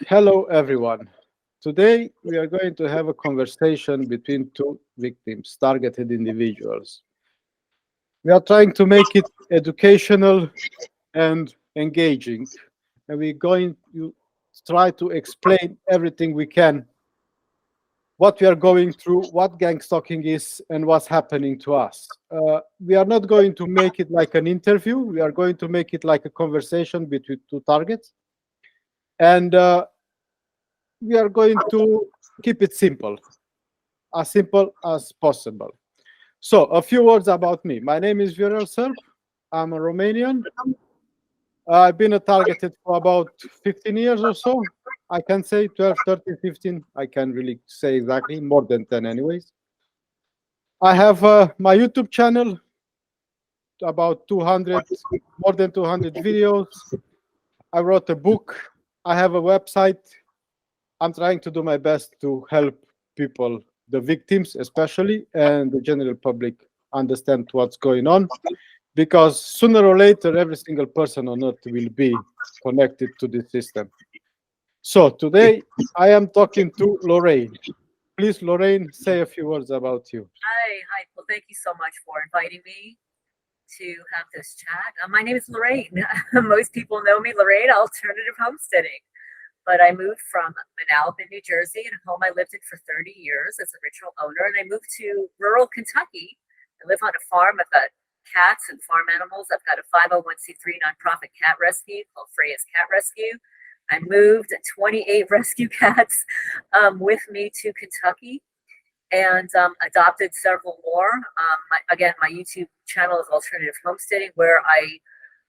Hello, everyone. Today, we are going to have a conversation between two victims, targeted individuals. We are trying to make it educational and engaging, and we're going to try to explain everything we can, what we are going through, what GangStalking is, and what's happening to us. We are not going to make it like an interview. We are going to make it like a conversation between two targets. And we are going to keep it simple as possible. So, a few words about me. My name is Viorel Serb. I'm a Romanian. I've been targeted for about 15 years or so. I can say 12, 13, 15. I can't really say exactly, more than 10 anyways. I have my YouTube channel, about 200, more than 200 videos. I wrote a book. I have a website. I'm trying to do my best to help people, the victims especially, and the general public understand what's going on. Because sooner or later, every single person on earth will be connected to this system. So today, I am talking to Lorraine. Please, Lorraine, say a few words about you. Hi. Well, thank you so much for inviting me to have this chat. My name is Lorraine. Most people know me, Lorraine, Alternative Homesteading. But I moved from Manalapan, New Jersey, and a home I lived in for 30 years as a original owner. And I moved to rural Kentucky. I live on a farm. I've got cats and farm animals. I've got a 501c3 nonprofit cat rescue called Freya's Cat Rescue. I moved 28 rescue cats with me to Kentucky and adopted several more. My YouTube channel is Alternative Homesteading, where I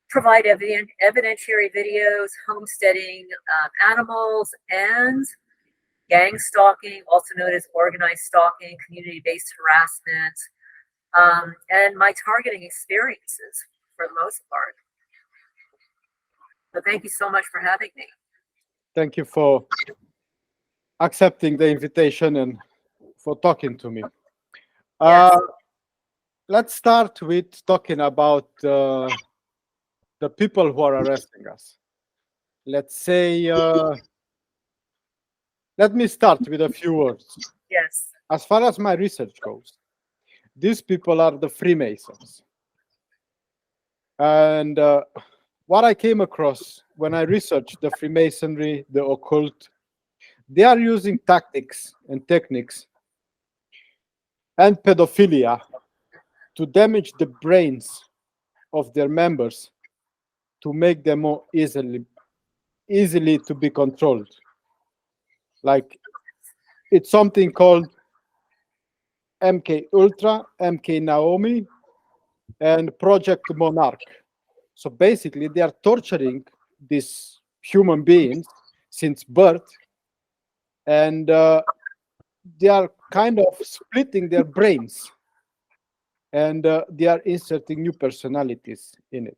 provide evidentiary videos, homesteading, animals, and gang stalking, also known as organized stalking, community-based harassment, and my targeting experiences for the most part. So thank you so much for having me. Thank you for accepting the invitation and for talking to me. Yes. Let's start with talking about the people who are arresting us. Let's say, let me start with a few words. Yes. As far as my research goes, these people are the Freemasons. And what I came across when I researched the Freemasonry, the occult, they are using tactics and techniques and pedophilia to damage the brains of their members to make them more easily to be controlled. Like, it's something called MK Ultra, MK Naomi, and Project Monarch. So basically, they are torturing these human beings since birth, and they are kind of splitting their brains, and they are inserting new personalities in it.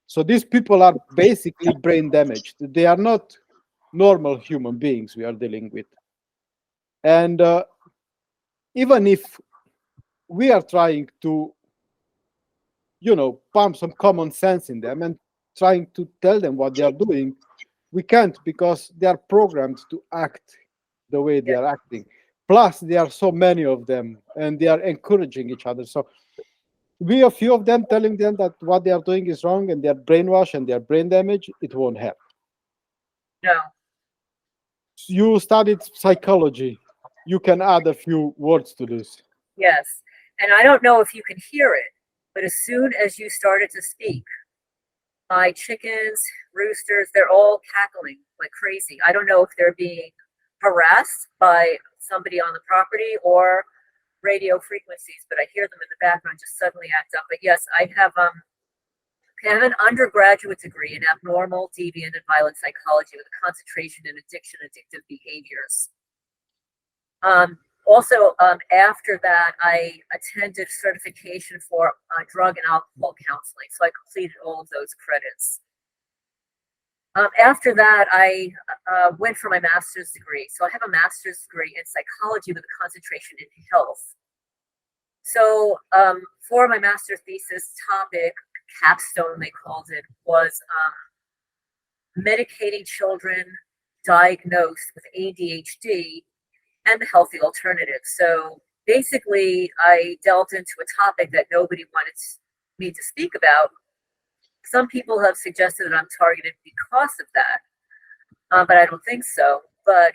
So these people are basically brain damaged. They are not normal human beings we are dealing with. And even if we are trying to, pump some common sense in them and trying to tell them what they are doing, we can't, because they are programmed to act the way they are acting. Plus, there are so many of them, and they are encouraging each other. So we a few of them telling them that what they are doing is wrong and they are brainwashed and they are brain damaged, it won't help. No. You studied psychology. You can add a few words to this. Yes. And I don't know if you can hear it, but as soon as you started to speak, my chickens, roosters, they're all cackling like crazy. I don't know if they're being harassed by somebody on the property or radio frequencies, but I hear them in the background just suddenly act up. But yes, I have an undergraduate degree in abnormal, deviant, and violent psychology with a concentration in addictive behaviors. Also, after that, I attended certification for drug and alcohol counseling, so I completed all of those credits. After that, I went for my master's degree. So I have a master's degree in psychology with a concentration in health. So for my master's thesis topic, capstone they called it, was medicating children diagnosed with ADHD and the healthy alternative. So basically, I delved into a topic that nobody wanted me to speak about. Some people have suggested that I'm targeted because of that, but I don't think so. But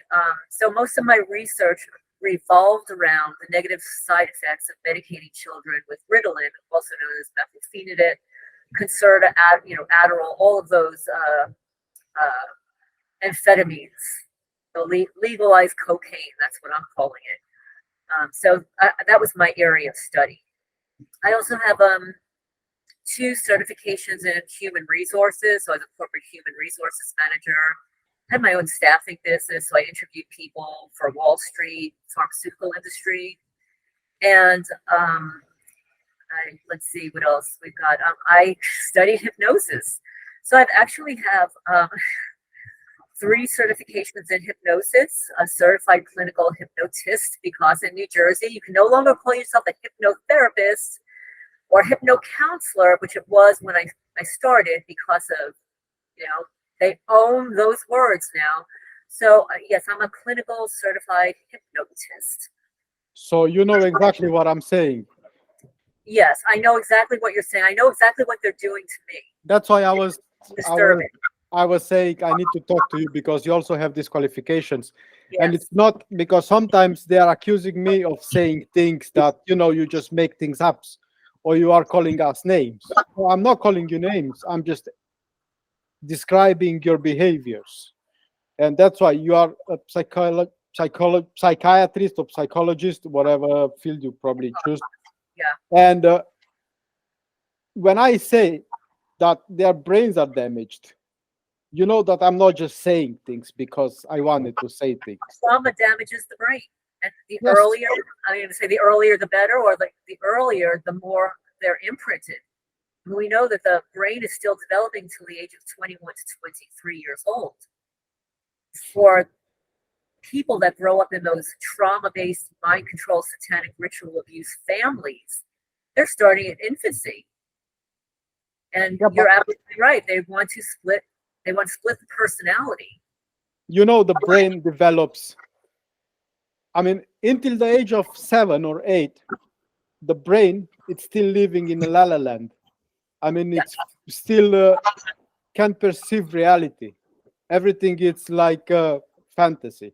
so most of my research revolved around the negative side effects of medicating children with Ritalin, also known as methylphenidate, Concerta, Adderall, all of those amphetamines, legalized cocaine. That's what I'm calling it. So that was my area of study. I also have 2 certifications in human resources. So I was a corporate human resources manager. Had my own staffing business, so I interviewed people for Wall Street, pharmaceutical industry, and let's see what else we've got. I studied hypnosis, so I've actually have 3 certifications in hypnosis, a certified clinical hypnotist, because in New Jersey you can no longer call yourself a hypnotherapist or hypnocounselor, which it was when I started, because of, they own those words now. So yes, I'm a clinical certified hypnotist. So you know exactly what I'm saying. Yes, I know exactly what you're saying. I know exactly what they're doing to me. That's why I was saying I need to talk to you, because you also have these qualifications. Yes. And it's not because sometimes they are accusing me of saying things that, you just make things up, or you are calling us names. So I'm not calling you names. I'm just describing your behaviors. And that's why you are a psychiatrist or psychologist, whatever field you probably choose. Yeah. And when I say that their brains are damaged, you know that I'm not just saying things because I wanted to say things. Trauma damages the brain. And the earlier, the earlier the better, or the earlier, the more they're imprinted. We know that the brain is still developing till the age of 21 to 23 years old. For people that grow up in those trauma-based, mind control, satanic ritual abuse families, they're starting at infancy. And you're absolutely right. They want to split the personality. The brain develops, until the age of 7 or 8, the brain, it's still living in a la la land. It's still can't perceive reality. Everything is like fantasy.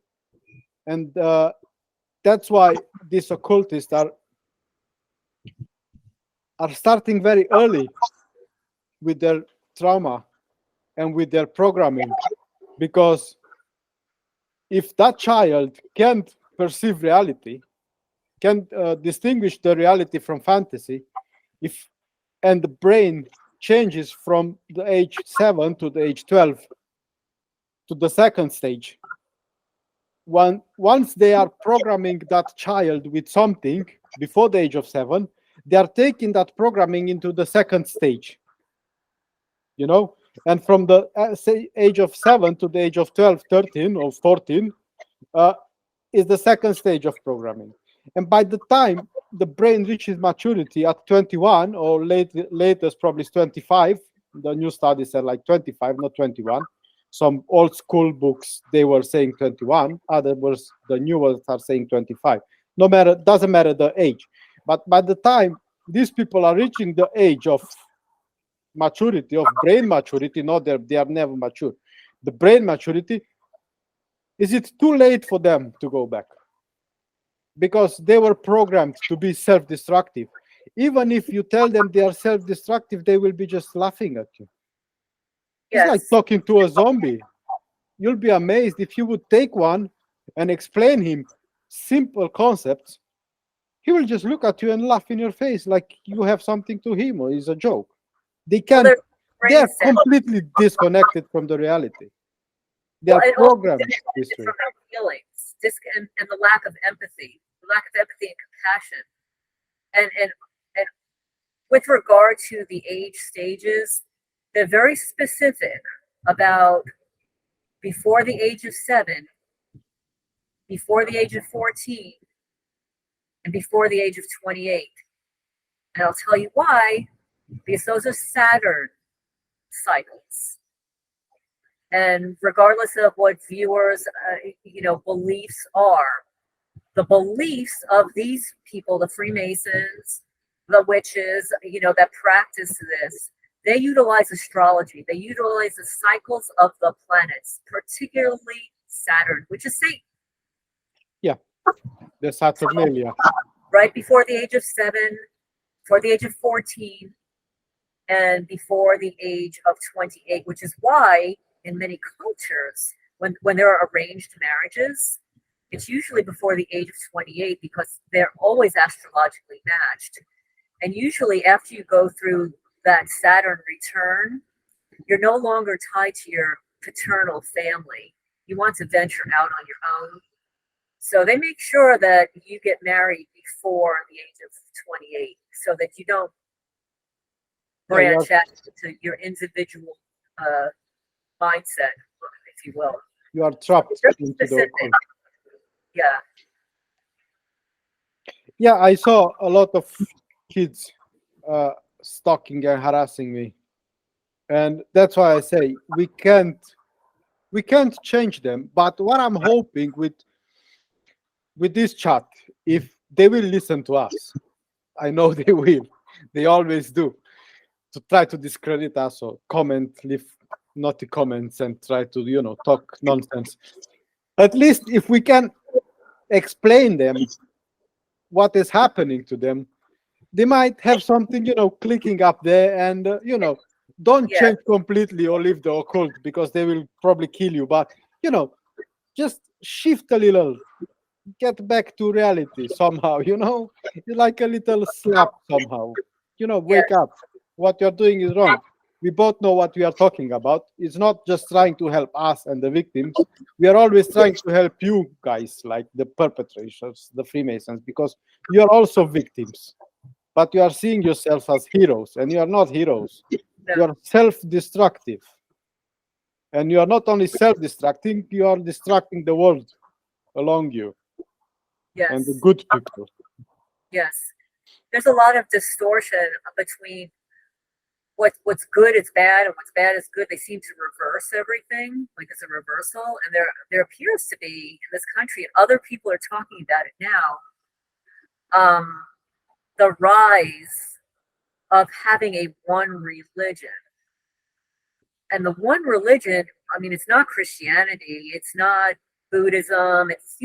And that's why these occultists are starting very early with their trauma and with their programming, because if that child can't perceive reality, can't distinguish the reality from fantasy, and the brain changes from the age 7 to the age 12 to the second stage, once they are programming that child with something before the age of 7, they are taking that programming into the second stage, and from the age of 7 to the age of 12, 13 or 14 is the second stage of programming. And by the time the brain reaches maturity at 21, or latest probably 25, the new studies are like 25, not 21. Some old school books, they were saying 21. Others, the new ones, are saying 25. Doesn't matter the age. But by the time these people are reaching the age of maturity, of brain maturity, they are never mature. The brain maturity, is it too late for them to go back? Because they were programmed to be self-destructive. Even if you tell them they are self-destructive, they will be just laughing at you. Yes. It's like talking to a zombie. You'll be amazed if you would take one and explain him simple concepts. He will just look at you and laugh in your face like you have something to him, or it's a joke. They can't. They're completely disconnected from the reality. They are programmed this way. From their feelings, and the lack of empathy, and compassion, and with regard to the age stages, they're very specific about before the age of 7, before the age of 14, and before the age of 28. And I'll tell you why, because those are Saturn cycles. And regardless of what viewers, beliefs are, the beliefs of these people, the Freemasons, the witches, that practice this, they utilize astrology. They utilize the cycles of the planets, particularly Saturn, which is Satan. Yeah, the Saturnalia. Right before the age of 7, before the age of 14, and before the age of 28, which is why in many cultures, when there are arranged marriages, it's usually before the age of 28 because they're always astrologically matched. And usually after you go through that Saturn return, you're no longer tied to your paternal family. You want to venture out on your own. So they make sure that you get married before the age of 28 so that you don't branch out to your individual mindset, if you will. You are trapped into the occult. Yeah. Yeah, I saw a lot of kids stalking and harassing me, and that's why I say we can't change them. But what I'm hoping with this chat, if they will listen to us, I know they will. They always do, to try to discredit us or leave naughty comments and try to talk nonsense. At least if we can explain them what is happening to them, they might have something clicking up there, and don't change completely or leave the occult because they will probably kill you, but just shift a little, get back to reality somehow, like a little slap somehow, wake up, what you're doing is wrong. We both know what we are talking about. It's not just trying to help us and the victims. We are always trying to help you guys, like the perpetrators, the Freemasons, because you are also victims. But you are seeing yourself as heroes, and you are not heroes. You are self-destructive. And you are not only self-destructing, you are distracting the world along you. Yes. And the good people. Yes. There's a lot of distortion between what's good is bad and what's bad is good. They seem to reverse everything, like it's a reversal. And there appears to be in this country, and other people are talking about it now, the rise of having a one religion. And the one religion, I mean, it's not Christianity, it's not Buddhism, it's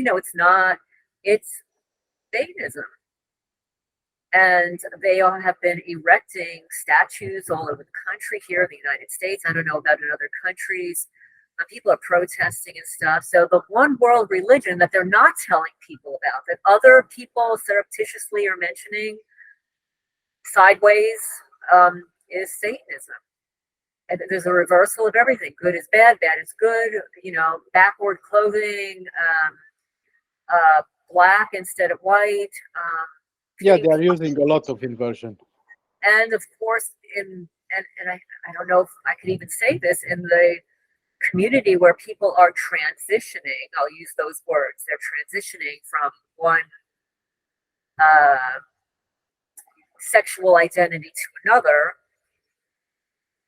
Satanism. And they all have been erecting statues all over the country, here in the United States. I don't know about in other countries. People are protesting and stuff. So the one world religion that they're not telling people about, that other people surreptitiously are mentioning sideways, is Satanism. And there's a reversal of everything. Good is bad, bad is good. Backward clothing, black instead of white. Yeah, they are using a lot of inversion. And of course, and I don't know if I could even say this, in the community where people are transitioning, I'll use those words, they're transitioning from one sexual identity to another.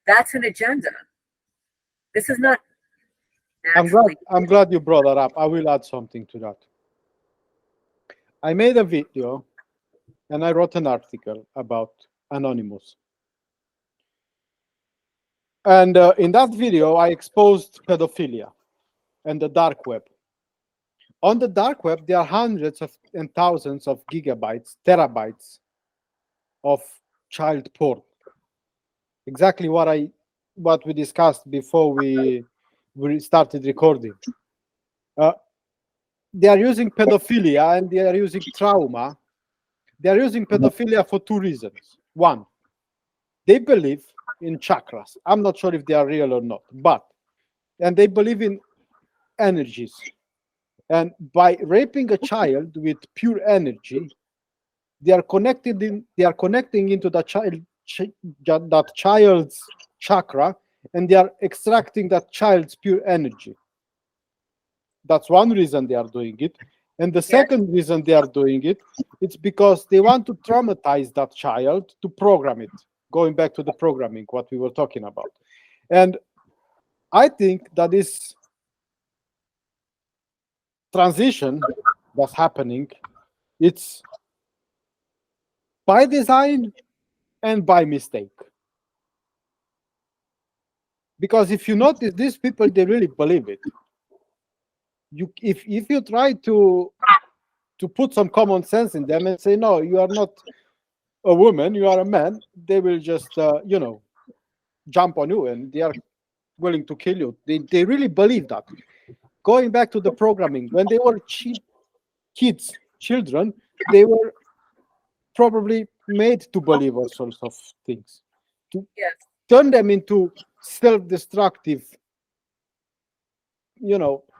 That's an agenda. This is not naturally. I'm glad you brought that up. I will add something to that. I made a video and I wrote an article about Anonymous. And in that video, I exposed pedophilia and the dark web. On the dark web, there are hundreds and thousands of gigabytes, terabytes of child porn. Exactly what we discussed before we started recording. They are using pedophilia and they are using trauma. They are using pedophilia for two reasons. One, they believe in chakras. I'm not sure if they are real or not, and they believe in energies. And by raping a child with pure energy, they are connecting into the that child's chakra, and they are extracting that child's pure energy. That's one reason they are doing it. And the second reason they are doing it, it's because they want to traumatize that child to program it. Going back to the programming, what we were talking about. And I think that this transition that's happening, it's by design and by mistake. Because if you notice, these people, they really believe it. If you try to put some common sense in them and say, no, you are not a woman, you are a man, they will just jump on you, and they are willing to kill you. They really believe that. Going back to the programming, when they were children, they were probably made to believe all sorts of things, to turn them into self-destructive,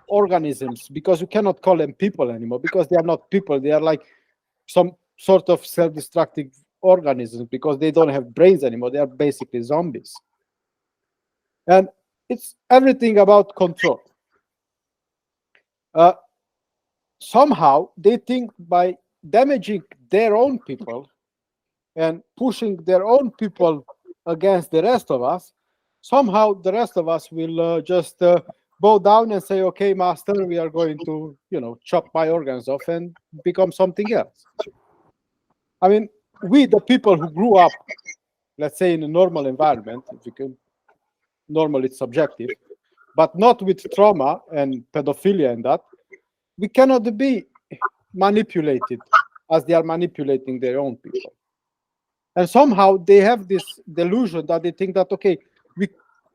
organisms, because you cannot call them people anymore, because they are not people. They are like some sort of self-destructive organisms, because they don't have brains anymore. They are basically zombies. And it's everything about control. Somehow they think by damaging their own people and pushing their own people against the rest of us, somehow the rest of us will just bow down and say, okay, master, we are going to, chop my organs off and become something else. I mean, we, the people who grew up, let's say, in a normal environment, if you can, normal, it's subjective, but not with trauma and pedophilia and that, we cannot be manipulated as they are manipulating their own people. And somehow they have this delusion that they think that, okay,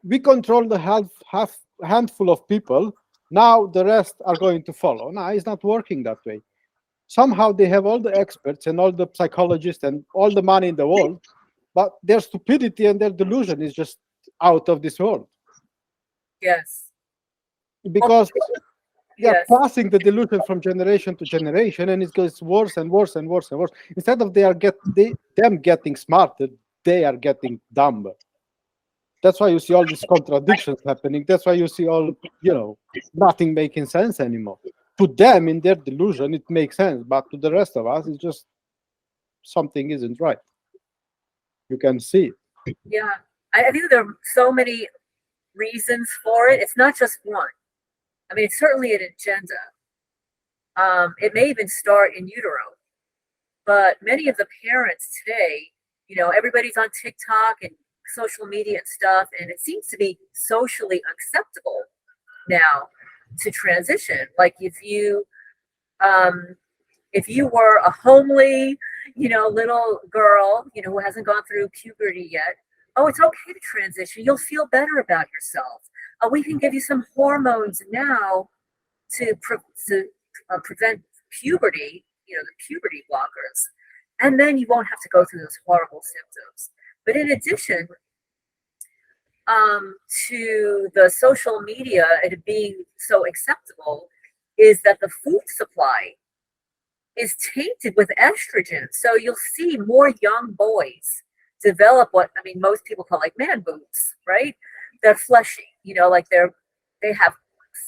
we control the half handful of people, now the rest are going to follow. No, it's not working that way. Somehow they have all the experts and all the psychologists and all the money in the world, but their stupidity and their delusion is just out of this world. Yes. Because they are passing the delusion from generation to generation, and it goes worse and worse and worse and worse. Instead of them getting smarter, they are getting dumber. That's why you see all these contradictions happening. That's why you see all, nothing making sense anymore. To them, in their delusion, it makes sense, but to the rest of us, it's just something isn't right. You can see it. Yeah, I think there are so many reasons for it. It's not just one. I mean, it's certainly an agenda. It may even start in utero, but many of the parents today, everybody's on TikTok and social media and stuff, and it seems to be socially acceptable now to transition. Like if you were a homely, little girl, who hasn't gone through puberty yet, oh, it's okay to transition. You'll feel better about yourself. We can give you some hormones now to prevent puberty, the puberty blockers, and then you won't have to go through those horrible symptoms. But in addition to the social media, it being so acceptable, is that the food supply is tainted with estrogen. So you'll see more young boys develop what, most people call like man boobs, right? They're fleshy, like they have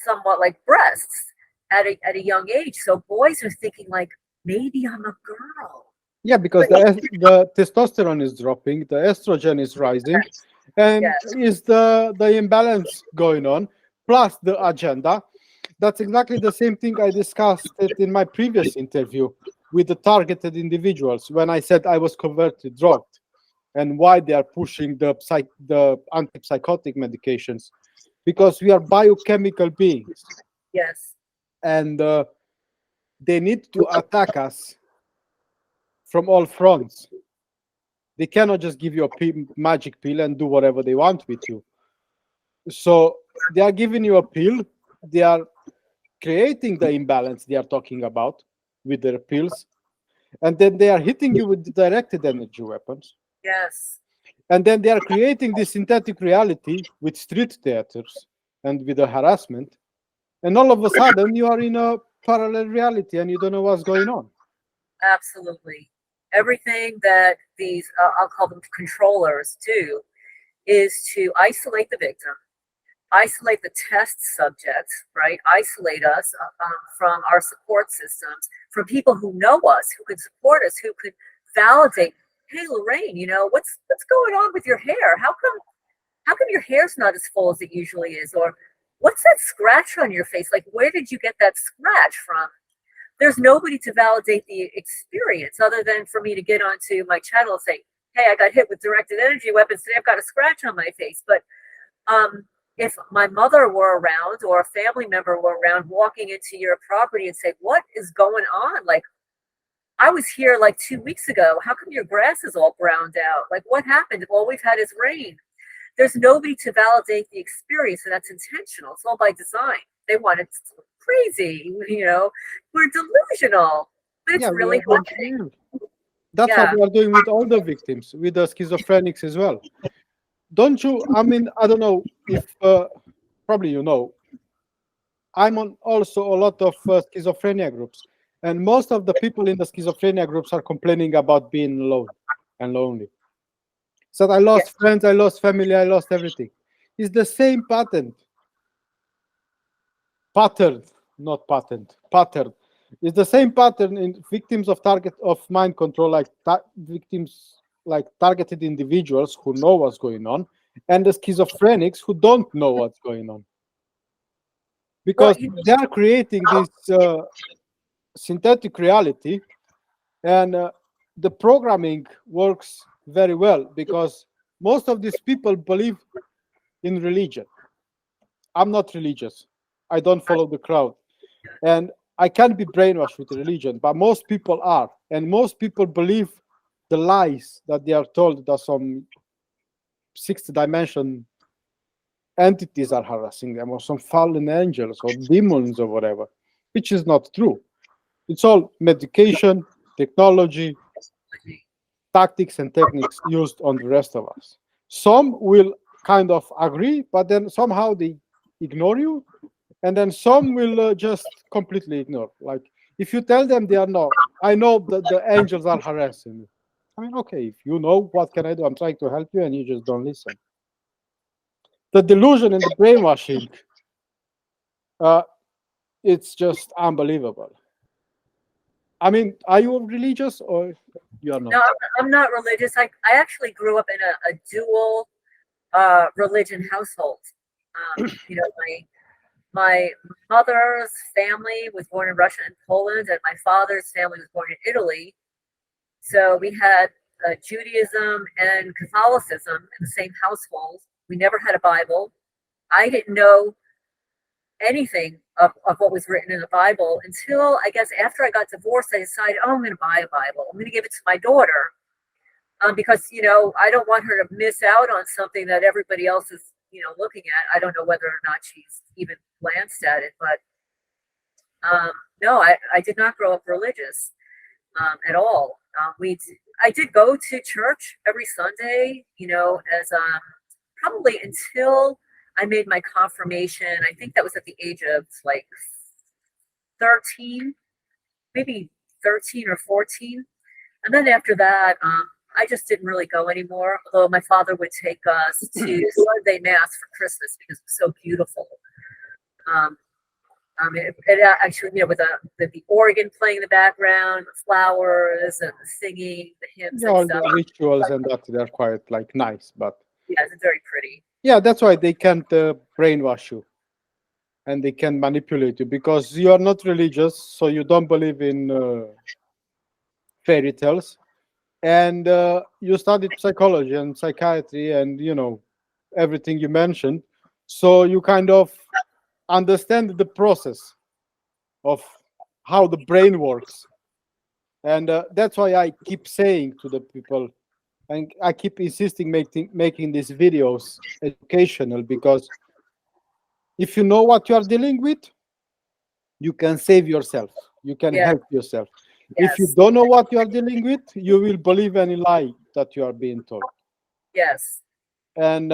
somewhat like breasts at a young age. So boys are thinking like, maybe I'm a girl. Yeah, because the testosterone is dropping, the estrogen is rising, and is the imbalance going on, plus the agenda. That's exactly the same thing I discussed in my previous interview with the targeted individuals, when I said I was converted drugged, and why they are pushing the antipsychotic medications, because we are biochemical beings. Yes. And they need to attack us from all fronts. They cannot just give you a magic pill and do whatever they want with you. So they are giving you a pill. They are creating the imbalance they are talking about with their pills. And then they are hitting you with directed energy weapons. Yes. And then they are creating this synthetic reality with street theaters and with the harassment. And all of a sudden, you are in a parallel reality and you don't know what's going on. Absolutely. Everything that these, I'll call them controllers, do is to isolate the victim, isolate the test subjects, right? Isolate us from our support systems, from people who know us, who could support us, who could validate, hey, Lorraine, what's going on with your hair? How come how come your hair's not as full as it usually is? Or what's that scratch on your face? Like, where did you get that scratch from? There's nobody to validate the experience other than for me to get onto my channel and say, hey, I got hit with directed energy weapons today. I've got a scratch on my face. But if my mother were around or a family member were around walking into your property and say, what is going on? Like, I was here like 2 weeks ago. How come your grass is all browned out? Like, what happened? All we've had is rain. There's nobody to validate the experience, and that's intentional. It's all by design. They want it crazy, we're delusional, but it's really happening. That's what we are doing with all the victims, with the schizophrenics as well. Don't you? I mean, I don't know if probably you know. I'm on also a lot of schizophrenia groups, and most of the people in the schizophrenia groups are complaining about being alone and lonely. So I lost friends, I lost family, I lost everything. It's the same pattern. Not patent. Pattern. It's the same pattern in victims of mind control, like victims, like targeted individuals who know what's going on, and the schizophrenics who don't know what's going on, because they are creating this synthetic reality, and the programming works very well because most of these people believe in religion. I'm not religious. I don't follow the crowd, and I can't be brainwashed with religion, but most people are, and most people believe the lies that they are told that some sixth dimension entities are harassing them, or some fallen angels or demons or whatever, which is not true. It's all medication, technology, tactics and techniques used on the rest of us. Some will kind of agree, but then somehow they ignore you, and then some will just completely ignore. Like, if you tell them they are not, I know that the angels are harassing me. I mean, okay, if you know, what can I do? I'm trying to help you, and you just don't listen. The delusion and the brainwashing, it's just unbelievable. I mean, are you religious or you're not? No, I'm not religious. I actually grew up in a dual religion household. My mother's family was born in Russia and Poland, and my father's family was born in Italy. So we had Judaism and Catholicism in the same household. We never had a Bible. I didn't know anything of what was written in the Bible until, I guess, after I got divorced. I decided, I'm going to buy a Bible. I'm going to give it to my daughter because, I don't want her to miss out on something that everybody else is, looking at. I don't know whether or not she's even glanced at it, but no, I did not grow up religious at all. I did go to church every Sunday, as probably until I made my confirmation. I think that was at the age of like 13, maybe 13 or 14. And then after that, I just didn't really go anymore. Although my father would take us to Sunday Mass for Christmas because it was so beautiful. It actually, with the organ playing in the background, the flowers and the singing, the hymns, yeah, all the rituals and that, they're quite like nice, but yeah, it's very pretty. Yeah, that's why they can't brainwash you, and they can manipulate you because you are not religious, so you don't believe in fairy tales, and you studied psychology and psychiatry and everything you mentioned, so you kind of understand the process of how the brain works, and that's why I keep saying to the people, and I keep insisting making these videos educational, because if you know what you are dealing with, you can save yourself. You can help yourself. Yes. If you don't know what you are dealing with, you will believe any lie that you are being told. Yes. And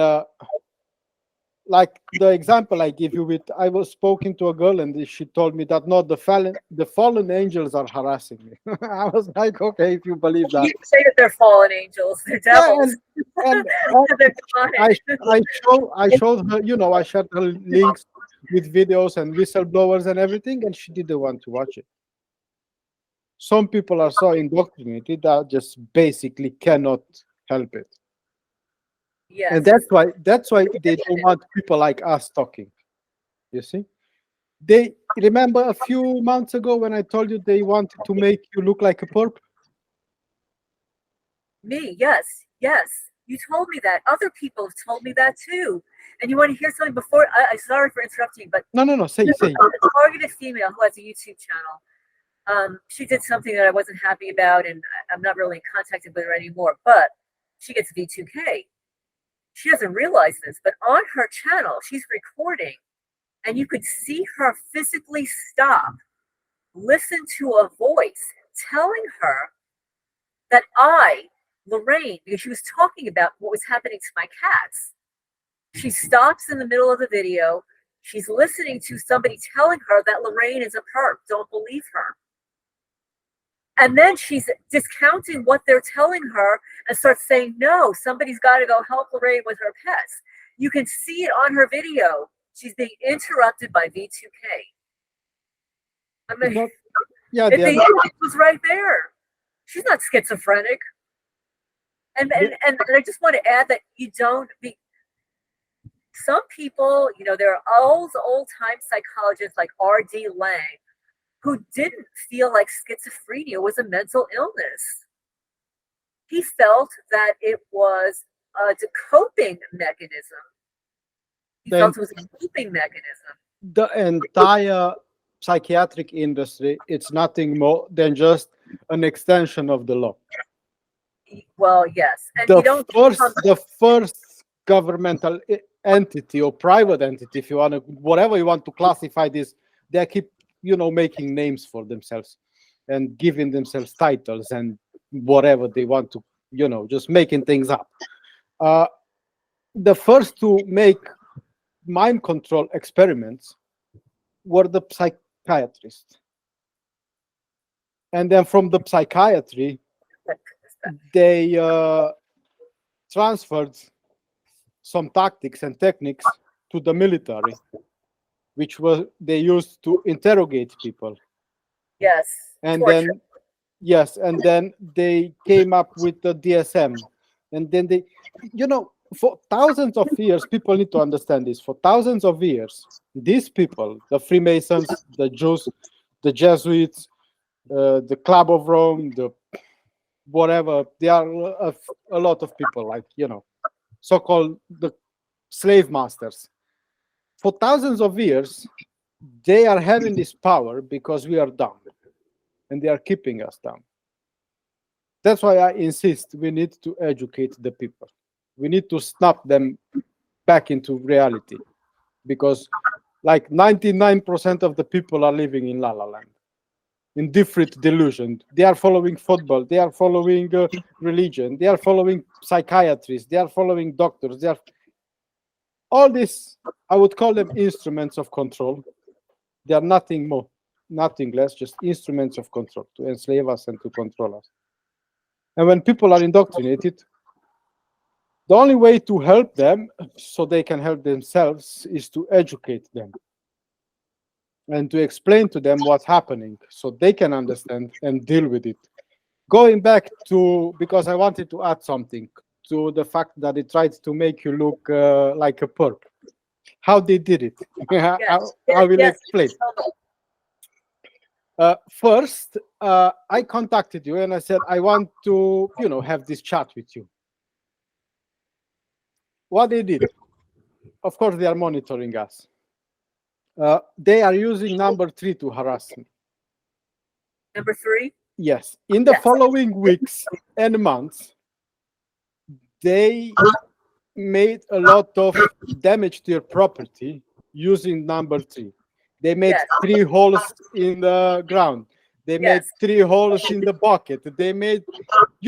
like the example I give you with, I was speaking to a girl and she told me that not the fallen angels are harassing me. I was like, okay, if you believe that. You say that they're fallen angels, they're devils. Yeah, and I showed her, I shared her links with videos and whistleblowers and everything, and she didn't want to watch it. Some people are so indoctrinated that just basically cannot help it. Yes. And that's why they don't want people like us talking. You see? They remember a few months ago when I told you they wanted to make you look like a perp? Me, yes, yes. You told me that. Other people have told me that too. And you want to hear something before? I sorry for interrupting, but No, say. a targeted female who has a YouTube channel. She did something that I wasn't happy about, and I'm not really in contact with her anymore. But she gets V2K. She doesn't realize this, but on her channel, she's recording, and you could see her physically stop, listen to a voice telling her that Lorraine, because she was talking about what was happening to my cats. She stops in the middle of the video. She's listening to somebody telling her that Lorraine is a perp. Don't believe her. And then she's discounting what they're telling her and starts saying, no, somebody's got to go help Lorraine with her pets. You can see it on her video. She's being interrupted by V2K. I mean, it was right there. She's not schizophrenic. And I just want to add that you don't be. Some people, there are old-time psychologists like R.D. Laing who didn't feel like schizophrenia was a mental illness. He felt that it was a coping mechanism. He felt it was a coping mechanism. The entire psychiatric industry, it's nothing more than just an extension of the law. Well, yes. And the first governmental entity or private entity, if you want to, whatever you want to classify this, they keep, making names for themselves and giving themselves titles and whatever they want to, just making things up. The first to make mind control experiments were the psychiatrists. And then from the psychiatry, they transferred some tactics and techniques to the military, which they used to interrogate people. Yes. And then they came up with the DSM. And then they, for thousands of years, people need to understand this. For thousands of years, these people, the Freemasons, the Jews, the Jesuits, the Club of Rome, the whatever, there are a lot of people like, so-called the slave masters. For thousands of years, they are having this power because we are dumb, and they are keeping us dumb. That's why I insist we need to educate the people. We need to snap them back into reality, because like 99% of the people are living in La La Land, in different delusions. They are following football, they are following religion, they are following psychiatrists, they are following doctors. They are all this, I would call them instruments of control. They are nothing more, nothing less, just instruments of control to enslave us and to control us. And when people are indoctrinated, the only way to help them so they can help themselves is to educate them and to explain to them what's happening so they can understand and deal with it. Going back to, because I wanted to add something to the fact that it tried to make you look like a perp. How they did it? I will explain. First, I contacted you and I said, I want to, have this chat with you. What they did, of course, they are monitoring us. They are using number 3 to harass me. Number 3? Yes. In the following weeks and months, they made a lot of damage to your property using number 3. They made 3 holes in the ground. They made 3 holes in the bucket. They made,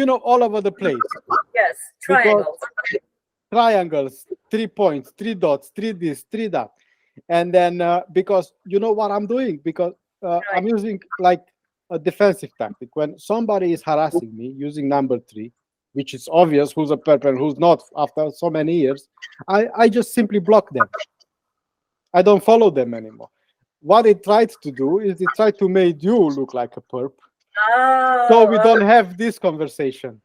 all over the place. Yes, triangles. Triangles, 3 points, 3 dots, 3 this, 3 that. And then because you know what I'm doing? Because I'm using like a defensive tactic. When somebody is harassing me using number 3, which is obvious who's a perp and who's not after so many years, I just simply block them. I don't follow them anymore. What they tried to do is they tried to make you look like a perp. So we don't have this conversation.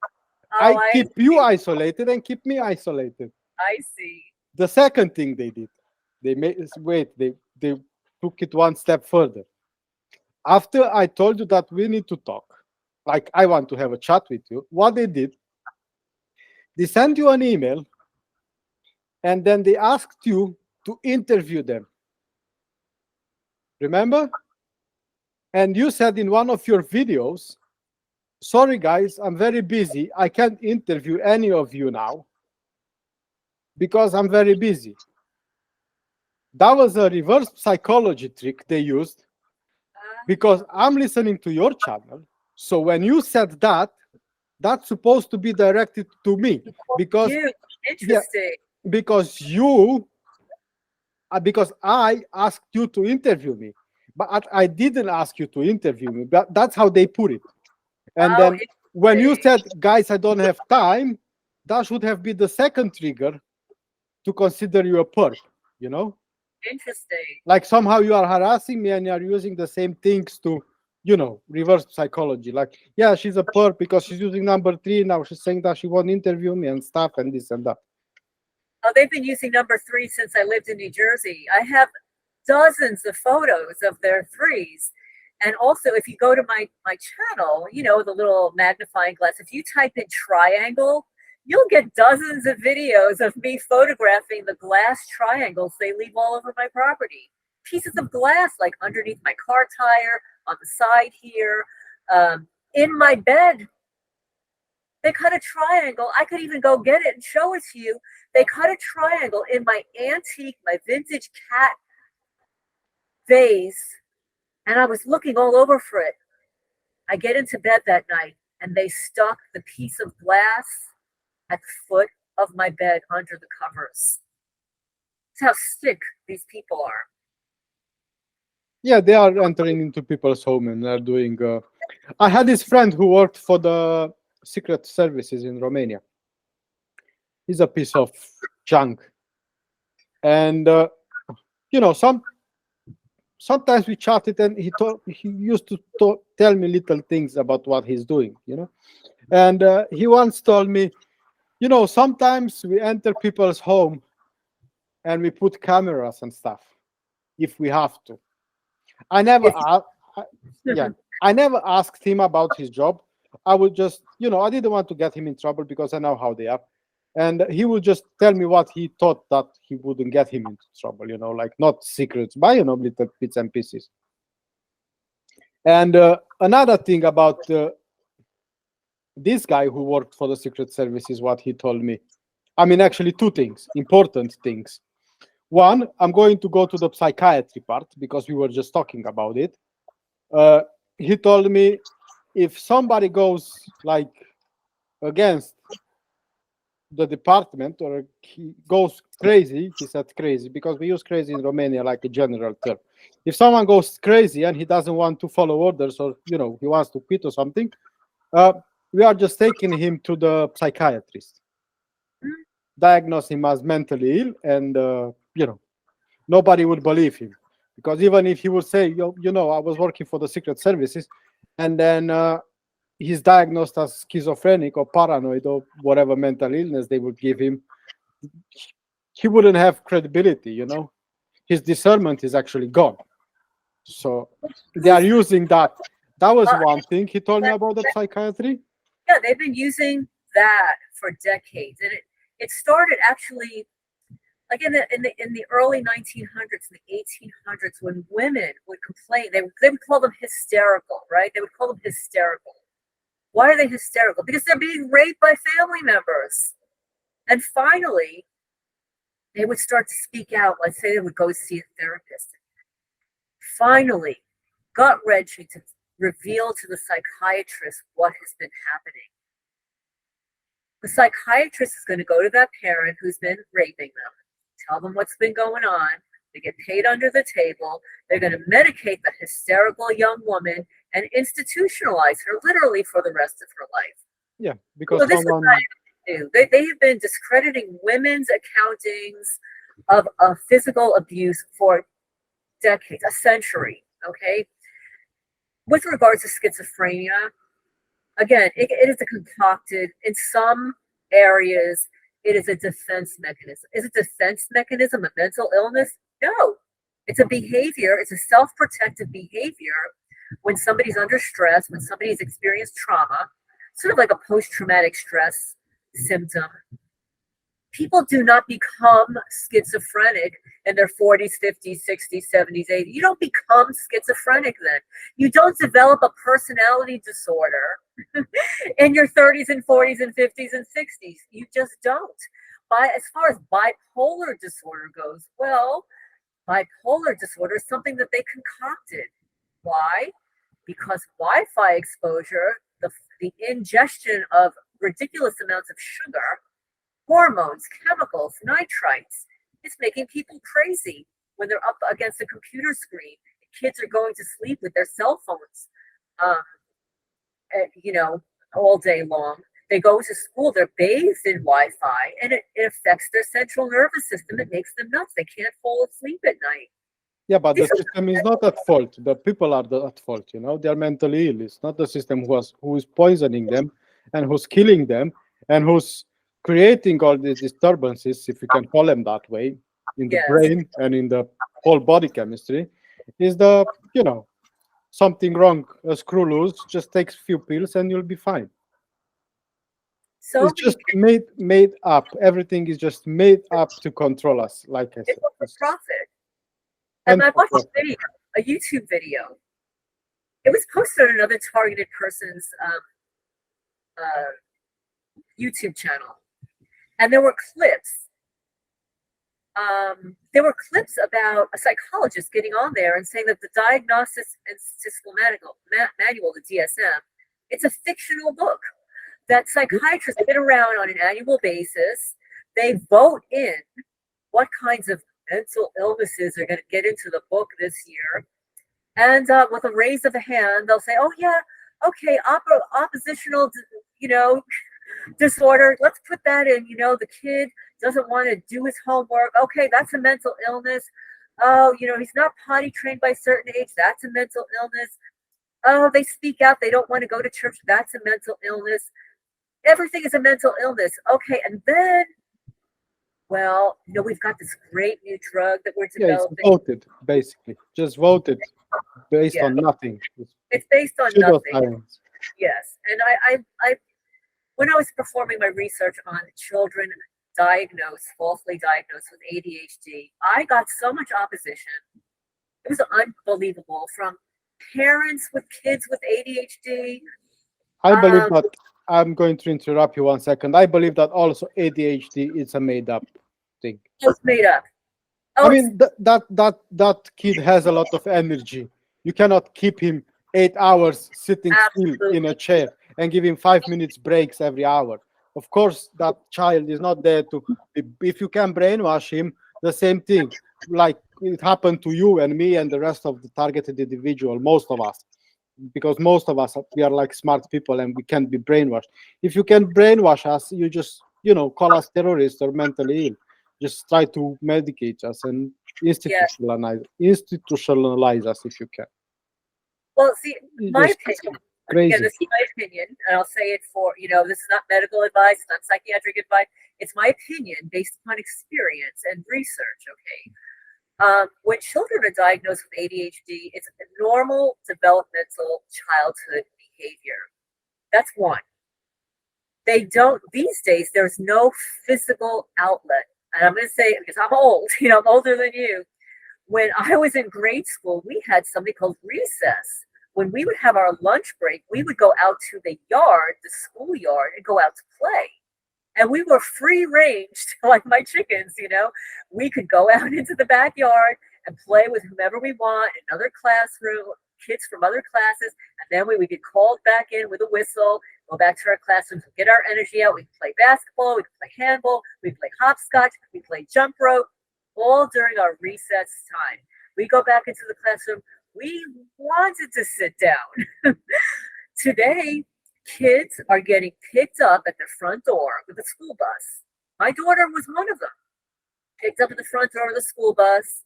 I keep you isolated and keep me isolated. I see. The second thing they did, they took it one step further. After I told you that we need to talk, like I want to have a chat with you, what they did, they sent you an email and then they asked you to interview them. Remember? And you said in one of your videos, sorry guys, I'm very busy. I can't interview any of you now because I'm very busy. That was a reverse psychology trick they used because I'm listening to your channel. So when you said that, that's supposed to be directed to me because interesting. Yeah, because I asked you to interview me, but I didn't ask you to interview me. But that's how they put it. And then when you said, guys, I don't have time, that should have been the second trigger to consider you a perp, you know? Interesting. Like somehow you are harassing me and you are using the same things to, you know, reverse psychology. Like, yeah, she's a perp because she's using number 3. Now she's saying that she won't interview me and stuff and this and that. Oh, they've been using number 3 since I lived in New Jersey. I have dozens of photos of their 3s. And also, if you go to my channel, you know, the little magnifying glass, if you type in triangle, you'll get dozens of videos of me photographing the glass triangles they leave all over my property. Pieces of glass, like underneath my car tire, on the side here, in my bed. They cut a triangle. I could even go get it and show it to you. They cut a triangle in my antique, my vintage cat vase, and I was looking all over for it. I get into bed that night, and they stuck the piece of glass at the foot of my bed under the covers. That's how sick these people are. Yeah, they are entering into people's home and they're doing... I had this friend who worked for the secret services in Romania. He's a piece of junk. And, you know, sometimes we chatted and he used to tell me little things about what he's doing, you know. And he once told me, you know, sometimes we enter people's home and we put cameras and stuff if we have to. I never asked him about his job. I would just, you know, I didn't want to get him in trouble because I know how they are. And he would just tell me what he thought that he wouldn't get him into trouble, you know, like not secrets, but, you know, little bits and pieces. And another thing about this guy who worked for the secret service is what he told me. I mean, actually, 2 things, important things. One, I'm going to go to the psychiatry part because we were just talking about it. He told me if somebody goes like against the department or he goes crazy, he said crazy because we use crazy in Romania like a general term. If someone goes crazy and he doesn't want to follow orders or, you know, he wants to quit or something, we are just taking him to the psychiatrist, diagnose him as mentally ill, and you know, nobody would believe him because even if he would say, you know, I was working for the secret services, and then he's diagnosed as schizophrenic or paranoid or whatever mental illness they would give him, he wouldn't have credibility, you know. His discernment is actually gone. So they are using that. That was one thing he told me about the psychiatry. Yeah, they've been using that for decades, and it started actually like in the early 1900s, in the 1800s, when women would complain. They would call them hysterical, right? They would call them hysterical. Why are they hysterical? Because they're being raped by family members. And finally, they would start to speak out. Let's say they would go see a therapist. Finally, gut-wrenching to reveal to the psychiatrist what has been happening. The psychiatrist is going to go to that parent who's been raping them, tell them what's been going on. They get paid under the table. They're going to medicate the hysterical young woman and institutionalize her literally for the rest of her life. Yeah, because so this is what they do. They have been discrediting women's accountings of physical abuse for decades, a century, okay? With regards to schizophrenia, again, it is a concocted, in some areas, It is a defense mechanism. Is a defense mechanism a mental illness? No. It's a behavior. It's a self-protective behavior when somebody's under stress, when somebody's experienced trauma, sort of like a post-traumatic stress symptom. People do not become schizophrenic in their 40s, 50s, 60s, 70s, 80s. You don't become schizophrenic then. You don't develop a personality disorder in your 30s and 40s and 50s and 60s. You just don't. As far as bipolar disorder goes, well, bipolar disorder is something that they concocted. Why? Because Wi-Fi exposure, the ingestion of ridiculous amounts of sugar, hormones, chemicals, nitrites, it's making people crazy when they're up against a computer screen. Kids are going to sleep with their cell phones, all day long. They go to school, they're bathed in Wi-Fi, and it affects their central nervous system. It makes them nuts. They can't fall asleep at night. Yeah, but the system is not at fault. The people are at fault, They are mentally ill. It's not the system who is poisoning them and who's killing them and who's creating all these disturbances, if you can call them that way, in the brain and in the whole body chemistry. Is something wrong, a screw loose, just takes a few pills and you'll be fine. So it's just made up. Everything is just made up to control us, like I said. It's for profit. And I watched a YouTube video. It was posted on another targeted person's YouTube channel. And there were clips. About a psychologist getting on there and saying that the Diagnosis and Statistical Manual, the DSM, it's a fictional book that psychiatrists get around on an annual basis. They vote in what kinds of mental illnesses are going to get into the book this year. And with a raise of a hand, they'll say, oh, yeah, okay, oppositional, disorder. Let's put that in. The kid doesn't want to do his homework. Okay, that's a mental illness. Oh, he's not potty trained by a certain age. That's a mental illness. Oh, they speak out. They don't want to go to church. That's a mental illness. Everything is a mental illness. Okay, and then, we've got this great new drug that we're developing. It's voted, basically. Just voted based on nothing. It's based on nothing. Yes, and I when I was performing my research on children falsely diagnosed with ADHD, I got so much opposition. It was unbelievable from parents with kids with ADHD. I believe that, I'm going to interrupt you 1 second. I believe that also ADHD is a made-up thing. It's made up. I mean, that kid has a lot of energy. You cannot keep him 8 hours sitting still in a chair and give him 5 minutes breaks every hour. Of course, that child is not there to, if you can brainwash him, the same thing, like it happened to you and me and the rest of the targeted individual, most of us, because most of us, we are like smart people and we can't be brainwashed. If you can brainwash us, you just, call us terrorists or mentally ill. Just try to medicate us and institutionalize us if you can. Well, see, my opinion, again, this is my opinion, and I'll say it for, this is not medical advice, it's not psychiatric advice. It's my opinion based upon experience and research, okay? When children are diagnosed with ADHD, it's a normal developmental childhood behavior. That's one. These days, there's no physical outlet. And I'm going to say, because I'm old, I'm older than you. When I was in grade school, we had something called recess. When we would have our lunch break, we would go out to the yard, the schoolyard, and go out to play. And we were free ranged, like my chickens, We could go out into the backyard and play with whomever we want, another classroom, kids from other classes. And then we would get called back in with a whistle, go back to our classrooms, get our energy out. We could play basketball, we could play handball, we could play hopscotch, we could play jump rope, all during our recess time. We go back into the classroom. We wanted to sit down. Today, kids are getting picked up at their front door with a school bus. My daughter was one of them. Picked up at the front door of the school bus,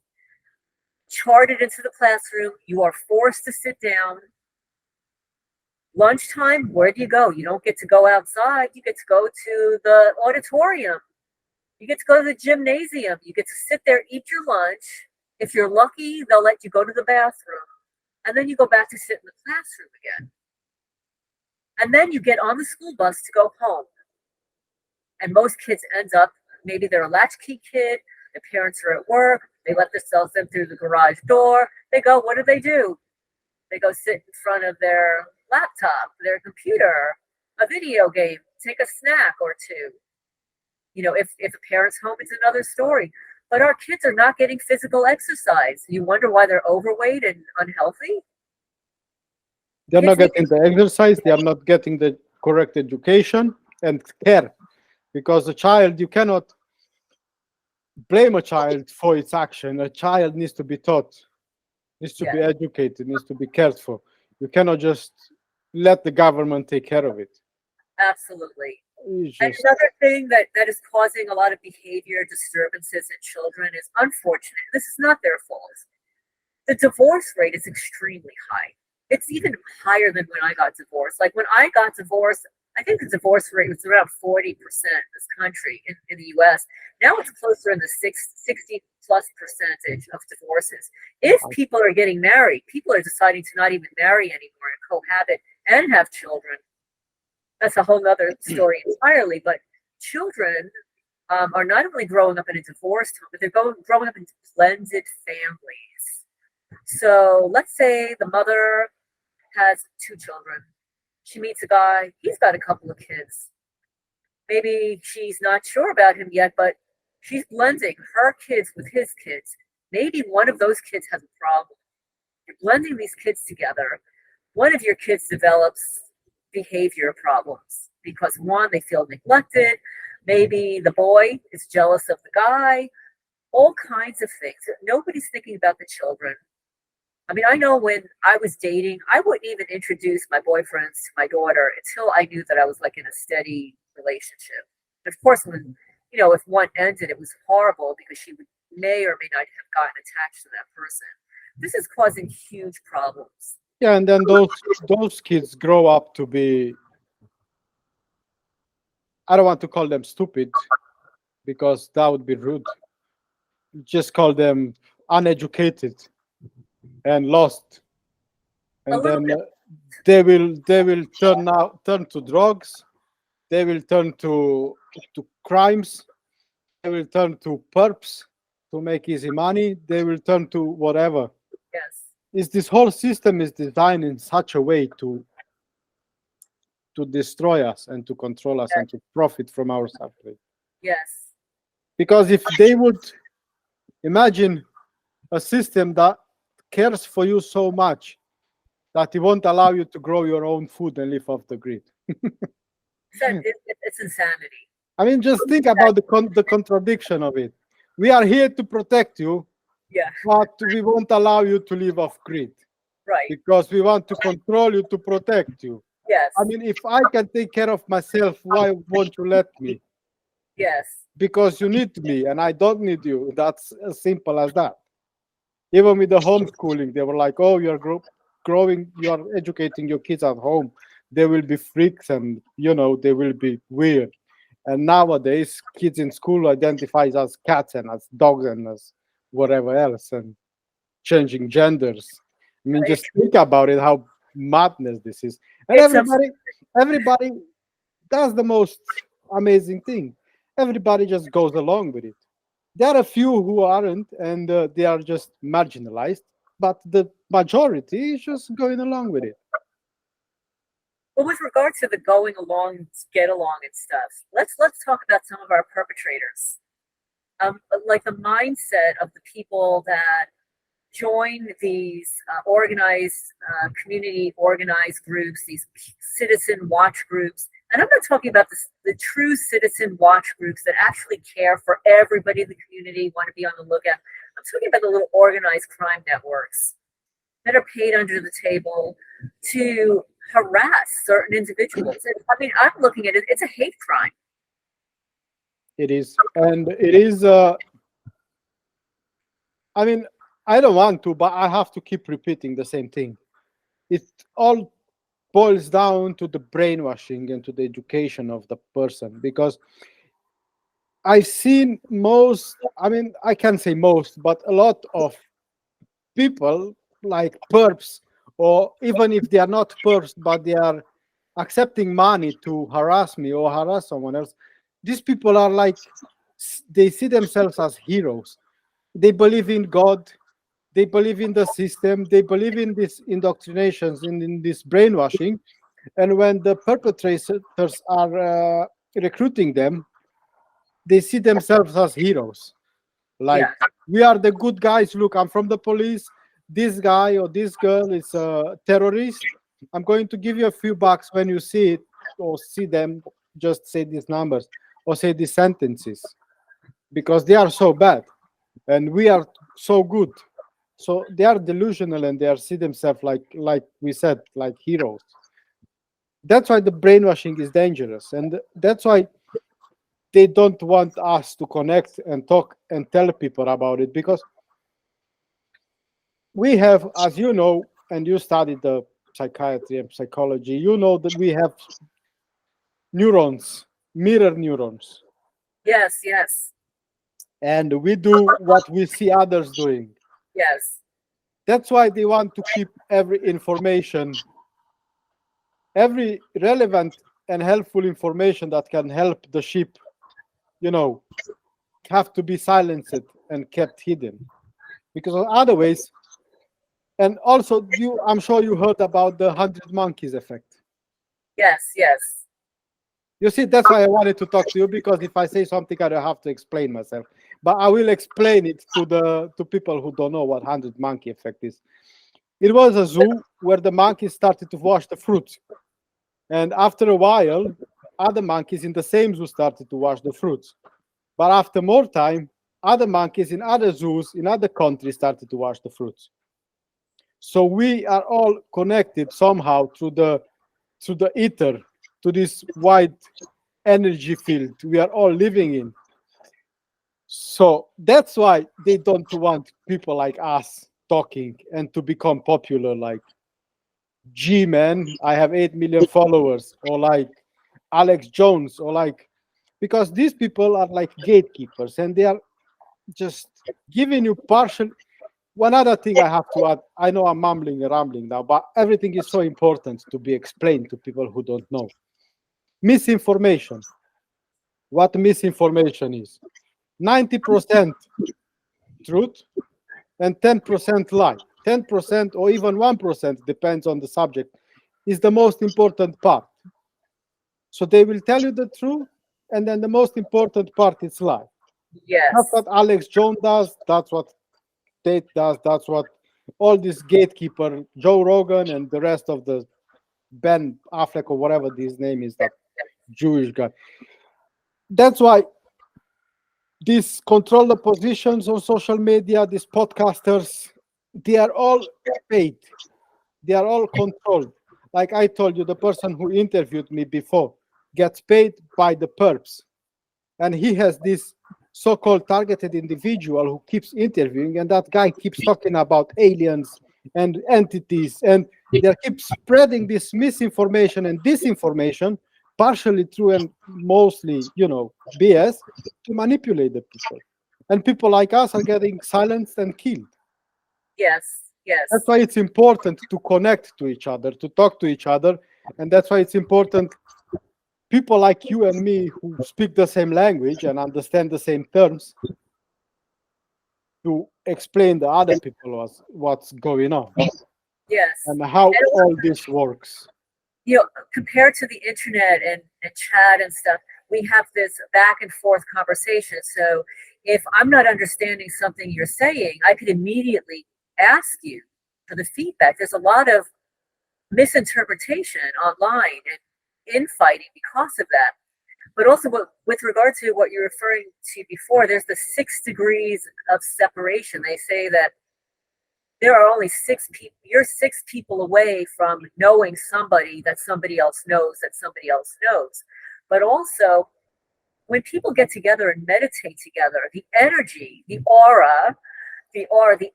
charted into the classroom. You are forced to sit down. Lunchtime, where do you go? You don't get to go outside. You get to go to the auditorium. You get to go to the gymnasium. You get to sit there, eat your lunch. If you're lucky, they'll let you go to the bathroom. And then you go back to sit in the classroom again. And then you get on the school bus to go home. And most kids end up, maybe they're a latchkey kid, their parents are at work, they let themselves in through the garage door. They go, what do? They go sit in front of their laptop, their computer, a video game, take a snack or two. You know, if a parent's home, it's another story. But our kids are not getting physical exercise. You wonder why they're overweight and unhealthy? They're not getting the exercise, they are not getting the correct education and care. Because a child, you cannot blame a child for its action. A child needs to be taught, needs to be educated, needs to be cared for. You cannot just let the government take care of it. Absolutely. And another thing that is causing a lot of behavior disturbances in children is unfortunate. This is not their fault. The divorce rate is extremely high. It's even higher than when I got divorced. Like when I got divorced, I think the divorce rate was around 40% in this country, in the US. Now it's closer in the 60 plus percentage of divorces. If people are getting married, people are deciding to not even marry anymore and cohabit and have children. That's a whole other story entirely. But children are not only growing up in a divorced home, but they're growing up in blended families. So let's say the mother has 2 children. She meets a guy, he's got a couple of kids. Maybe she's not sure about him yet, but she's blending her kids with his kids. Maybe one of those kids has a problem. You're blending these kids together. One of your kids develops behavior problems because one, they feel neglected. Maybe the boy is jealous of the guy. All kinds of things. Nobody's thinking about the children. I mean, I know when I was dating, I wouldn't even introduce my boyfriends to my daughter until I knew that I was like in a steady relationship. And of course, when, you know, if one ended, it was horrible because she may or may not have gotten attached to that person. This is causing huge problems. Yeah, and then those kids grow up to be, I don't want to call them stupid because that would be rude. Just call them uneducated and lost, and then they will turn to drugs, they will turn to crimes, they will turn to perps to make easy money, they will turn to whatever. Yes. This whole system is designed in such a way to destroy us and to control us and to profit from our suffering. Yes. Because if they would imagine a system that cares for you so much that it won't allow you to grow your own food and live off the grid. It's insanity. I mean, just think about the contradiction of it. We are here to protect you, but we won't allow you to live off grid. Right. Because we want to control you to protect you. Yes. I mean, if I can take care of myself, why won't you let me? Yes. Because you need me and I don't need you. That's as simple as that. Even with the homeschooling, they were like, oh, you're educating your kids at home. They will be freaks and, you know, they will be weird. And nowadays, kids in school identify as cats and as dogs and as whatever else and changing genders. I mean, just think about it, how madness this is. And everybody does the most amazing thing. Everybody just goes along with it. There are a few who aren't, and they are just marginalized, but the majority is just going along with it. Well, with regard to the going along, get along and stuff, let's talk about some of our perpetrators. Like the mindset of the people that join these organized, community organized groups, these citizen watch groups. And I'm not talking about the true citizen watch groups that actually care for everybody in the community, want to be on the lookout. I'm talking about the little organized crime networks that are paid under the table to harass certain individuals. I mean, I'm looking at it, it's a hate crime. It is. And it is, I mean, I don't want to, but I have to keep repeating the same thing. It all boils down to the brainwashing and to the education of the person, because I've seen most, I mean, I can't say most, but a lot of people like perps, or even if they are not perps, but they are accepting money to harass me or harass someone else. These people are like, they see themselves as heroes. They believe in God. They believe in the system. They believe in these indoctrinations, in this brainwashing. And when the perpetrators are recruiting them, they see themselves as heroes. Like, Yeah. we are the good guys. Look, I'm from the police. This guy or this girl is a terrorist. I'm going to give you a few bucks when you see it or see them. Just say these numbers or say these sentences because they are so bad and we are so good. So they are delusional and they are see themselves like we said, like heroes. That's why the brainwashing is dangerous, and that's why they don't want us to connect and talk and tell people about it, because we have, as you know, and you studied the psychiatry and psychology, you know that we have neurons, mirror neurons, Yes, yes, and we do what we see others doing. yes, That's why they want to keep every information, every relevant and helpful information that can help the sheep, you know, have to be silenced and kept hidden. Because otherwise, and also you, I'm sure you heard about the 100 monkeys effect. yes, yes. You see, that's why I wanted to talk to you, because if I say something, I don't have to explain myself. But I will explain it to people who don't know what 100 monkey effect is. It was a zoo where the monkeys started to wash the fruits. And after a while, other monkeys in the same zoo started to wash the fruits. But after more time, other monkeys in other zoos in other countries started to wash the fruits. So we are all connected somehow through the ether, to this wide energy field we are all living in. So that's why they don't want people like us talking and to become popular, like G-Man, I have 8 million followers, or like Alex Jones, or like, because these people are like gatekeepers and they are just giving you partial. One other thing I have to add, I know I'm mumbling and rambling now, but everything is so important to be explained to people who don't know. Misinformation. What misinformation is? 90% truth and 10% lie. 10% or even 1%, depends on the subject, is the most important part. So they will tell you the truth, and then the most important part is lie. That's Yes, what Alex Jones does. That's what Tate does. That's what all this gatekeeper, Joe Rogan, and the rest of the Ben Affleck or whatever his name is, that Jewish guy. That's why these control the positions on social media, these podcasters, they are all paid. They are all controlled. Like I told you, the person who interviewed me before gets paid by the perps. And he has this so-called targeted individual who keeps interviewing, and that guy keeps talking about aliens and entities, and they keep spreading this misinformation and disinformation, partially true and mostly, BS, to manipulate the people. And people like us are getting silenced and killed. yes, That's yes, why it's important to connect to each other, to talk to each other, and that's why it's important people like you and me who speak the same language and understand the same terms to explain the other people what's going on yes. and how And all this works. compared to the internet and chat and stuff, we have this back and forth conversation. So if I'm not understanding something you're saying, I could immediately ask you for the feedback. There's a lot of misinterpretation online and infighting because of that. But also, with regard to what you're referring to before, there's the 6 degrees of separation. They say that there are only 6 people. You're 6 people away from knowing somebody that somebody else knows that somebody else knows. But also, when people get together and meditate together, the energy, the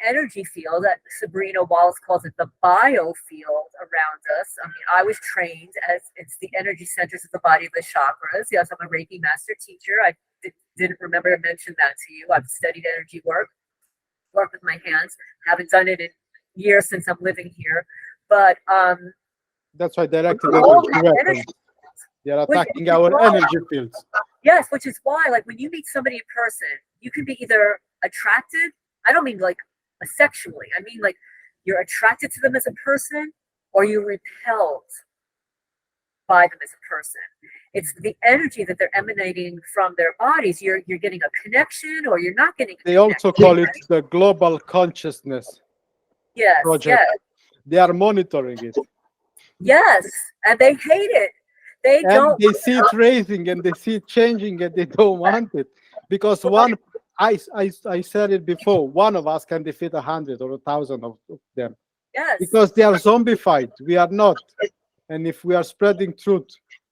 energy field that Sabrina Wallace calls it the biofield around us. I mean, I was trained as it's the energy centers of the body of the chakras. Yes, I'm a Reiki master teacher. I didn't remember to mention that to you. I've studied energy work with my hands. Haven't done it in years since I'm living here, but that's why directed all energy that weapons. energy, They are which attacking is our why- energy fields. yes, which is why, like, when you meet somebody in person, you can be either attracted. I don't mean like sexually. I mean like you're attracted to them as a person, or you're repelled by them as a person. It's the energy that they're emanating from their bodies. You're getting a connection, or you're not getting. They also call it the global consciousness Yes, project. yes, They are monitoring it. yes, and they hate it. They And don't. they see it raising and they see it changing and they don't want it. Because one, I said it before, one of us can defeat 100 or 1,000 of them. Yes. Because they are zombified. We are not. And if we are spreading truth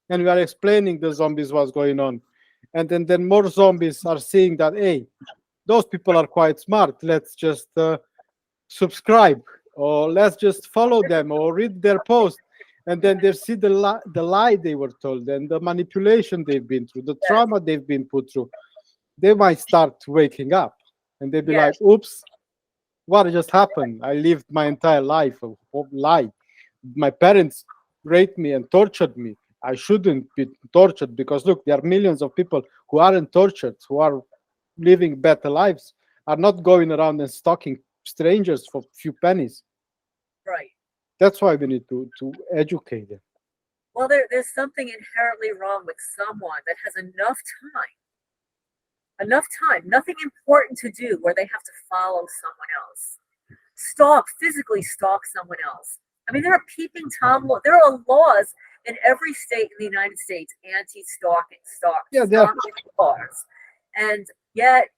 and we are explaining the zombies what's going on, and then more zombies are seeing that, hey, those people are quite smart. Let's just subscribe, or let's just follow them, or read their post. And then they see the lie they were told, and the manipulation they've been through, the trauma they've been put through. They might start waking up, and they'll be like, oops, what just happened? I lived my entire life of lie. My parents raped me and tortured me. I shouldn't be tortured, because look, there are millions of people who aren't tortured, who are living better lives, are not going around and stalking strangers for a few pennies. Right. That's why we need to educate them. Well, there's something inherently wrong with someone that has enough time, nothing important to do where they have to follow someone else, physically stalk someone else. I mean, there are peeping Tom laws. There are laws in every state in the United States anti-stalking, stalking laws, and yet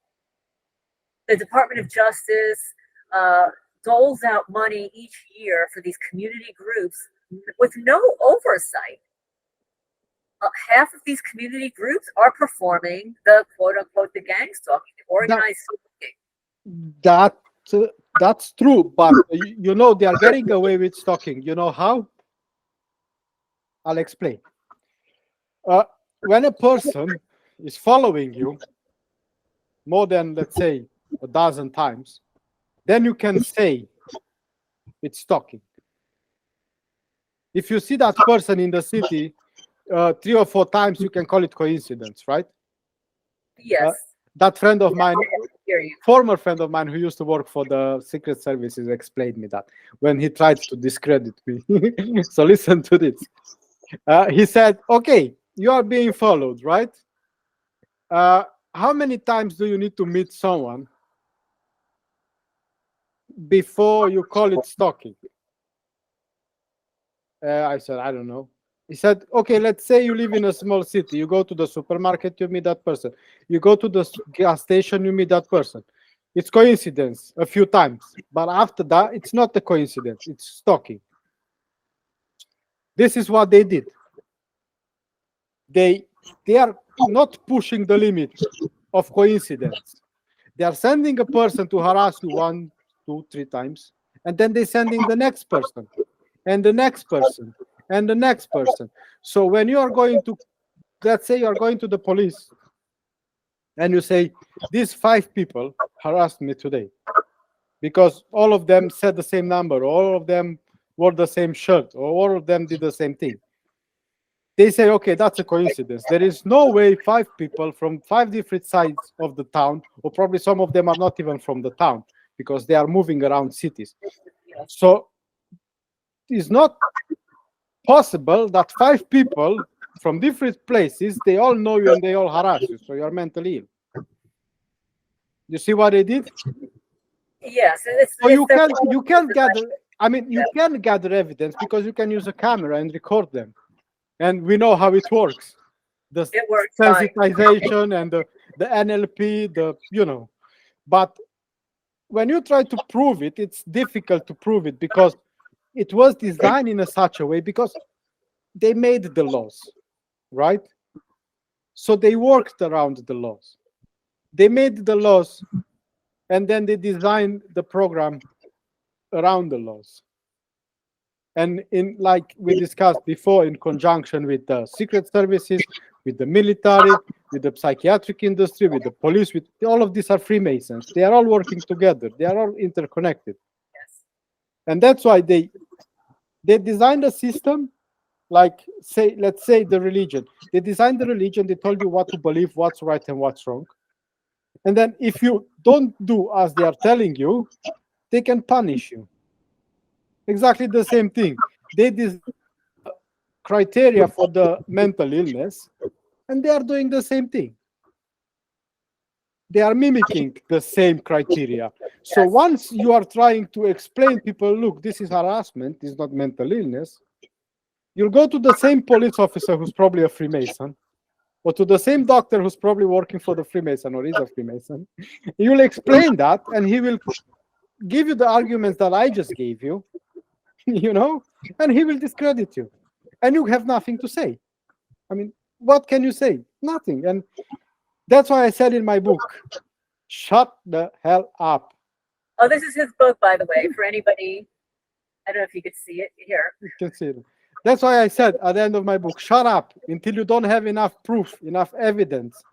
the Department of Justice doles out money each year for these community groups with no oversight. Half of these community groups are performing the quote-unquote the gang stalking, the organized stalking. That's true, but you know they are getting away with stalking. You know how? I'll explain. When a person is following you more than, let's say, a dozen times, then you can say it's stalking. If you see that person in the city 3 or 4 times, you can call it coincidence, right? Yes. That friend of mine, former friend of mine who used to work for the Secret Services, explained me that when he tried to discredit me. So listen to this. He said, okay, you are being followed, right? How many times do you need to meet someone before you call it stalking? I said, I don't know. He said, okay, let's say you live in a small city. You go to the supermarket, you meet that person. You go to the gas station, you meet that person. It's coincidence a few times. But after that, it's not a coincidence. It's stalking. This is what they did. They are not pushing the limit of coincidence. They are sending a person to harass you 1, 2, 3 times. And then they're sending the next person. And the next person. And the next person. So when you are going to, let's say you are going to the police and you say, these 5 people harassed me today because all of them said the same number, all of them wore the same shirt, or all of them did the same thing. They say, okay, that's a coincidence. There is no way 5 people from 5 different sides of the town, or probably some of them are not even from the town because they are moving around cities. So it's not possible that 5 people from different places, they all know you and they all harass you, so you are mentally ill. You see what they did? Yes. So you can gather, I mean, you can gather evidence because you can use a camera and record them. And we know how it works. The sensitization and the NLP, But when you try to prove it, it's difficult to prove it because it was designed in such a way because they made the laws, right? So they worked around the laws. They made the laws, and then they designed the program around the laws. And in, like we discussed before, in conjunction with the secret services, with the military, with the psychiatric industry, with the police, with all of these are Freemasons. They are all working together. They are all interconnected. Yes. And that's why they designed a system like, let's say the religion. They designed the religion, they told you what to believe, what's right and what's wrong. And then if you don't do as they are telling you, they can punish you. Exactly the same thing. They designed criteria for the mental illness, and they are doing the same thing. They are mimicking the same criteria. So once you are trying to explain people, look, this is harassment, this is not mental illness, you'll go to the same police officer who's probably a Freemason, or to the same doctor who's probably working for the Freemason or is a Freemason. You'll explain that, and he will give you the arguments that I just gave you, you know, and he will discredit you. And you have nothing to say. I mean, what can you say? Nothing. And that's why I said in my book, shut the hell up. Oh, this is his book, by the way, for anybody. I don't know if you could see it here. You can see it. That's why I said at the end of my book, shut up until you don't have enough proof, enough evidence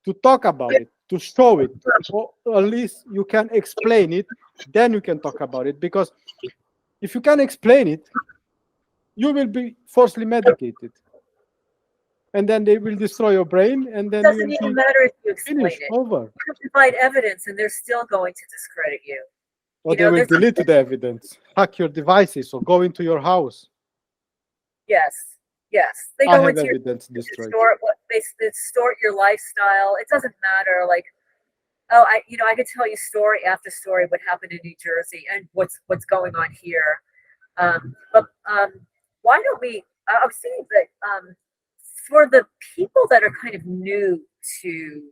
to talk about it, to show it, or at least you can explain it, then you can talk about it. Because if you can explain it, you will be forcibly medicated. And then they will destroy your brain, and then it doesn't even matter if you explain finished, it. over. You can provide evidence, and they're still going to discredit you. Or they will delete the evidence, hack your devices, or go into your house. Yes, yes. They I go have into evidence destroyed. they distort your lifestyle. It doesn't matter. Like, oh, I could tell you story after story what happened in New Jersey and what's going on here. But why don't we? I was thinking that for the people that are kind of new to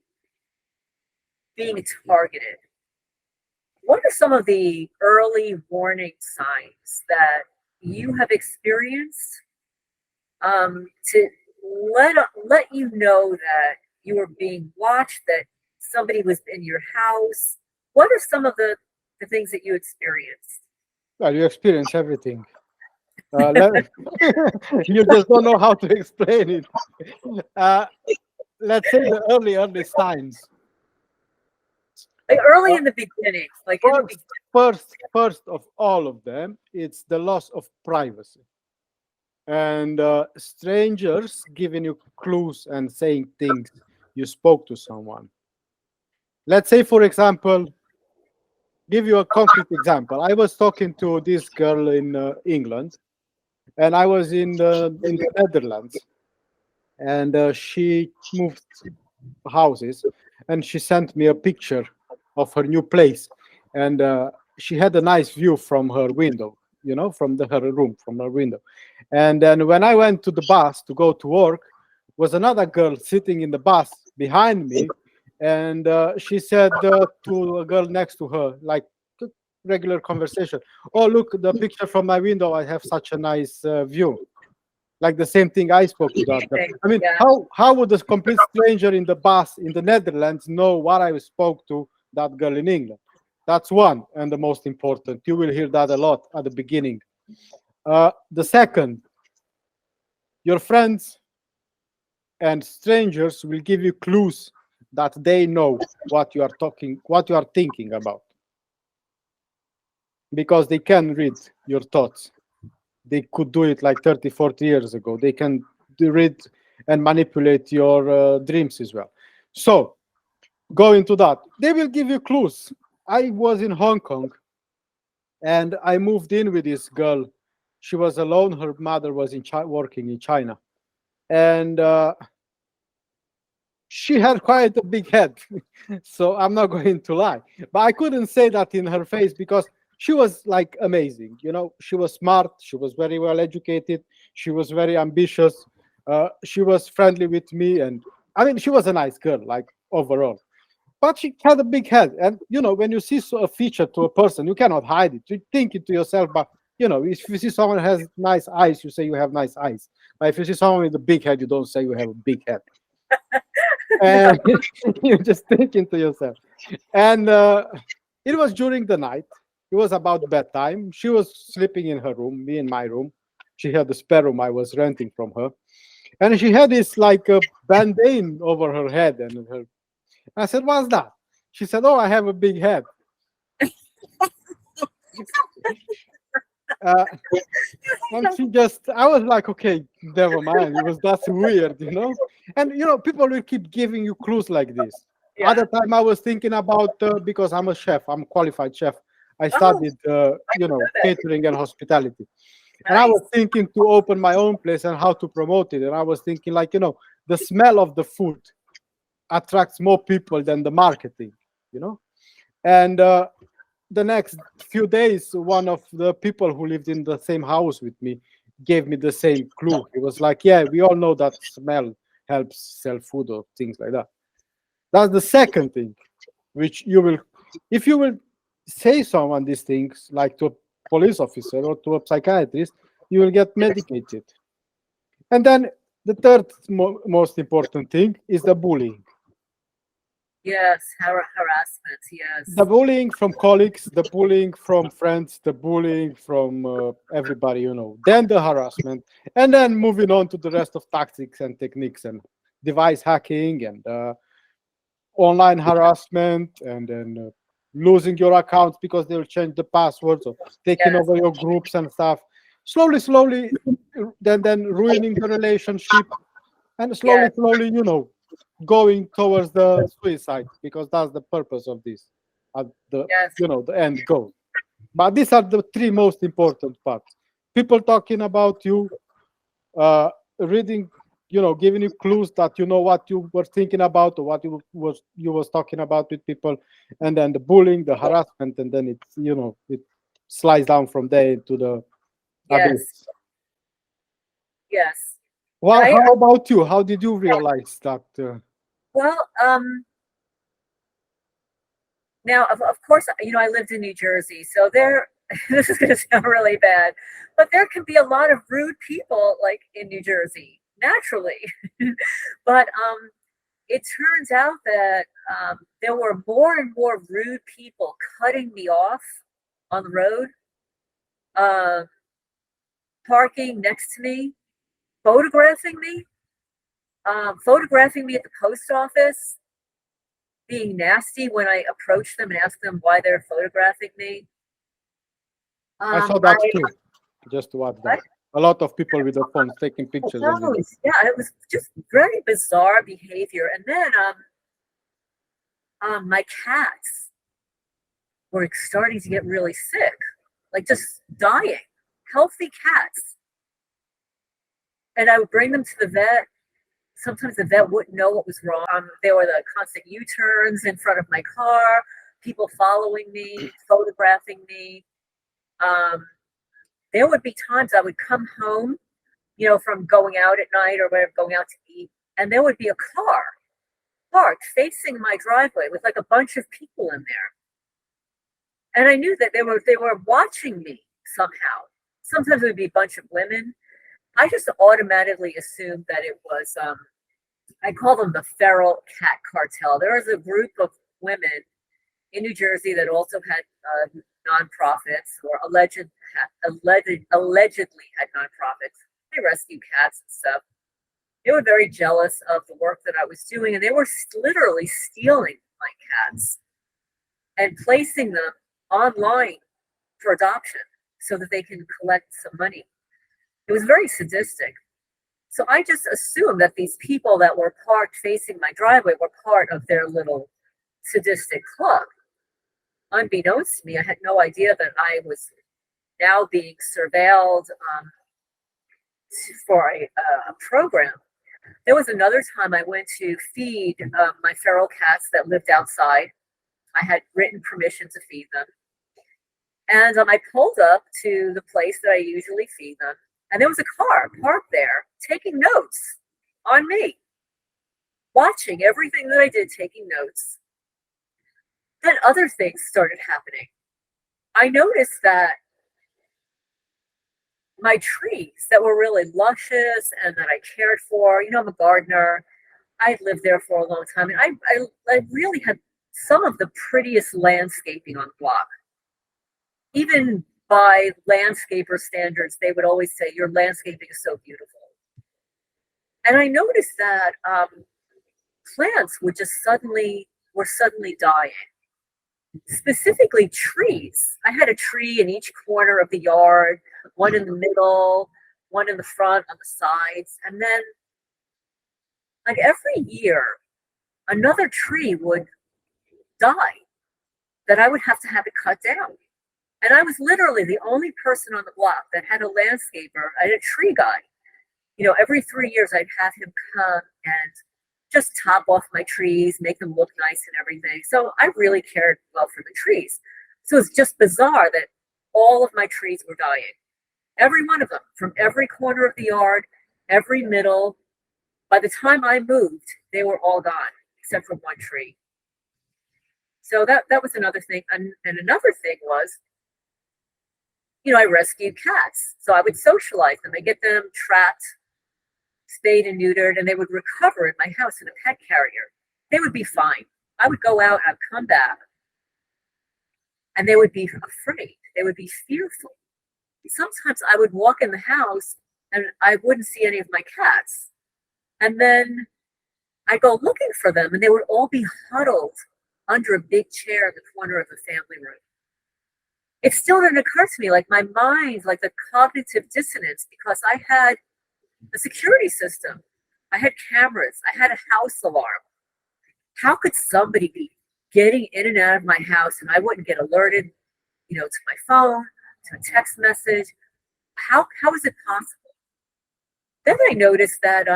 being targeted, what are some of the early warning signs that you have experienced to let you know that you are being watched, that somebody was in your house? What are some of the things that you experienced? Well, you experience everything. You just don't know how to explain it. Let's say the early signs. Like early in the beginning, like first of all of them, it's the loss of privacy. And strangers giving you clues and saying things you spoke to someone. Let's say, for example, give you a concrete example. I was talking to this girl in England, and I was in the Netherlands, and she moved houses, and she sent me a picture of her new place, and she had a nice view from her window, you know, from her room, from her window. And then when I went to the bus to go to work, was another girl sitting in the bus behind me, and she said to a girl next to her, like regular conversation, "Oh, look, the picture from my window, I have such a nice view." Like the same thing I spoke to that girl. I mean, how would a complete stranger in the bus in the Netherlands know what I spoke to that girl in England? That's one, and the most important. You will hear that a lot at the beginning. The second, your friends and strangers will give you clues that they know what you are thinking about, because they can read your thoughts. They could do it like 30, 40 years ago. They can read and manipulate your dreams as well. So, go into that. They will give you clues. I was in Hong Kong, and I moved in with this girl. She was alone. Her mother was working in China. And she had quite a big head. So I'm not going to lie. But I couldn't say that in her face, because she was like amazing. You know, she was smart. She was very well educated. She was very ambitious. She was friendly with me. And I mean, she was a nice girl, like overall. But she had a big head. And, you know, when you see a feature to a person, you cannot hide it. You think it to yourself. But, you know, if you see someone who has nice eyes, you say you have nice eyes. But if you see someone with a big head, you don't say you have a big head. And you just thinking to yourself. And it was during the night. It was about bedtime. She was sleeping in her room, me in my room. She had the spare room I was renting from her. And she had this like a band-aid over her head, and I said, "What's that?" She said, "Oh, I have a big head." Uh, and I was like, okay, never mind. That's weird, you know. And people will keep giving you clues like this. Yeah. Other time, I was thinking about because I'm a chef, I'm a qualified chef. I Oh, studied, I didn't know that. catering and hospitality. And I Nice. was thinking to open my own place and how to promote it. And I was thinking, like, the smell of the food attracts more people than the marketing, you know. And the next few days, one of the people who lived in the same house with me gave me the same clue. He was like, "Yeah, we all know that smell helps sell food or things like that." That's the second thing, which if you will say someone these things, like to a police officer or to a psychiatrist, you will get medicated. And then the third most important thing is the bullying. Yes, harassment. Yes. The bullying from colleagues, the bullying from friends, the bullying from everybody, then the harassment, and then moving on to the rest of tactics and techniques and device hacking and online harassment, and then losing your accounts because they'll change the passwords or taking Yes. over your groups and stuff. Slowly, then ruining the relationship, and slowly, going towards the suicide, because that's the purpose of this at the Yes. the end goal. But these are the three most important parts: people talking about you, reading, giving you clues that what you were thinking about or what you was talking about with people, and then the bullying, the harassment, and then it slides down from there into the Yes. abyss. Yes. Well, I- how about you? How did you realize that? Well, now of course, I lived in New Jersey, so there. This is going to sound really bad, but there can be a lot of rude people, like in New Jersey, naturally. But it turns out that there were more and more rude people cutting me off on the road, parking next to me, photographing me, photographing me at the post office, being nasty when I approach them and ask them why they're photographing me. I saw that too. Just to add that. What? A lot of people with their phones taking pictures and videos. Yeah, it was just very bizarre behavior. And then my cats were starting to get really sick, like just dying, healthy cats. And I would bring them to the vet. Sometimes the vet wouldn't know what was wrong. There were the constant U-turns in front of my car, people following me, photographing me. There would be times I would come home, from going out at night or whatever, going out to eat, and there would be a car parked facing my driveway with like a bunch of people in there. And I knew that they were watching me somehow. Sometimes it would be a bunch of women. I just automatically assumed that it was, I call them the feral cat cartel. There was a group of women in New Jersey that also had nonprofits, or allegedly had nonprofits. They rescue cats and stuff. They were very jealous of the work that I was doing, and they were literally stealing my cats and placing them online for adoption so that they can collect some money. It was very sadistic. So I just assumed that these people that were parked facing my driveway were part of their little sadistic club. Unbeknownst to me, I had no idea that I was now being surveilled for a program. There was another time I went to feed my feral cats that lived outside. I had written permission to feed them. And I pulled up to the place that I usually feed them, and there was a car parked there taking notes on me, watching everything that I did, taking notes. Then other things started happening. I noticed that my trees that were really luscious and that I cared for, I'm a gardener. I'd lived there for a long time, and I really had some of the prettiest landscaping on the block. Even by landscaper standards, they would always say, your landscaping is so beautiful. And I noticed that plants were suddenly dying. Specifically trees. I had a tree in each corner of the yard, one in the middle, one in the front, on the sides. And then, like every year, another tree would die that I would have to have it cut down. And I was literally the only person on the block that had a landscaper. I had a tree guy. You know, every 3 years I'd have him come and just top off my trees, make them look nice and everything. So I really cared well for the trees. So it's just bizarre that all of my trees were dying. Every one of them, from every corner of the yard, every middle. By the time I moved, they were all gone, except for one tree. So that was another thing. And another thing was, you know, I rescued cats. So I would socialize them. I get them trapped, spayed and neutered, and they would recover in my house in a pet carrier. They would be fine. I would go out, I'd come back, and they would be afraid. They would be fearful. Sometimes I would walk in the house and I wouldn't see any of my cats. And then I'd go looking for them, and they would all be huddled under a big chair in the corner of the family room. It still didn't occur to me, like my mind, like the cognitive dissonance, because I had a security system. I had cameras. I had a house alarm. How could somebody be getting in and out of my house and I wouldn't get alerted, you know, to my phone, to a text message? How is it possible? Then I noticed that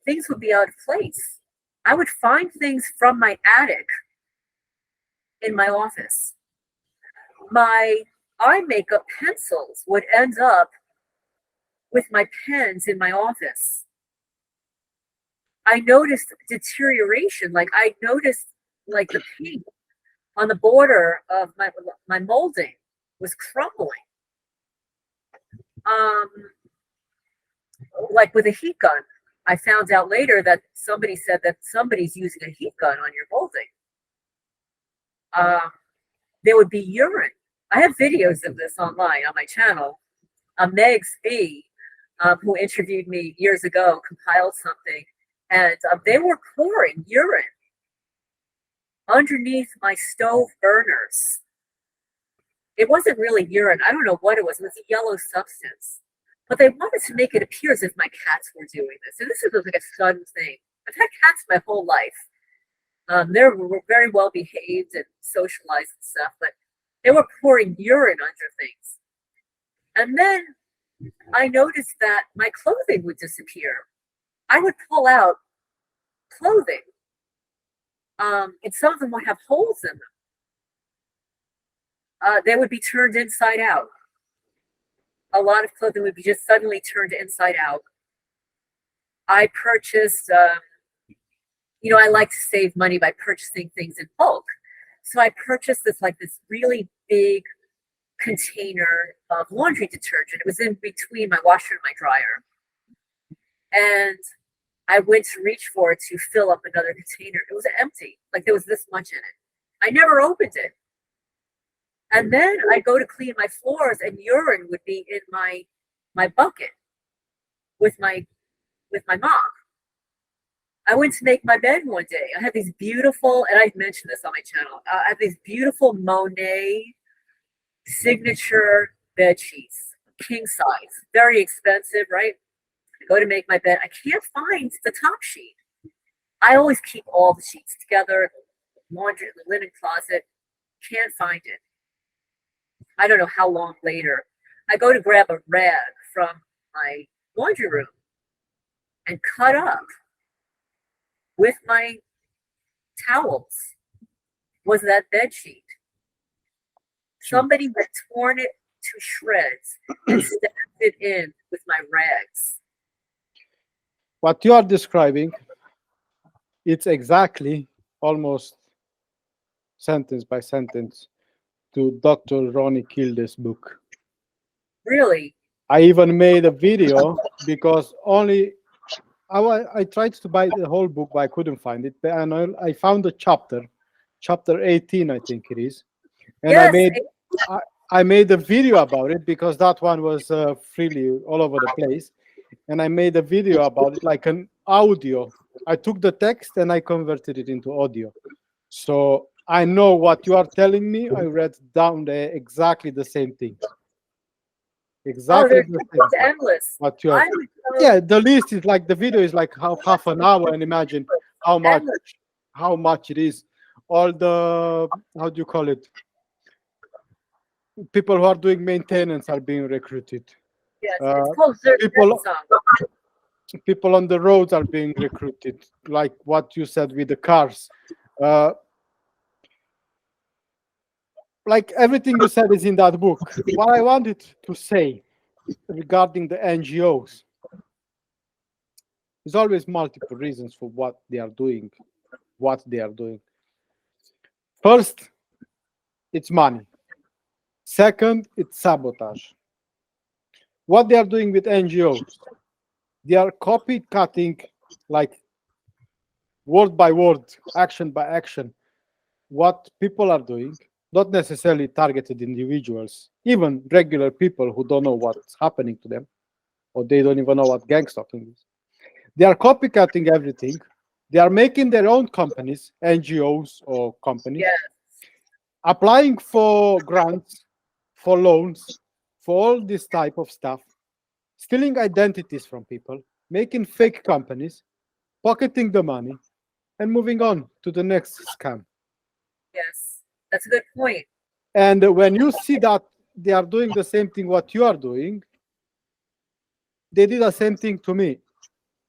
things would be out of place. I would find things from my attic in my office. My eye makeup pencils would end up with my pens in my office. I noticed deterioration. Like I noticed like the paint on the border of my molding was crumbling. Like with a heat gun. I found out later that somebody said that somebody's using a heat gun on your molding. There would be urine. I have videos of this online on my channel. Megs B, who interviewed me years ago, compiled something, and they were pouring urine underneath my stove burners. It wasn't really urine. I don't know what it was. It was a yellow substance. But they wanted to make it appear as if my cats were doing this. And this is like a sudden thing. I've had cats my whole life. They were very well behaved and socialized and stuff, but they were pouring urine under things. And then I noticed that my clothing would disappear. I would pull out clothing, and some of them would have holes in them. They would be turned inside out. A lot of clothing would be just suddenly turned inside out. I purchased, you know, I like to save money by purchasing things in bulk. So I purchased this really big container of laundry detergent. It was in between my washer and my dryer. And I went to reach for it to fill up another container. It was empty, like there was this much in it. I never opened it. And then I go to clean my floors, and urine would be in my bucket with my mop. I went to make my bed one day. I had these beautiful, and I mentioned this on my channel. I have these beautiful Monet signature bed sheets, king size, very expensive, right? I go to make my bed. I can't find the top sheet. I always keep all the sheets together, laundry, the linen closet. Can't find it. I don't know how long later. I go to grab a rag from my laundry room and cut up with my towels was that bed sheet. Somebody had torn it to shreds and stacked it in with my rags. What you are describing, it's exactly almost sentence by sentence to Dr. Ronnie Kilde's book. Really? I even made a video because I tried to buy the whole book, but I couldn't find it. And I found a chapter 18, I think it is. And yes, I made a video about it because that one was freely all over the place. and I made a video about it, like an audio. I took the text and I converted it into audio. So I know what you are telling me. I read down there exactly the same thing. Exactly the same. It's endless. What you are, yeah, the list is like, the video is like half an hour, and imagine how much it is. All the, how do you call it? People who are doing maintenance are being recruited. Yes, it's called people on the roads are being recruited, like what you said with the cars. Like everything you said is in that book. What I wanted to say regarding the NGOs, there's always multiple reasons for what they are doing. First, it's money. Second, it's sabotage. What they are doing with NGOs, they are copycatting, like word by word, action by action, what people are doing, not necessarily targeted individuals, even regular people who don't know what's happening to them, or they don't even know what GangStalking is. They are copycatting everything. They are making their own companies, NGOs or companies, applying for grants, for loans, for all this type of stuff, stealing identities from people, making fake companies, pocketing the money, and moving on to the next scam. Yes, that's a good point. And when you see that they are doing the same thing what you are doing, they did the same thing to me.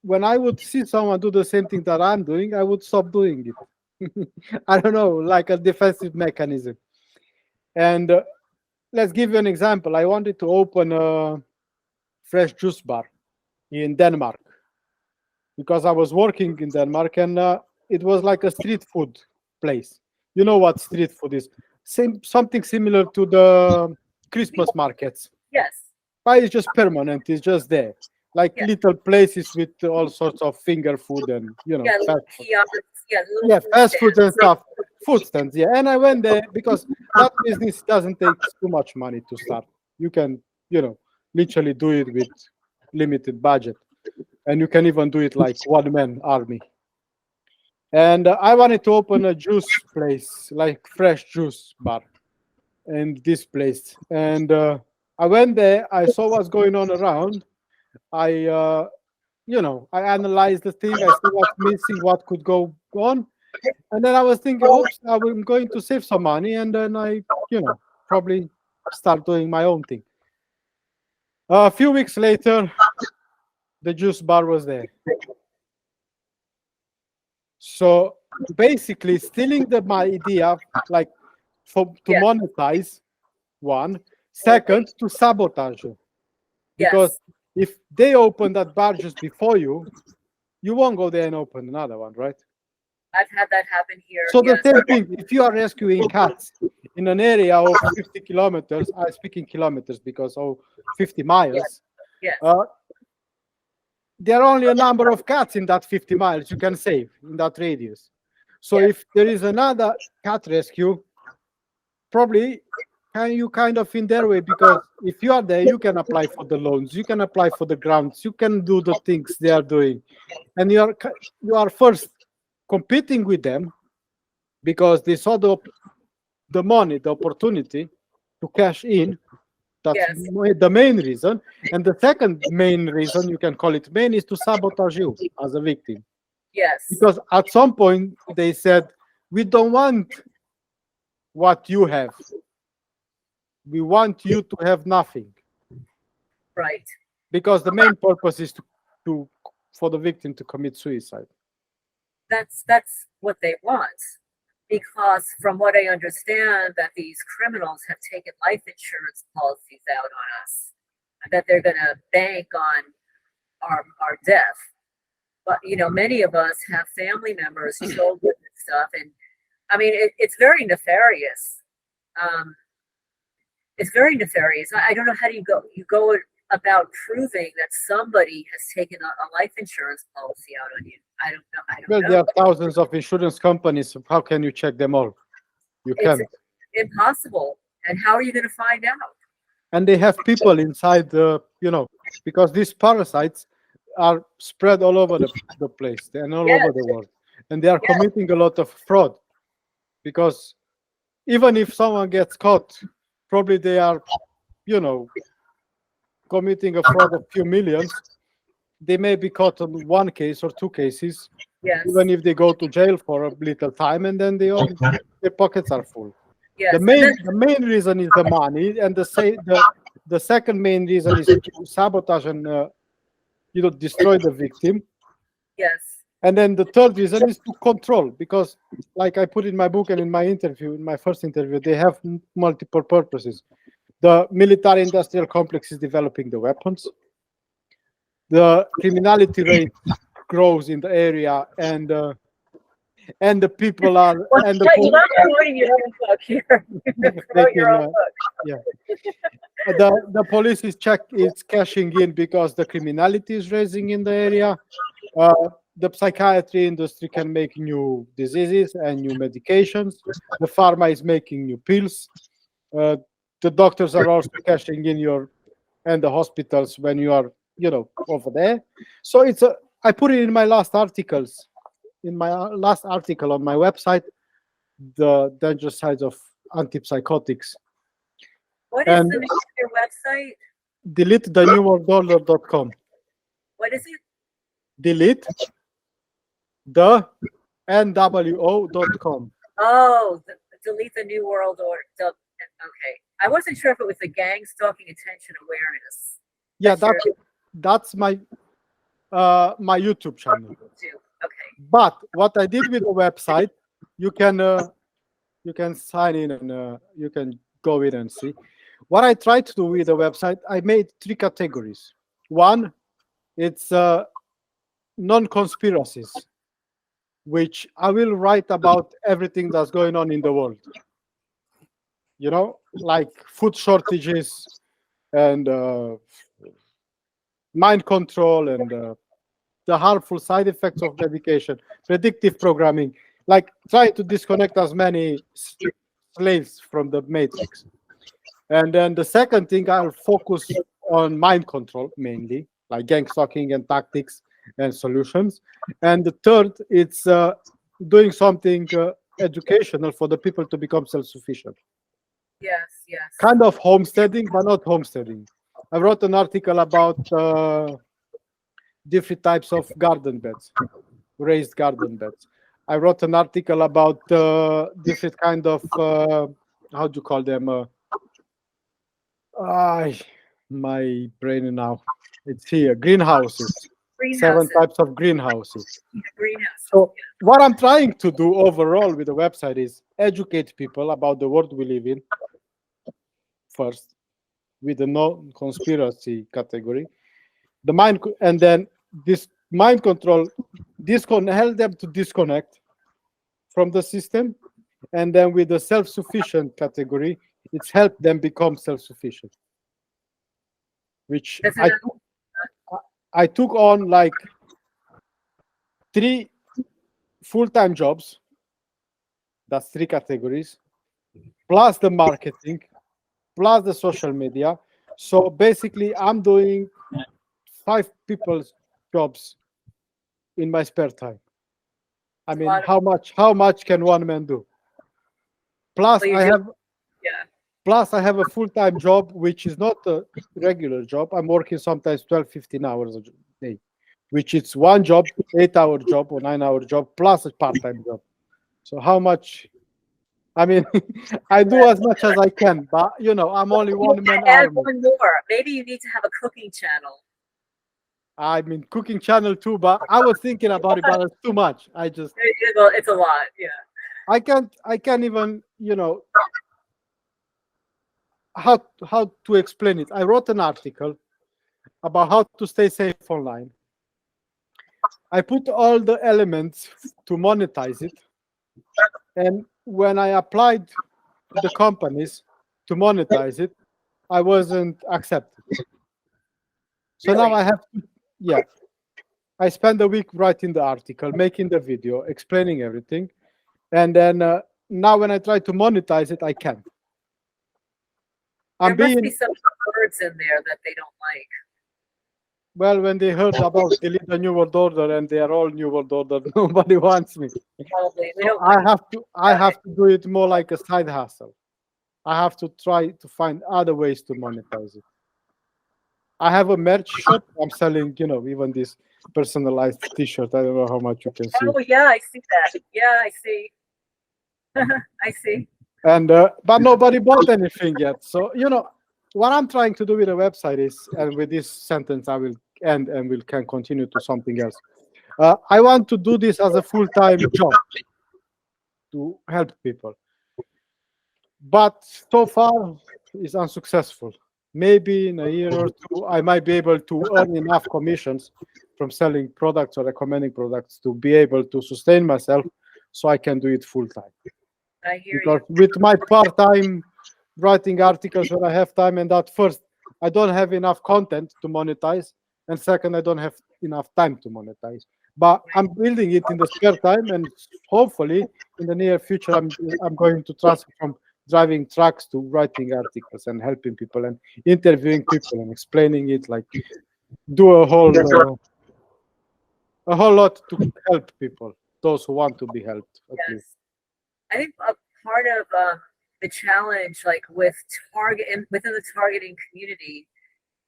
When I would see someone do the same thing that I'm doing, I would stop doing it. I don't know, like a defensive mechanism. And let's give you an example. I wanted to open a fresh juice bar in Denmark because I was working in Denmark, and it was like a street food place. You know what street food is? Something similar to the Christmas markets. Yes. But it's just permanent. It's just there. Like little places with all sorts of finger food and, fast food. Fast food and stuff. Food stands, And I went there because that business doesn't take too much money to start. You can, literally do it with limited budget. And you can even do it like one-man army. And I wanted to open a juice place, like fresh juice bar in this place. And I went there. I saw what's going on around. I analyzed the thing. I saw what's missing, what could go on. And then I was thinking, oops, I'm going to save some money. And then I, probably start doing my own thing. A few weeks later, the juice bar was there. So basically stealing my idea, like to monetize, one. Second, to sabotage you. Because if they open that bar just before you, you won't go there and open another one, right? I've had that happen here. So the same thing, if you are rescuing cats in an area of 50 kilometers, I speak in kilometers because 50 miles, there are only a number of cats in that 50 miles you can save in that radius. So if there is another cat rescue, probably you kind of in their way, because if you are there, you can apply for the loans, you can apply for the grants, you can do the things they are doing. And you are first competing with them because they saw the money, the opportunity to cash in. That's the main reason. And the second main reason, you can call it main, is to sabotage you as a victim. Yes. Because at some point they said, we don't want what you have. We want you to have nothing. Right. Because the main purpose is for the victim to commit suicide. That's what they want. Because from what I understand, that these criminals have taken life insurance policies out on us, that they're going to bank on our death. But, many of us have family members, children and stuff. And I mean, it's very nefarious. It's very nefarious. I don't know how do you go about proving that somebody has taken a life insurance policy out on you. I don't know. There are thousands of insurance companies. How can you check them all? You can't. It's impossible. And how are you going to find out? And they have people inside because these parasites are spread all over the place and all over the world, and they are committing a lot of fraud, because even if someone gets caught, probably they are, committing a fraud of few millions. They may be caught on one case or two cases, even if they go to jail for a little time, and then their pockets are full. Yes. The main reason is the money, and the second main reason is to sabotage and destroy the victim. Yes. And then the third reason is to control, because, like I put in my book and in my first interview, they have multiple purposes. The military-industrial complex is developing the weapons. The criminality rate grows in the area, and the people are. Well, and you're not promoting your own book here. Promote your own book. Yeah. The police is cashing in because the criminality is rising in the area. The psychiatry industry can make new diseases and new medications. The pharma is making new pills. The doctors are also cashing in and the hospitals when you are, over there. So I put it in my last articles, on my website, the dangerous sides of antipsychotics. What is the name of your website? DeleteTheNewWorldOrder.com. What is it? Delete the NWO.com. Oh, delete the New World Order. Okay. I wasn't sure if it was the GangStalking attention awareness. Yeah, that's my my YouTube channel. Okay. But what I did with the website, you can sign in and you can go in and see. What I tried to do with the website, I made 3 categories. One, it's non-conspiracies, which I will write about everything that's going on in the world. Like food shortages and mind control and the harmful side effects of medication, predictive programming, like trying to disconnect as many slaves from the matrix. And then the second thing, I'll focus on mind control mainly, like GangStalking and tactics and solutions. And the third, it's doing something educational for the people to become self-sufficient. Yes. Kind of homesteading, but not homesteading. I wrote an article about different types of garden beds, raised garden beds. I wrote an article about different kind of, how do you call them? My brain now. It's here. Greenhouses. 7 types of greenhouses. So what I'm trying to do overall with the website is educate people about the world we live in first, with the non-conspiracy category. The mind, and then this mind control, help them to disconnect from the system. And then with the self-sufficient category, it's helped them become self-sufficient, which I took on like 3 full-time jobs. That's 3 categories, plus the marketing, plus the social media. So basically, I'm doing 5 people's jobs in my spare time. I mean, how much can one man do? Plus, I have a full-time job, which is not a regular job. I'm working sometimes 12, 15 hours a day, which is one job, 8-hour job or 9-hour job, plus a part-time job. So how much? I mean, I do as much as I can, but I'm only one man army. One more. Maybe you need to have a cooking channel. I mean, cooking channel too, but I was thinking about it, but it's too much. It's a lot. Yeah. I can't even, how to explain it. I wrote an article about how to stay safe online. I put all the elements to monetize it, and when I applied to the companies to monetize it, I wasn't accepted. So now I have to, I spend a week writing the article, making the video, explaining everything, and then now when I try to monetize it, I can't. There must be some words in there that they don't like. Well, when they heard about delete the New World Order and they are all New World Order, nobody wants me. Probably. We So don't want I have to do it more like a side hustle. I have to try to find other ways to monetize it. I have a merch shop. I'm selling, even this personalized T-shirt. I don't know how much you can see. Oh yeah, I see that. Yeah, I see. I see. And but nobody bought anything yet. So what I'm trying to do with the website is, and with this sentence I will end and we can continue to something else. I want to do this as a full-time job to help people, but so far it's unsuccessful. Maybe in a year or two I might be able to earn enough commissions from selling products or recommending products to be able to sustain myself, so I can do it full-time. I hear Because you. with my part-time writing articles when I have time, and that first, I don't have enough content to monetize, and second, I don't have enough time to monetize. But I'm building it in the spare time, and hopefully, in the near future, I'm going to transfer from driving trucks to writing articles and helping people and interviewing people and explaining it, like do a whole lot to help people, those who want to be helped, at least. Yes. I think a part of the challenge, like with within the targeting community,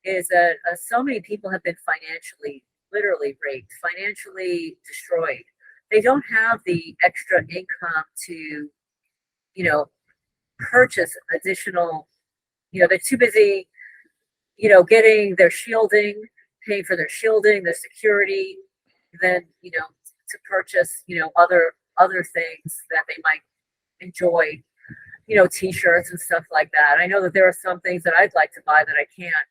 is that so many people have been financially, literally raped, financially destroyed. They don't have the extra income to, purchase additional. They're too busy, getting their shielding, paying for their shielding, their security, then to purchase, other things that they might enjoy, t-shirts and stuff like that. I know that there are some things that I'd like to buy that I can't.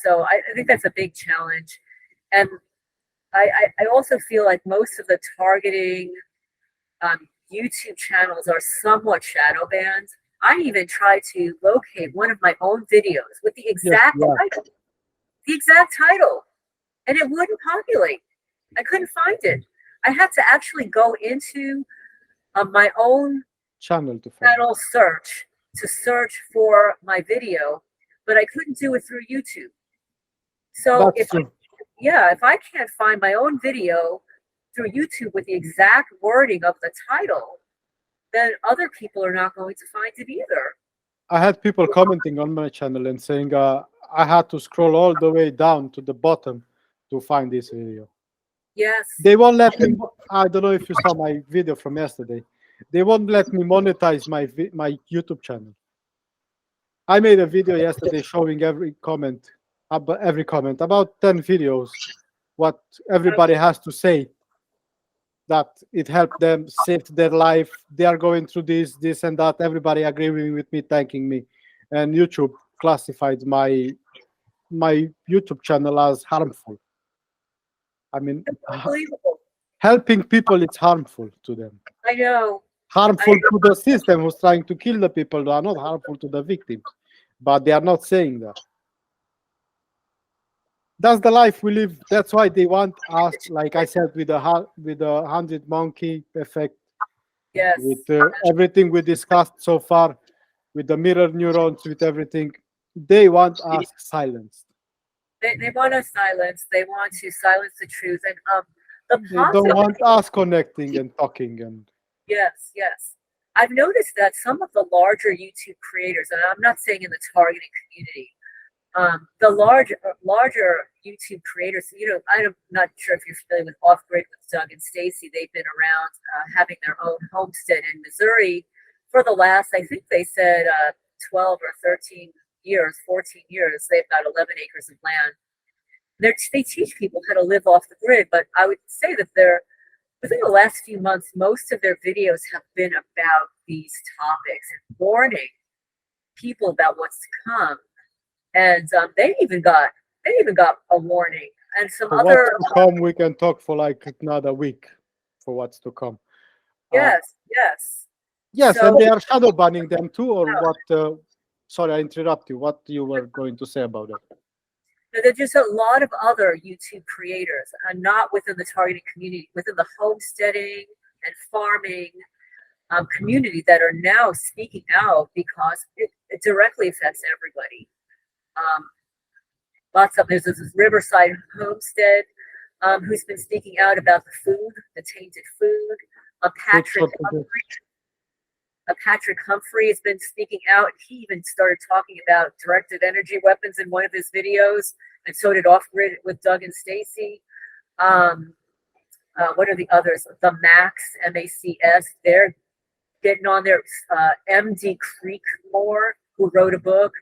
So I think that's a big challenge. And I also feel like most of the targeting YouTube channels are somewhat shadow banned. I even tried to locate one of my own videos with the exact title, and it wouldn't populate. I couldn't find it. I had to actually go into my own Channel search to search for my video, but I couldn't do it through YouTube. So if I can't find my own video through YouTube with the exact wording of the title, then other people are not going to find it either. I had people commenting on my channel and saying I had to scroll all the way down to the bottom to find this video. Yes. They won't let me. I don't know if you saw my video from yesterday. They won't let me monetize my YouTube channel. I made a video yesterday showing every comment, about 10 videos, what everybody has to say, that it helped them, saved their life. They are going through this and that. Everybody agreeing with me, thanking me, and YouTube classified my YouTube channel as harmful. I mean, helping people, it's harmful to them. I know. Harmful to the system who's trying to kill the people. They are not harmful to the victims, but they are not saying that. That's the life we live. That's why they want us, like I said, with the 100 monkey effect. Yes. With everything we discussed so far, with the mirror neurons, with everything, they want us silenced. They want us silenced. They want to silence the truth, and they don't want us connecting and talking. And yes. I've noticed that some of the larger YouTube creators, and I'm not saying in the targeting community, the larger YouTube creators, I'm not sure if you're familiar with Off Grid with Doug and Stacy. They've been around having their own homestead in Missouri for the last, I think they said 12 or 13 years, 14 years. They've got 11 acres of land. They teach people how to live off the grid, but I would say that within the last few months, most of their videos have been about these topics and warning people about what's to come. And they even got a warning. And some for other what's to come, we can talk for like another week for what's to come. Yes. So, and they are shadow banning them too, or what? Sorry, I interrupt you. What you were going to say about it? There's just a lot of other YouTube creators, not within the targeting community, within the homesteading and farming community, that are now speaking out because it directly affects everybody. Lots of there's this Riverside Homestead who's been speaking out about the food, the tainted food. Patrick Humphrey has been speaking out. He even started talking about directed energy weapons in one of his videos, and so did Off Grid with Doug and Stacy. What are the others? The Max, MACS. They're getting on there. MD Creekmore, who wrote a book.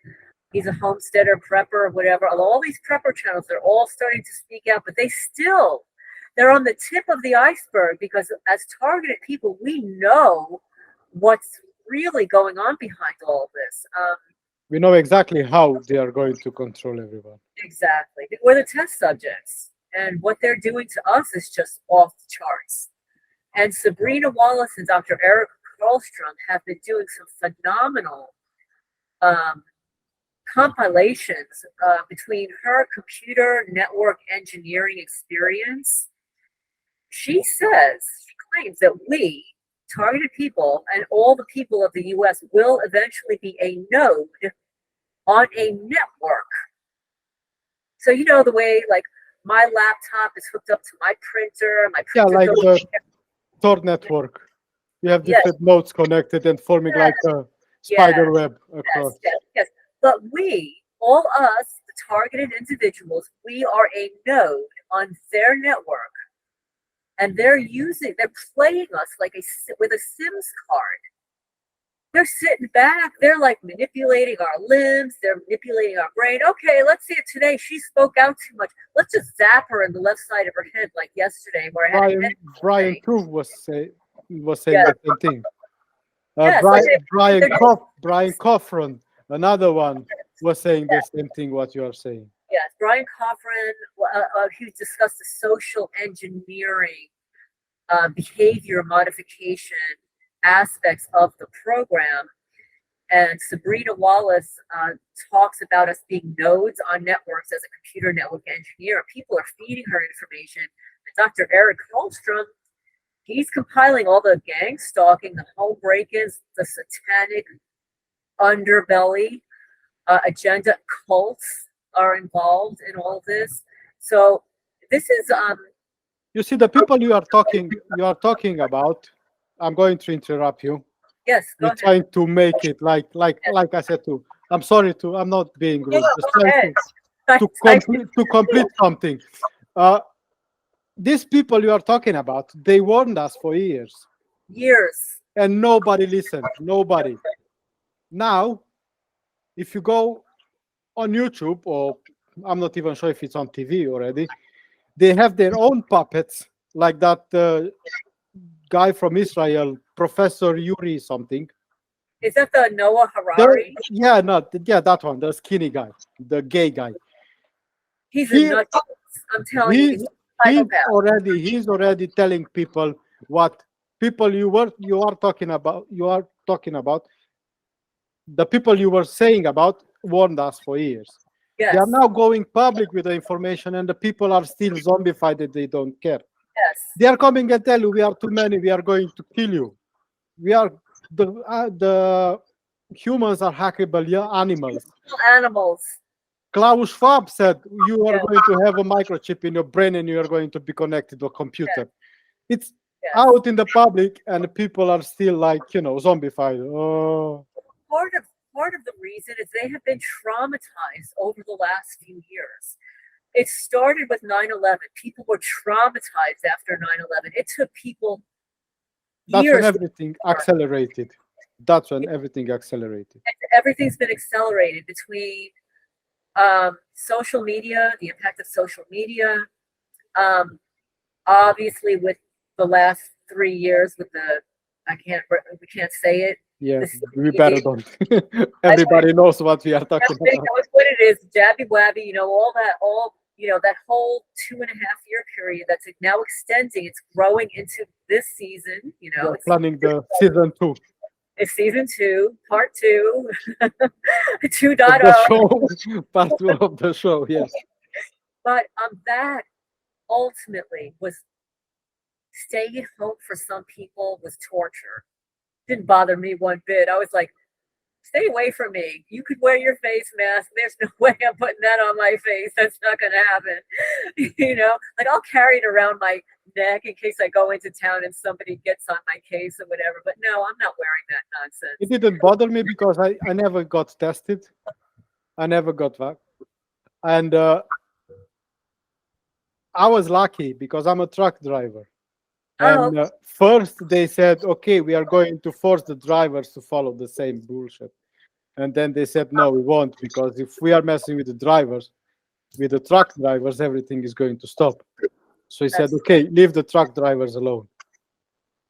He's a homesteader, prepper, whatever. All these prepper channels, they're all starting to speak out, but they're on the tip of the iceberg, because as targeted people, we know what's really going on behind all of this. We know exactly how they are going to control everyone. Exactly. We're the test subjects, and what they're doing to us is just off the charts. And Sabrina Wallace and Dr. Eric Karlstrom have been doing some phenomenal compilations between her computer network engineering experience. She claims that we, targeted people, and all the people of the US will eventually be a node on a network. So you know the way, like, my laptop is hooked up to my printer, like the Tor network. You have different nodes connected and forming like a spider web across. Yes. But we, all us, the targeted individuals, we are a node on their network. And they're playing us like with a Sims card. They're sitting back, they're like manipulating our limbs, they're manipulating our brain. Okay, let's see it today. She spoke out too much. Let's just zap her in the left side of her head, like yesterday, where I had Brian Proof was saying the same thing. Brian Coffran, another one, was saying the same thing what you are saying. Yes, Brian Coffran, he discussed the social engineering, behavior modification aspects of the program. And Sabrina Wallace talks about us being nodes on networks as a computer network engineer. People are feeding her information. And Dr. Eric Holmstrom, he's compiling all the gang stalking, the home break-ins, the satanic underbelly, agenda cults are involved in all of this. So this is you see, the people you are talking about, I'm going to interrupt you. Yes, you're trying to make it like I said too. I'm sorry I'm not being rude. Just trying to complete something. These people you are talking about, they warned us for years. And nobody listened. Nobody. Now, if you go on YouTube, or I'm not even sure if it's on TV already, they have their own puppets, like that guy from Israel, Professor Yuri something. Is that the Noah Harari? That one, the skinny guy, the gay guy. He's a nut. I'm telling you. He's already telling people what people you are talking about. The people you were saying about warned us for years. Yes. They are now going public with the information, and the people are still zombified that they don't care. Yes. They are coming and tell you, we are too many, we are going to kill you. We are the humans are hackable animals. Klaus Schwab said you are going to have a microchip in your brain and you are going to be connected to a computer. It's out in the public, and the people are still like, zombified. Oh. Part of the reason is they have been traumatized over the last few years. It started with 9/11. People were traumatized after 9/11. It took people years. That's when everything accelerated. Everything's been accelerated between social media, the impact of social media. Obviously, with the last 3 years, with we can't say it. Yes, we better don't. Everybody knows what we are talking about. That's what it is. Jabby wabby, that whole 2.5 year period that's now extending. It's growing into this season. We're planning the season 2. It's season 2, part 2, 2.0. Part 2 of the show, yes. But that ultimately was staying at home for some people was torture. Didn't bother me one bit. I was like, stay away from me. You could wear your face mask. There's no way I'm putting that on my face. That's not going to happen. You know, like I'll carry it around my neck in case I go into town and somebody gets on my case or whatever. But no, I'm not wearing that nonsense. It didn't bother me because I never got tested. I never got that. And I was lucky because I'm a truck driver. And first they said, okay, we are going to force the drivers to follow the same bullshit. And then they said, no, we won't, because if we are messing with the drivers, with the truck drivers, everything is going to stop. So he said, okay, leave the truck drivers alone.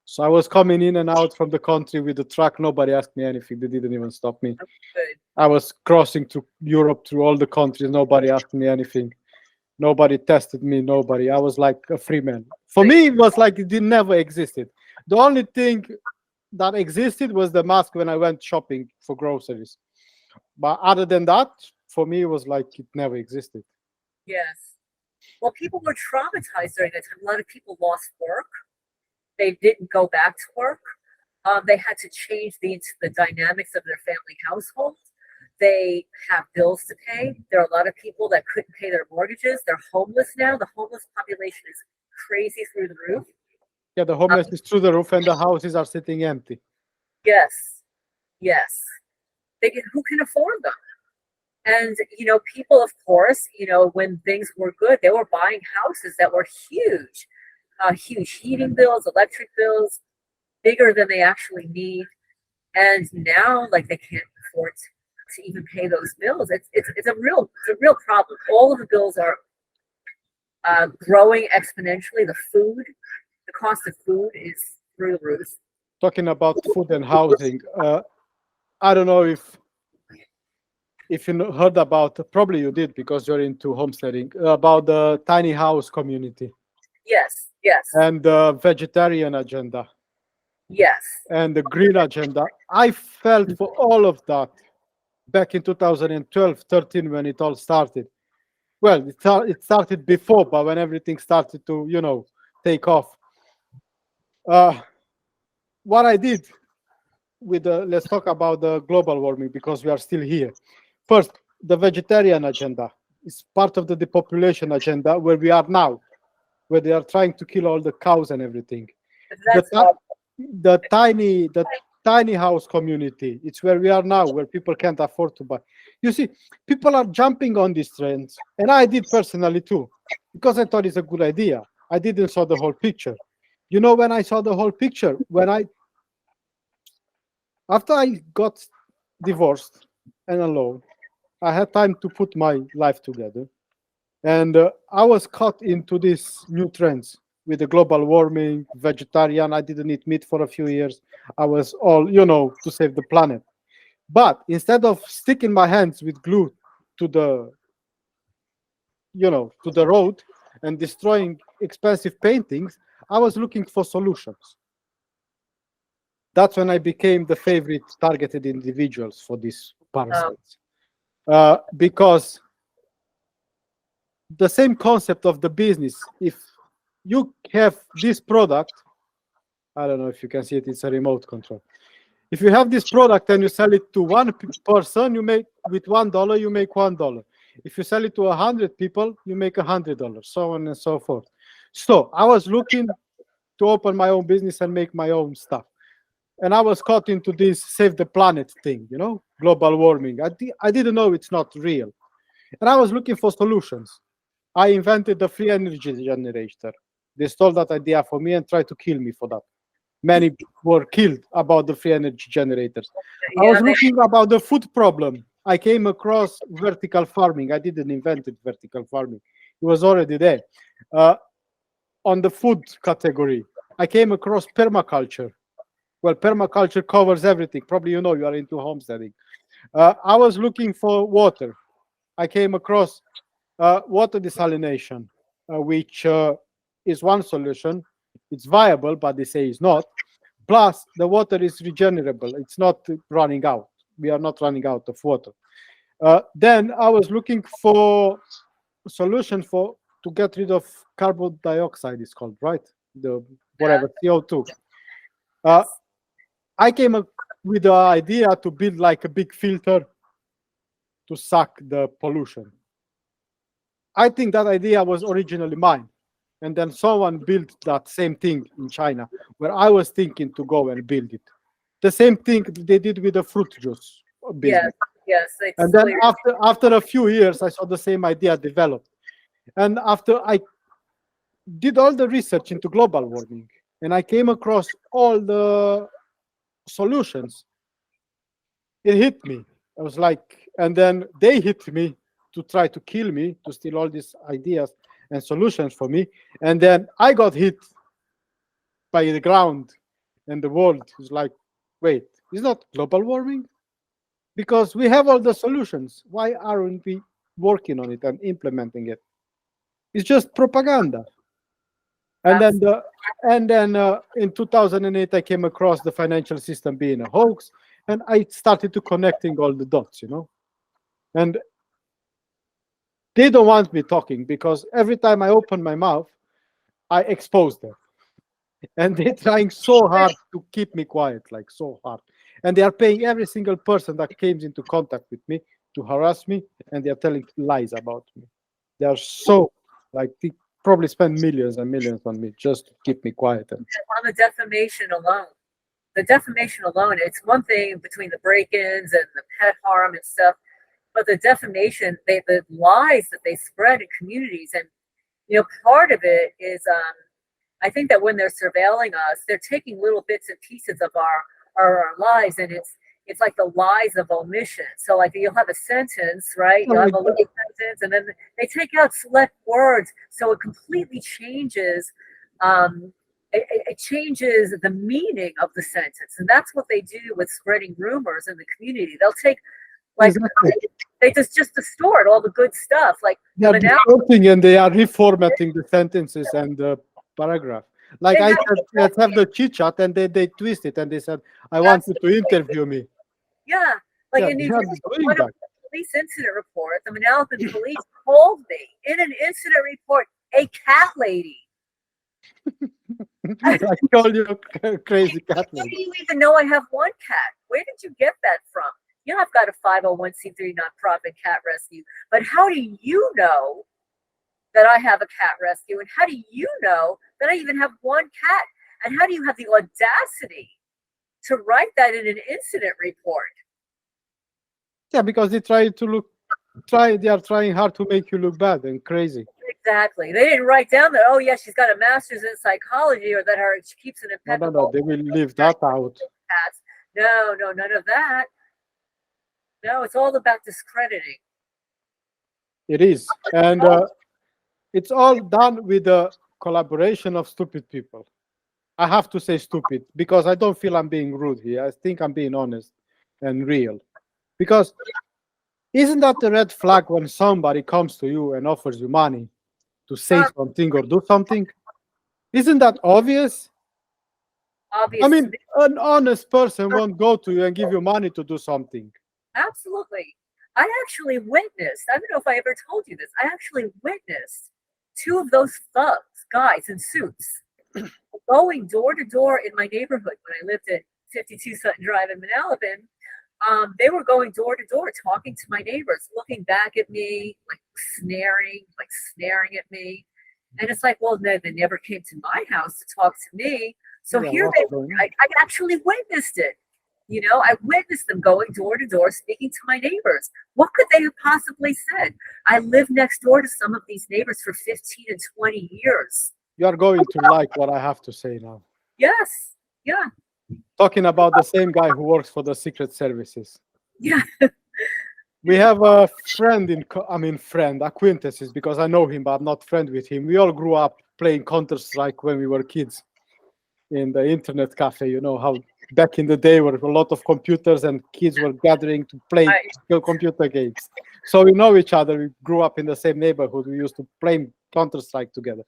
So I was coming in and out from the country with the truck. Nobody asked me anything. They didn't even stop me. I was crossing through Europe, through all the countries. Nobody asked me anything. Nobody tested me, nobody. I was like a free man. For me, it was like it never existed. The only thing that existed was the mask when I went shopping for groceries. But other than that, for me, it was like it never existed. Yes. Well, people were traumatized during that time. A lot of people lost work. They didn't go back to work. They had to change the dynamics of their family household. They have bills to pay. There are a lot of people that couldn't pay their mortgages. They're homeless now. The homeless population is crazy through the roof. Yeah, the homeless is through the roof and the houses are sitting empty. Yes. Yes. Who can afford them? And, you know, people, of course, you know, when things were good, they were buying houses that were huge. Huge heating bills, electric bills, bigger than they actually need. And now, like, they can't afford to even pay those bills. It's a real problem. All of the bills are growing exponentially. The cost of food is through the roof. Talking about food and housing, I don't know if you heard about, probably you did because you're into homesteading, about the tiny house community. Yes, yes. And the vegetarian agenda. Yes. And the green agenda. I felt for all of that back in 2012, 13, when it all started. Well, it started before, but when everything started to, you know, take off. What I did with let's talk about the global warming because we are still here. First, the vegetarian agenda is part of the depopulation agenda where we are now, where they are trying to kill all the cows and everything. The tiny house community, it's where we are now, where people can't afford to buy. You see, people are jumping on these trends, and I did personally too, because I thought it's a good idea. I didn't saw the whole picture. You know, when I saw the whole picture, after I got divorced and alone, I had time to put my life together. And I was caught into these new trends with the global warming, vegetarian. I didn't eat meat for a few years. I was all, you know, to save the planet. But instead of sticking my hands with glue to the, you know, to the road and destroying expensive paintings, I was looking for solutions. That's when I became the favorite targeted individuals for these parasites. Because the same concept of the business, if you have this product, I don't know if you can see it, it's a remote control. If you have this product and you sell it to one person, you make with $1, you make $1. If you sell it to 100 people, you make $100, so on and so forth. So I was looking to open my own business and make my own stuff. And I was caught into this save the planet thing, you know, global warming. I didn't know it's not real. And I was looking for solutions. I invented the free energy generator. They stole that idea for me and tried to kill me for that. Many were killed about the free energy generators. I was looking about the food problem. I came across vertical farming. I didn't invent vertical farming. It was already there. On the food category, I came across permaculture. Well, permaculture covers everything. Probably you know, you are into homesteading. I was looking for water. I came across water desalination, which is one solution. It's viable, but they say it's not. Plus, the water is regenerable. It's not running out. We are not running out of water. Then I was looking for a solution to get rid of carbon dioxide, it's called, right? The whatever, CO2. I came with the idea to build like a big filter to suck the pollution. I think that idea was originally mine. And then someone built that same thing in China, where I was thinking to go and build it. The same thing they did with the fruit juice business. Yes. And then after a few years, I saw the same idea develop. And after I did all the research into global warming, and I came across all the solutions, it hit me. I was like, and then they hit me to try to kill me, to steal all these ideas and solutions for me. And then I got hit by the ground, and the world is like, wait, it's not global warming? Because we have all the solutions. Why aren't we working on it and implementing it? It's just propaganda. And then in 2008, I came across the financial system being a hoax, and I started to connecting all the dots, And they don't want me talking because every time I open my mouth, I expose them. And they're trying so hard to keep me quiet, like so hard. And they are paying every single person that came into contact with me to harass me, and they are telling lies about me. They are so, like, they probably spend millions and millions on me just to keep me quiet. And on the defamation alone. It's one thing between the break-ins and the pet harm and stuff, but the defamation, the lies that they spread in communities, and part of it is, I think that when they're surveilling us, they're taking little bits and pieces of our lives, and it's like the lies of omission. So like you'll have a sentence, right? You'll have a little sentence, and then they take out select words, so it completely changes. It changes the meaning of the sentence, and that's what they do with spreading rumors in the community. They'll take they just distort all the good stuff. Like they are distorting and they are reformatting the sentences and the paragraph. Like I said, let's have the chit chat, and they twist it and they said, "I want you to interview me." Yeah, like in New Jersey, police incident report, the Manalapan police told me in an incident report, a cat lady. I told you, crazy cat lady. How do you even know I have one cat? Where did you get that from? I've got a 501c3 nonprofit cat rescue, but how do you know that I have a cat rescue? And how do you know that I even have one cat? And how do you have the audacity to write that in an incident report? Yeah, because they are trying hard to make you look bad and crazy. Exactly. They didn't write down that, oh yeah, she's got a master's in psychology, or that she keeps an impeccable. No, they will leave that out. No, none of that. No, it's all about discrediting. It is. And it's all done with the collaboration of stupid people. I have to say stupid because I don't feel I'm being rude here. I think I'm being honest and real. Because isn't that the red flag when somebody comes to you and offers you money to say something or do something? Isn't that obvious? Obvious. I mean, an honest person won't go to you and give you money to do something. Absolutely. I actually witnessed, I don't know if I ever told you this, I actually witnessed two of those thugs, guys in suits, going door to door in my neighborhood when I lived at 52 Sutton Drive in Manalapan. They were going door to door, talking to my neighbors, looking back at me, like snaring at me. And it's like, well, no, they never came to my house to talk to me. So here they were. I actually witnessed it. I witnessed them going door to door, speaking to my neighbors. What could they have possibly said? I lived next door to some of these neighbors for 15 and 20 years. You are going to like what I have to say now. Yes. Yeah. Talking about the same guy who works for the Secret Services. Yeah. We have a acquaintances, because I know him, but I'm not friend with him. We all grew up playing Counter-Strike when we were kids in the internet cafe. You know how back in the day were a lot of computers and kids were gathering to play computer games. So we know each other. We grew up in the same neighborhood. We used to play Counter-Strike together.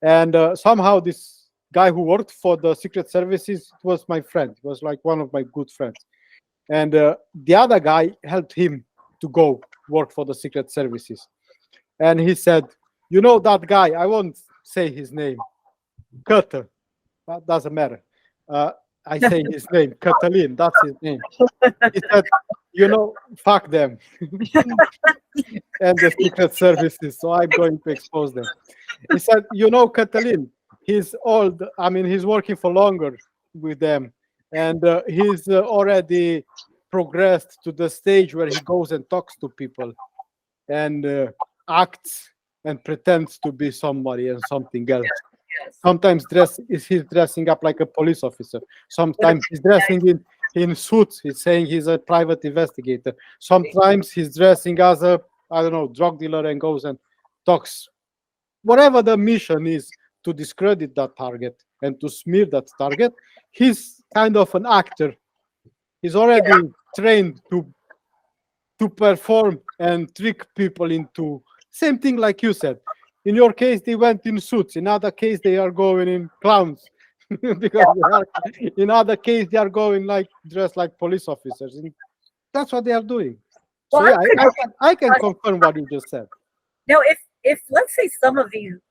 And somehow this guy who worked for the Secret Services was my friend. He was like one of my good friends. And the other guy helped him to go work for the Secret Services. And he said, you know that guy, I won't say his name, Cutter, that doesn't matter. I say his name, Catalin, that's his name. He said, fuck them and the secret services, so I'm going to expose them. He said, Catalin, he's old. I mean, he's working for longer with them, and he's already progressed to the stage where he goes and talks to people and acts and pretends to be somebody and something else. Yes. Sometimes he's dressing up like a police officer. Sometimes he's dressing in suits. He's saying he's a private investigator. Sometimes he's dressing as a, I don't know, drug dealer and goes and talks. Whatever the mission is to discredit that target and to smear that target, he's kind of an actor. He's already trained to perform and trick people into same thing like you said. In your case, they went in suits. In other case, they are going in clowns. Because in other case, they are going like dressed like police officers. And that's what they are doing. So Well, yeah, I can confirm what you just said. Now, if let's say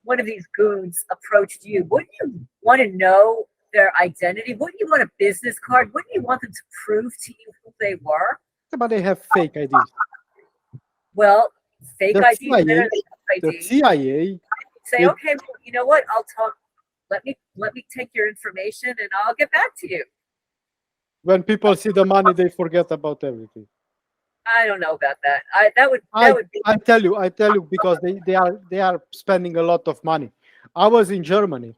one of these goons approached you, wouldn't you want to know their identity? Wouldn't you want a business card? Wouldn't you want them to prove to you who they were? But they have fake IDs. Well, fake The ID. CIA, the CIA. Say, okay, well, you know what? I'll talk. Let me take your information and I'll get back to you. When people see the money, they forget about everything. I don't know about that. That would be. I tell you, because they are spending a lot of money. I was in Germany.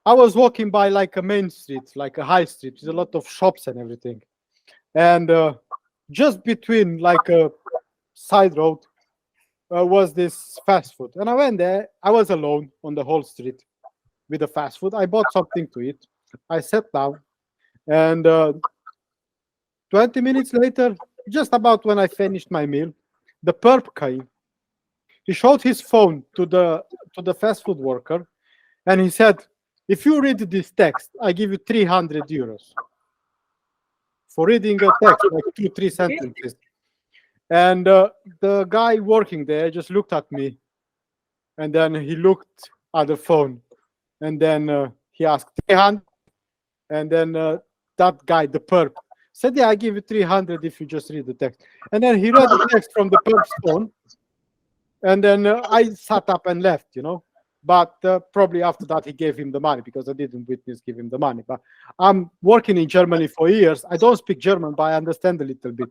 I was walking by like a main street, like a high street. There's a lot of shops and everything. And just between like a side road was this fast food. And I went there. I was alone on the whole street with the fast food. I bought something to eat. I sat down. And 20 minutes later, just about when I finished my meal, the perp came. He showed his phone to the fast food worker. And he said, if you read this text, I give you 300 euros. For reading a text, like 2-3 sentences. And the guy working there just looked at me. And then he looked at the phone. And then he asked 300. And then that guy, the perp, said, yeah, I give you 300 if you just read the text. And then he read the text from the perp's phone. And then I sat up and left, But probably after that, he gave him the money because I didn't witness give him the money. But I'm working in Germany for years. I don't speak German, but I understand a little bit,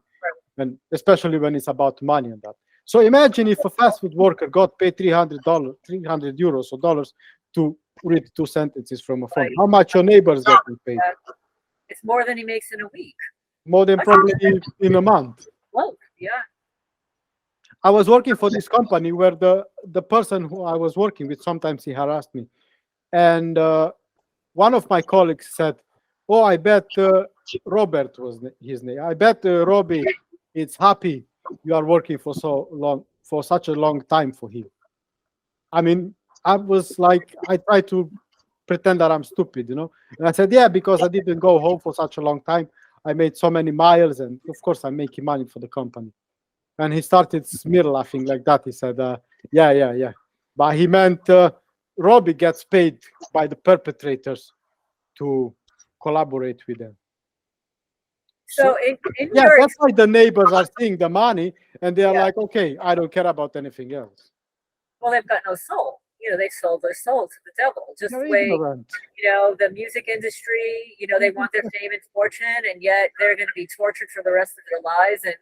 and especially when it's about money and that. So imagine if a fast food worker got paid $300, 300 euros or dollars to read 2 sentences from a phone. Right. How much your neighbors get paid? It's more than he makes in a week. More than probably in a month. Well, yeah. I was working for this company where the person who I was working with, sometimes he harassed me. And one of my colleagues said, oh, I bet Robert was his name. I bet Robbie is happy you are working for such a long time for him. I mean, I was like, I tried to pretend that I'm stupid, And I said, yeah, because I didn't go home for such a long time. I made so many miles, and of course I'm making money for the company. And he started smear laughing like that. He said, yeah. But he meant Robbie gets paid by the perpetrators to collaborate with them. So that's why the neighbors are seeing the money and they are like, okay, I don't care about anything else. Well, they've got no soul. They sold their soul to the devil. Just the way, the music industry, they want their fame and fortune, and yet they're going to be tortured for the rest of their lives. And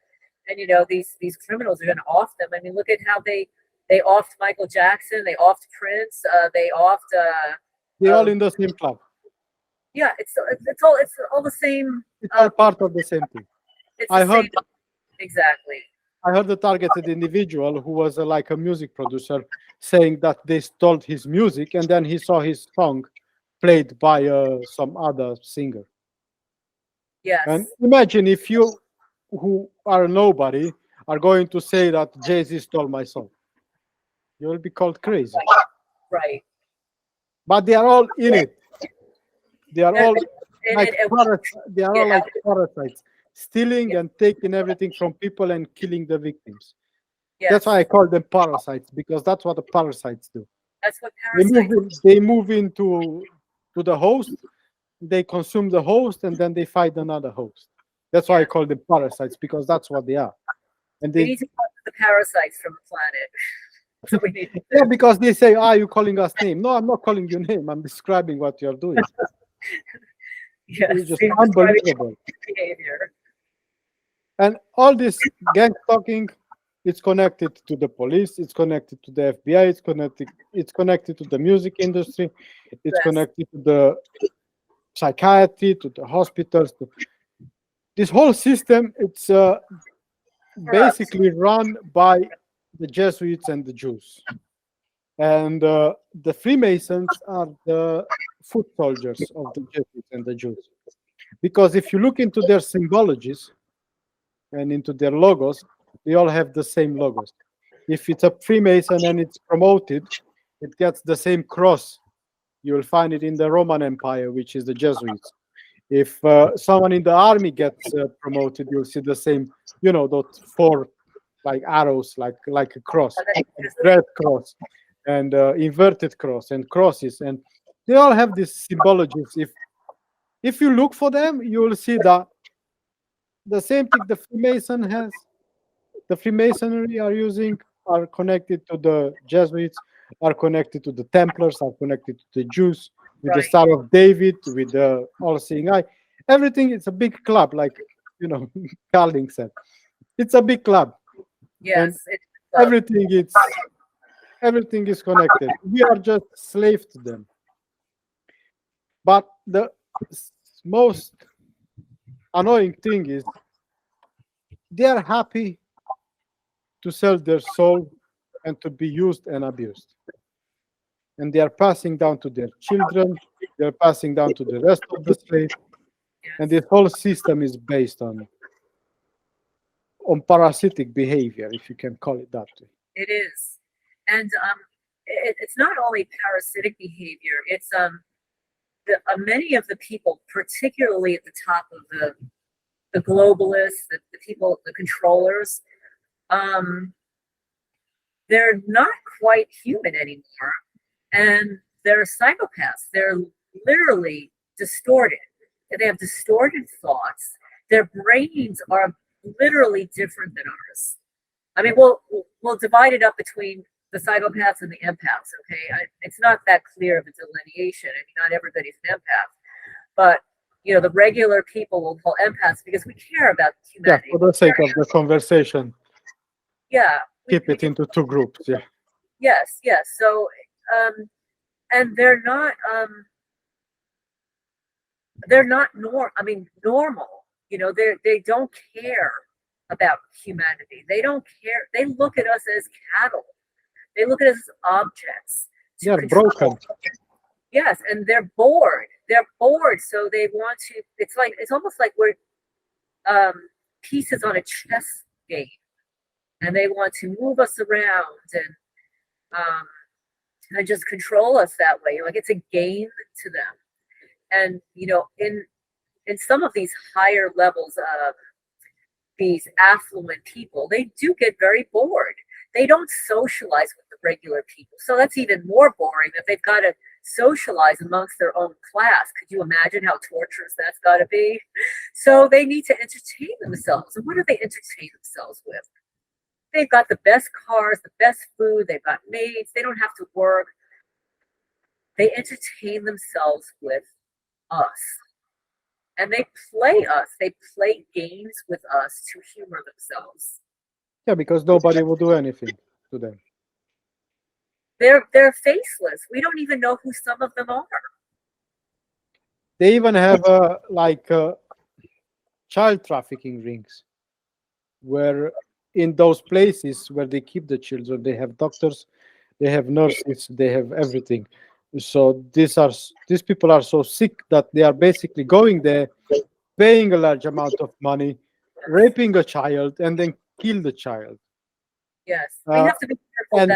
these criminals are going to off them. I mean, look at how they offed Michael Jackson, they offed Prince, they offed. They're all in the same club. Yeah, it's all the same. It's all part of the same thing. Exactly. I heard a targeted individual who was like a music producer saying that they stole his music and then he saw his song played by some other singer. Yes. And imagine if you, who are nobody, are going to say that Jay-Z stole my song. You will be called crazy. Right. But they are all in it. They are all like parasites, stealing and taking everything from people and killing the victims. Yes. That's why I call them parasites, because that's what the parasites do. That's what parasites do. They move into the host, they consume the host, and then they fight another host. That's why I call them parasites, because that's what they are. And We they, need to cut the parasites from the planet. So we need to yeah, because they say, you're calling us name. No, I'm not calling you name. I'm describing what you're doing. yes, It's just they're describing unbelievable. behavior. And all this gang stalking, it's connected to the police, it's connected to the FBI, it's connected to the music industry, it's Yes. connected to the psychiatry, to the hospitals. This whole system, it's basically run by the Jesuits and the Jews. And the Freemasons are the foot soldiers of the Jesuits and the Jews. Because if you look into their symbologies and into their logos, they all have the same logos. If it's a Freemason and it's promoted, it gets the same cross. You will find it in the Roman Empire, which is the Jesuits. If someone in the army gets promoted, you'll see the same, those four like arrows, like a cross, a red cross, and inverted cross, and crosses, and they all have these symbologies. If you look for them, you will see that the same thing the Freemason has, the Freemasonry are connected to the Jesuits, are connected to the Templars, are connected to the Jews, with the Star of David, with the All-Seeing Eye. Everything is a big club, like Carling said. It's a big club. Yes, everything is connected. We are just slaves to them. But the most annoying thing is they are happy to sell their soul and to be used and abused. And they are passing down to their children, they're passing down to the rest of the slaves. And this whole system is based on parasitic behavior, if you can call it that way. It is. And it's not only parasitic behavior, it's many of the people, particularly at the top of the globalists, the people, the controllers, they're not quite human anymore, and they're psychopaths. They're literally distorted. They have distorted thoughts. Their brains are literally different than ours. I mean, we'll divide it up between the psychopaths and the empaths. Okay, it's not that clear of a delineation. I mean, not everybody's an empath, but the regular people will call empaths because we care about humanity. Yeah, for the sake of the conversation. Yeah. Keep it into two groups. Yeah. Yes. So, and they're not normal. They don't care about humanity. They don't care. They look at us as cattle. They look at us as objects. They're broken. Yes, and they're bored. They're bored, so they want to. It's almost like we're pieces on a chess game, and they want to move us around and just control us that way. Like it's a game to them. And in some of these higher levels of these affluent people, they do get very bored. They don't socialize with the regular people. So that's even more boring that they've got to socialize amongst their own class. Could you imagine how torturous that's got to be? So they need to entertain themselves. And what do they entertain themselves with? They've got the best cars, the best food, they've got maids, they don't have to work. They entertain themselves with us. And they play us. They play games with us to humor themselves. Yeah, because nobody will do anything to them. They're faceless. We don't even know who some of them are. They even have child trafficking rings, where in those places where they keep the children, they have doctors, they have nurses, they have everything. So these people are so sick that they are basically going there, paying a large amount of money, raping a child, and then kill the child. Yes, we have to be careful. And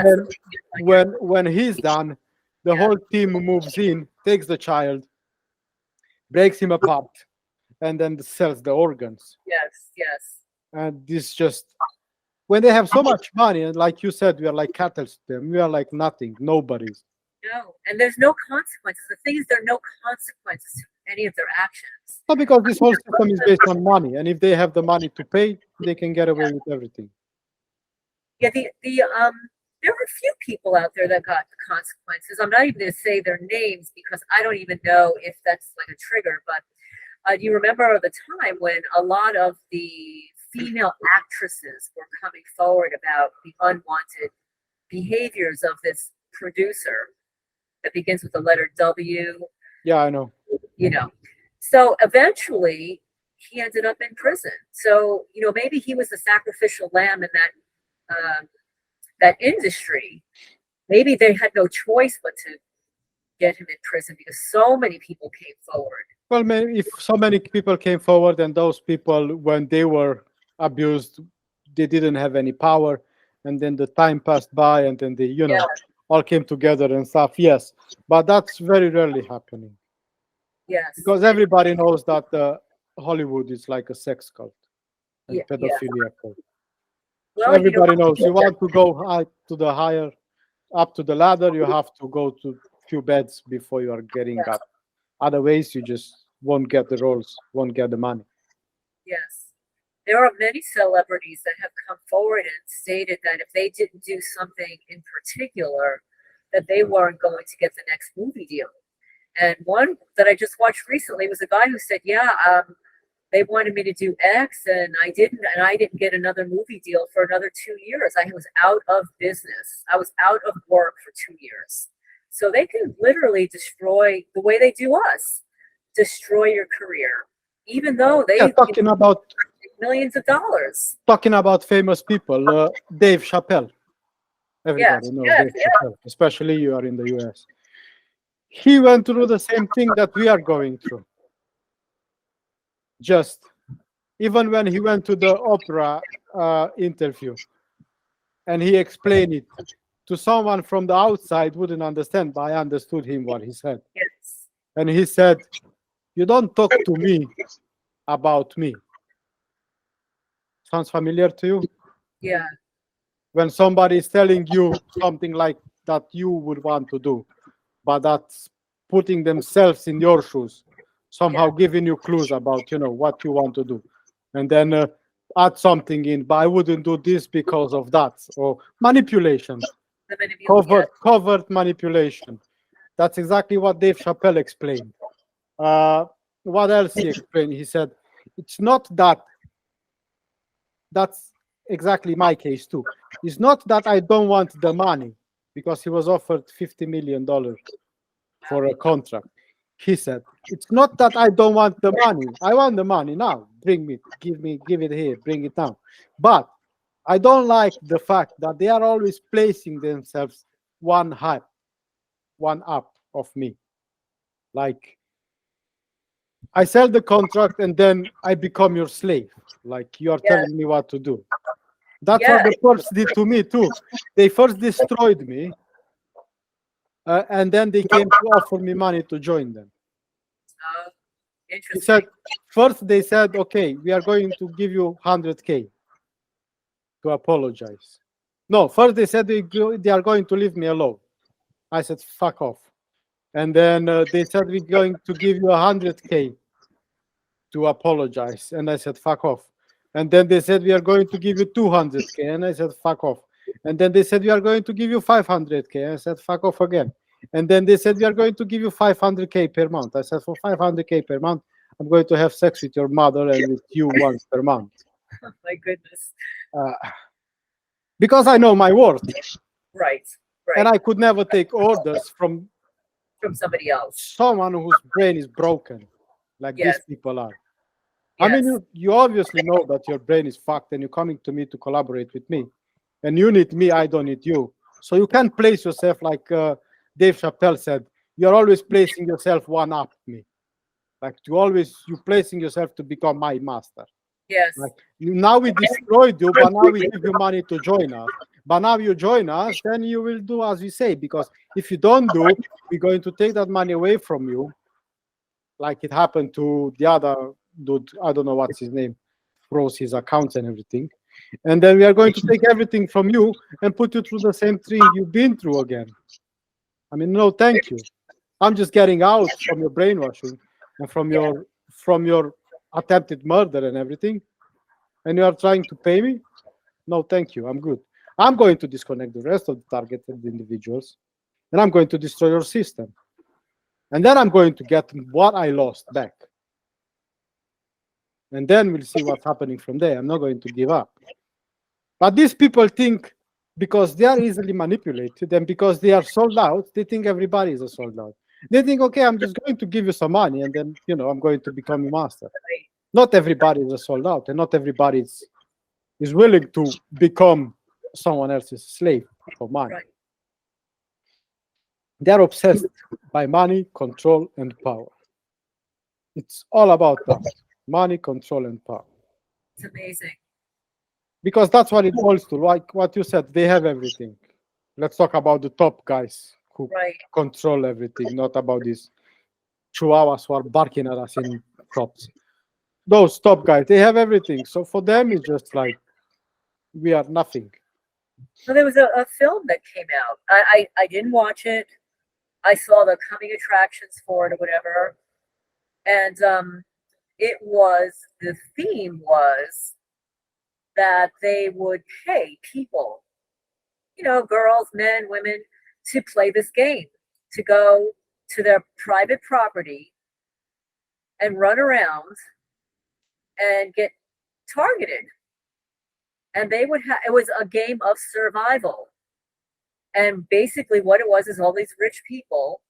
then when he's done, the whole team moves in, takes the child, breaks him apart, and then sells the organs. Yes. And this just, when they have so much money, and like you said, we are like cattle to them. We are like nothing, nobody's. No, and there's no consequences. The thing is, there are no consequences to any of their actions. Well, because this whole system is based on money, and if they have the money to pay, they can get away with everything. Yeah, there were a few people out there that got consequences. I'm not even going to say their names because I don't even know if that's like a trigger. But do you remember the time when a lot of the female actresses were coming forward about the unwanted behaviors of this producer that begins with the letter W? Yeah, I know. You know, so eventually he ended up in prison. So, you know, maybe he was the sacrificial lamb in that industry. Maybe they had no choice but to get him in prison because so many people came forward. Well, maybe if so many people came forward and those people, when they were abused, they didn't have any power, and then the time passed by and then they, you know, all came together and stuff. Yes, but that's very rarely happening. Yes. Because everybody knows that Hollywood is like a sex cult and pedophilia cult. Well, so everybody knows you want to go up to the ladder, you have to go to few beds before you are getting up. Otherwise, you just won't get the roles, won't get the money. Yes. There are many celebrities that have come forward and stated that if they didn't do something in particular, that they weren't going to get the next movie deal. And one that I just watched recently was a guy who said, they wanted me to do X and I didn't get another movie deal for another 2 years. I was out of business. I was out of work for 2 years. So they can literally destroy, the way they do us, destroy your career, even though they talking about millions of dollars. Talking about famous people, Dave Chappelle. Everybody knows Dave Chappelle, especially you are in the US. He went through the same thing that we are going through. Just even when he went to the Oprah interview and he explained it to someone from the outside wouldn't understand, but I understood him what he said. Yes. And he said, "You don't talk to me about me." Sounds familiar to you? Yeah. When somebody is telling you something like that you would want to do, but that's putting themselves in your shoes, somehow giving you clues about, you know, what you want to do. And then add something in, but I wouldn't do this because of that. Or manipulation. Covert manipulation. That's exactly what Dave Chappelle explained. What else he explained? He said, it's not that. That's exactly my case too. It's not that I don't want the money, because he was offered $50 million for a contract. He said, it's not that I don't want the money. I want the money now. Give it here, bring it down. But I don't like the fact that they are always placing themselves one up of me. Like, I sell the contract and then I become your slave. Like, you are telling me what to do. That's what the Perps did to me too. They first destroyed me, and then they came to offer me money to join them. Interesting. He said, first they said, okay, we are going to give you 100K to apologize. No, first they said they are going to leave me alone. I said, fuck off. And then they said, we're going to give you 100K to apologize. And I said, fuck off. And then they said, we are going to give you 200K. And I said, fuck off. And then they said, we are going to give you 500K. I said, fuck off again. And then they said, we are going to give you 500K per month. I said, for 500K per month, I'm going to have sex with your mother and with you once per month. Oh, my goodness. Because I know my worth. Right. And I could never take orders from somebody else. Someone whose brain is broken, like these people are. Yes. I mean, you obviously know that your brain is fucked and you're coming to me to collaborate with me. And you need me, I don't need you. So you can't place yourself like Dave Chappelle said, you're always placing yourself one up me. Like you placing yourself to become my master. Yes. Like, now we destroyed you, but now we give you money to join us. But now you join us, then you will do as we say. Because if you don't do, we're going to take that money away from you. Like it happened to the other dude, I don't know what's his name, froze his accounts and everything. And then we are going to take everything from you and put you through the same thing you've been through again. I mean, no, thank you. I'm just getting out from your brainwashing. and from your attempted murder and everything, and you are trying to pay me? No, thank you. I'm good. I'm going to disconnect the rest of the targeted individuals, and I'm going to destroy your system. And then I'm going to get what I lost back. And then we'll see what's happening from there. I'm not going to give up. But these people think, because they are easily manipulated and because they are sold out, they think everybody is a sold out. They think, okay, I'm just going to give you some money and then, I'm going to become your master. Not everybody is a sold out, and not everybody is willing to become someone else's slave for money. Right. They're obsessed by money, control, and power. It's all about that. Money, control, and power. It's amazing. Because that's what it boils to. Like what you said, they have everything. Let's talk about the top guys who control everything, not about these chihuahuas who are barking at us in crops. Those top guys, they have everything. So for them, it's just like, we are nothing. Well, there was a film that came out. I didn't watch it. I saw the coming attractions for it or whatever. And the theme was that they would pay people, girls, men, women, to play this game, to go to their private property and run around and get targeted. And they would it was a game of survival. And basically what it was is all these rich people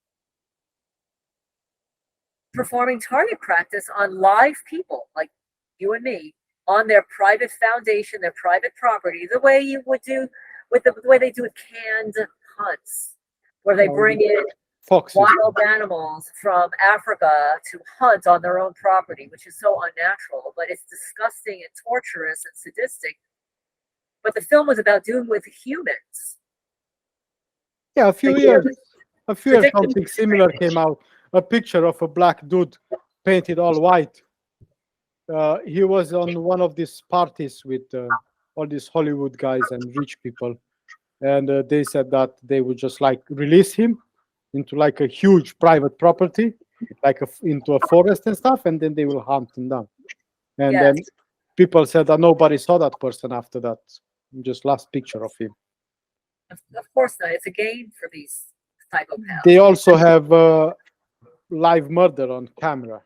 performing target practice on live people like you and me on their private foundation, their private property, the way you would do with the way they do with canned hunts, where they bring in foxes, wild animals from Africa to hunt on their own property, which is so unnatural, but it's disgusting and torturous and sadistic. But the film was about doing with humans. Yeah, a few years something similar came out. A picture of a black dude painted all white. He was on one of these parties with all these Hollywood guys and rich people, and they said that they would just like release him into like a huge private property, like into a forest and stuff, and then they will hunt him down. And then people said that nobody saw that person after that. Just last picture of him. Of course not. It's a game for these psychopaths. They also have live murder on camera,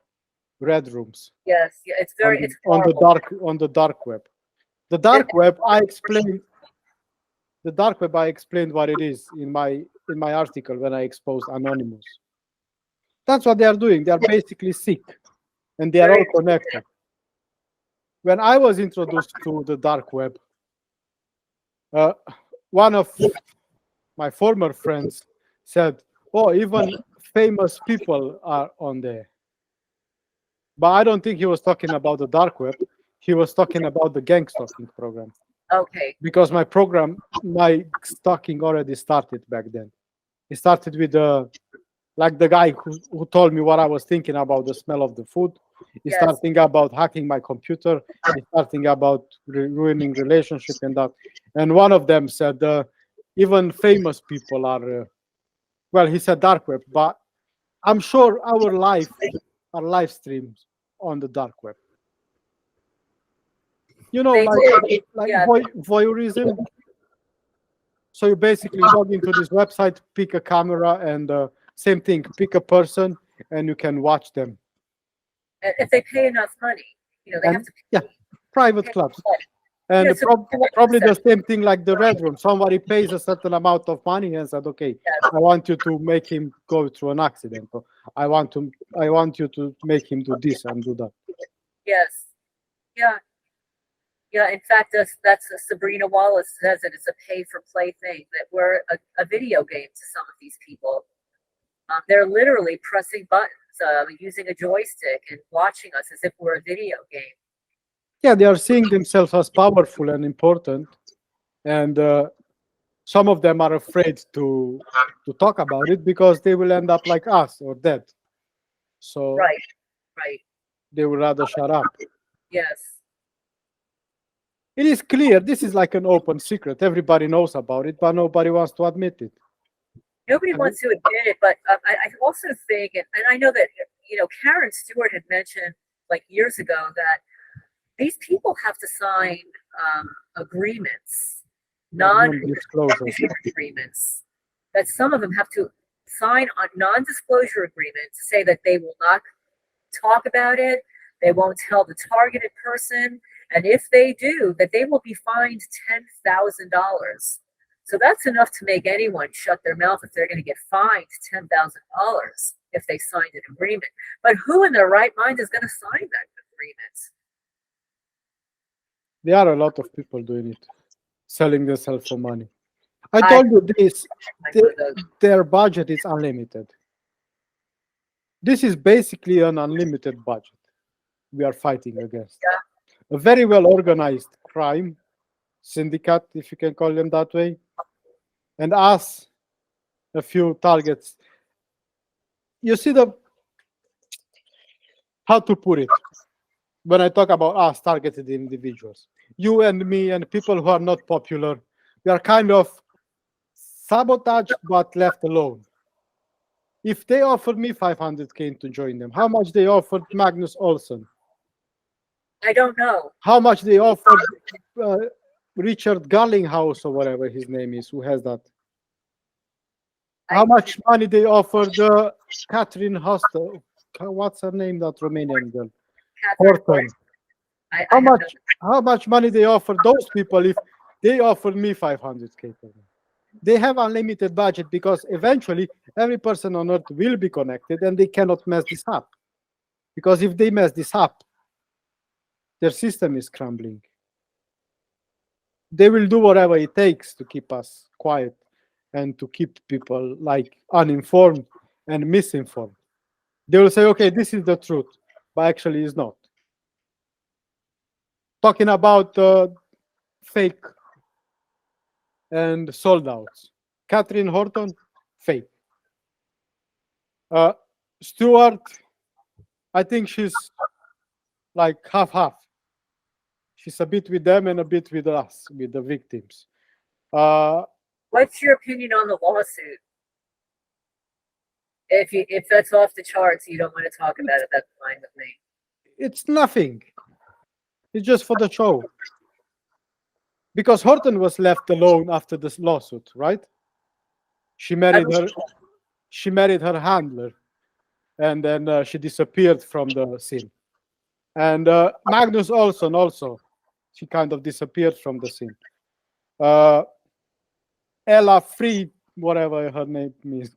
red rooms. Yes, yeah, it's on the dark web. The dark web, I explained. The dark web, I explained what it is in my article when I exposed Anonymous. That's what they are doing. They are basically sick, and they are all connected. When I was introduced to the dark web, one of my former friends said, "Oh, even famous people are on there." But I don't think he was talking about the dark web. He was talking about the GangStalking program. Okay. Because my stalking already started back then. It started with the guy who told me what I was thinking about the smell of the food. He's starting about hacking my computer. He's starting about ruining relationship and that. And one of them said, even famous people are, well, he said dark web, but I'm sure our live streams on the dark web. Voyeurism. So you basically log into this website, pick a camera, and same thing, pick a person, and you can watch them. If they pay enough money, they have to pay. Yeah, private clubs. And probably the same thing like the Red Room. Somebody pays a certain amount of money and said, "Okay, I want you to make him go through an accident. Or I want you to make him do this and do that." Yes. Yeah. Yeah. In fact, that's Sabrina Wallace says it. It's a pay-for-play thing. That we're a video game to some of these people. They're literally pressing buttons, using a joystick, and watching us as if we're a video game. Yeah, they are seeing themselves as powerful and important, and some of them are afraid to talk about it because they will end up like us or dead. So right, they would rather shut up. Yes, it is clear. This is like an open secret. Everybody knows about it, but nobody wants to admit it. Nobody wants to admit it, but I also think, and I know that Karen Stewart had mentioned like years ago that these people have to sign agreements, non-disclosure agreements, that some of them have to sign on non-disclosure agreements to say that they will not talk about it, they won't tell the targeted person, and if they do, that they will be fined $10,000. So that's enough to make anyone shut their mouth if they're going to get fined $10,000 if they signed an agreement. But who in their right mind is going to sign that agreement? There are a lot of people doing it, selling themselves for money. I told you this, their budget is unlimited. This is basically an unlimited budget we are fighting against. Yeah. A very well organized crime syndicate, if you can call them that way, and us, a few targets. You see how to put it, when I talk about us targeted individuals, you and me and people who are not popular, we are kind of sabotaged but left alone. If they offered me 500K to join them, how much they offered Magnus Olsen? I don't know. How much they offered Richard Garlinghouse or whatever his name is, who has that? How much money they offered Catherine Hostel? What's her name, that Romanian girl? Horton. How much money they offered those people if they offered me 500K? They have unlimited budget because eventually every person on earth will be connected and they cannot mess this up. Because if they mess this up, their system is crumbling. They will do whatever it takes to keep us quiet and to keep people like uninformed and misinformed. They will say, okay, this is the truth, but actually it's not. Talking about fake and sold outs. Catherine Horton, fake. Stewart, I think she's like half-half. She's a bit with them and a bit with us, with the victims. What's your opinion on the lawsuit? If that's off the charts, you don't want to talk about it, that's fine with me. It's nothing. It's just for the show. Because Horton was left alone after this lawsuit, right? She married her handler, and then she disappeared from the scene. And Magnus Olsen also, she kind of disappeared from the scene. Ella Free, whatever her name is,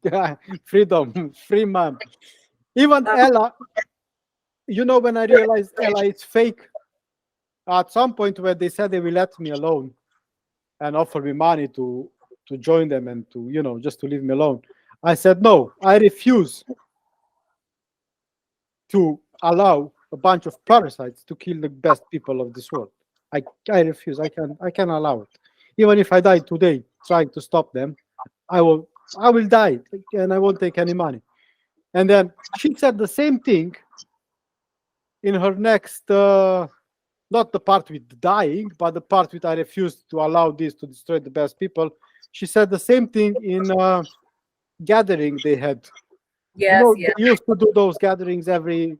Freeman. Even Ella, when I realized Ella is fake, at some point where they said they will let me alone and offer me money to join them and to, just to leave me alone, I said, no, I refuse to allow a bunch of parasites to kill the best people of this world. I refuse. I can allow it. Even if I die today trying to stop them, I will die and I won't take any money. And then she said the same thing in her next, not the part with dying, but the part with I refuse to allow this to destroy the best people. She said the same thing in gathering they had. Yes, They used to do those gatherings every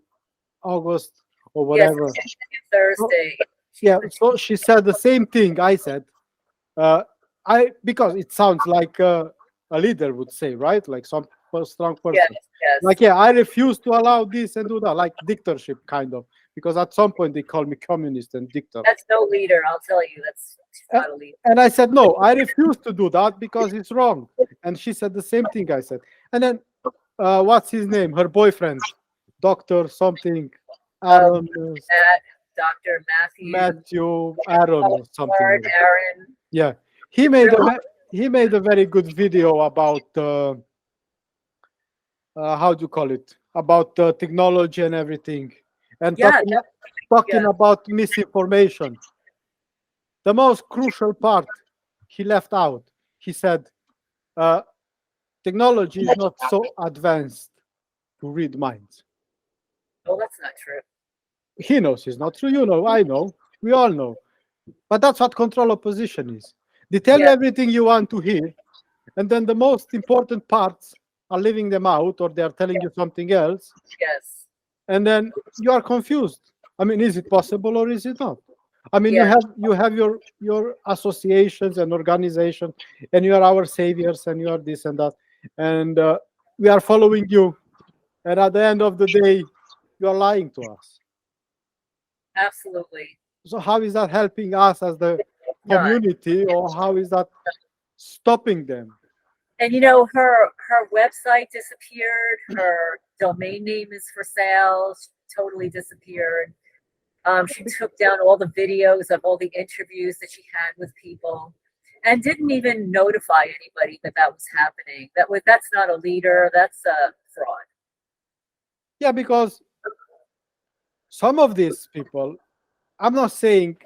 August or whatever. Yes, Thursday. So she said the same thing I said. Because it sounds like a leader would say, right? Like some strong person. Yes. Like, I refuse to allow this and do that, like dictatorship kind of. Because at some point they called me communist and dictator. That's no leader, I'll tell you. That's not a leader. And I said, no, I refuse to do that because it's wrong. And she said the same thing I said. And then, what's his name? Her boyfriend, Dr. something, Aaron. Dr. Matthew Aaron or something. Aaron. Yeah. He made a very good video about, how do you call it? About technology and everything. And talking about misinformation. The most crucial part he left out. He said, technology is not so advanced to read minds. Oh, that's not true. He knows it's not true. I know. We all know. But that's what control opposition is. They tell you everything you want to hear, and then the most important parts are leaving them out, or they are telling you something else. Yes. and then you are confused. I mean, is it possible or is it not? I mean, Yeah. you have your associations and organization, and you are our saviors, and you are this and that, and we are following you. And at the end of the day, you are lying to us. Absolutely. So how is that helping us as the None. community, or how is that stopping them? And her website disappeared. Her domain name is for sale. She totally disappeared. She took down all the videos of all the interviews that she had with people, and didn't even notify anybody that was happening. That's not a leader. That's a fraud. Yeah, because some of these people, I'm not saying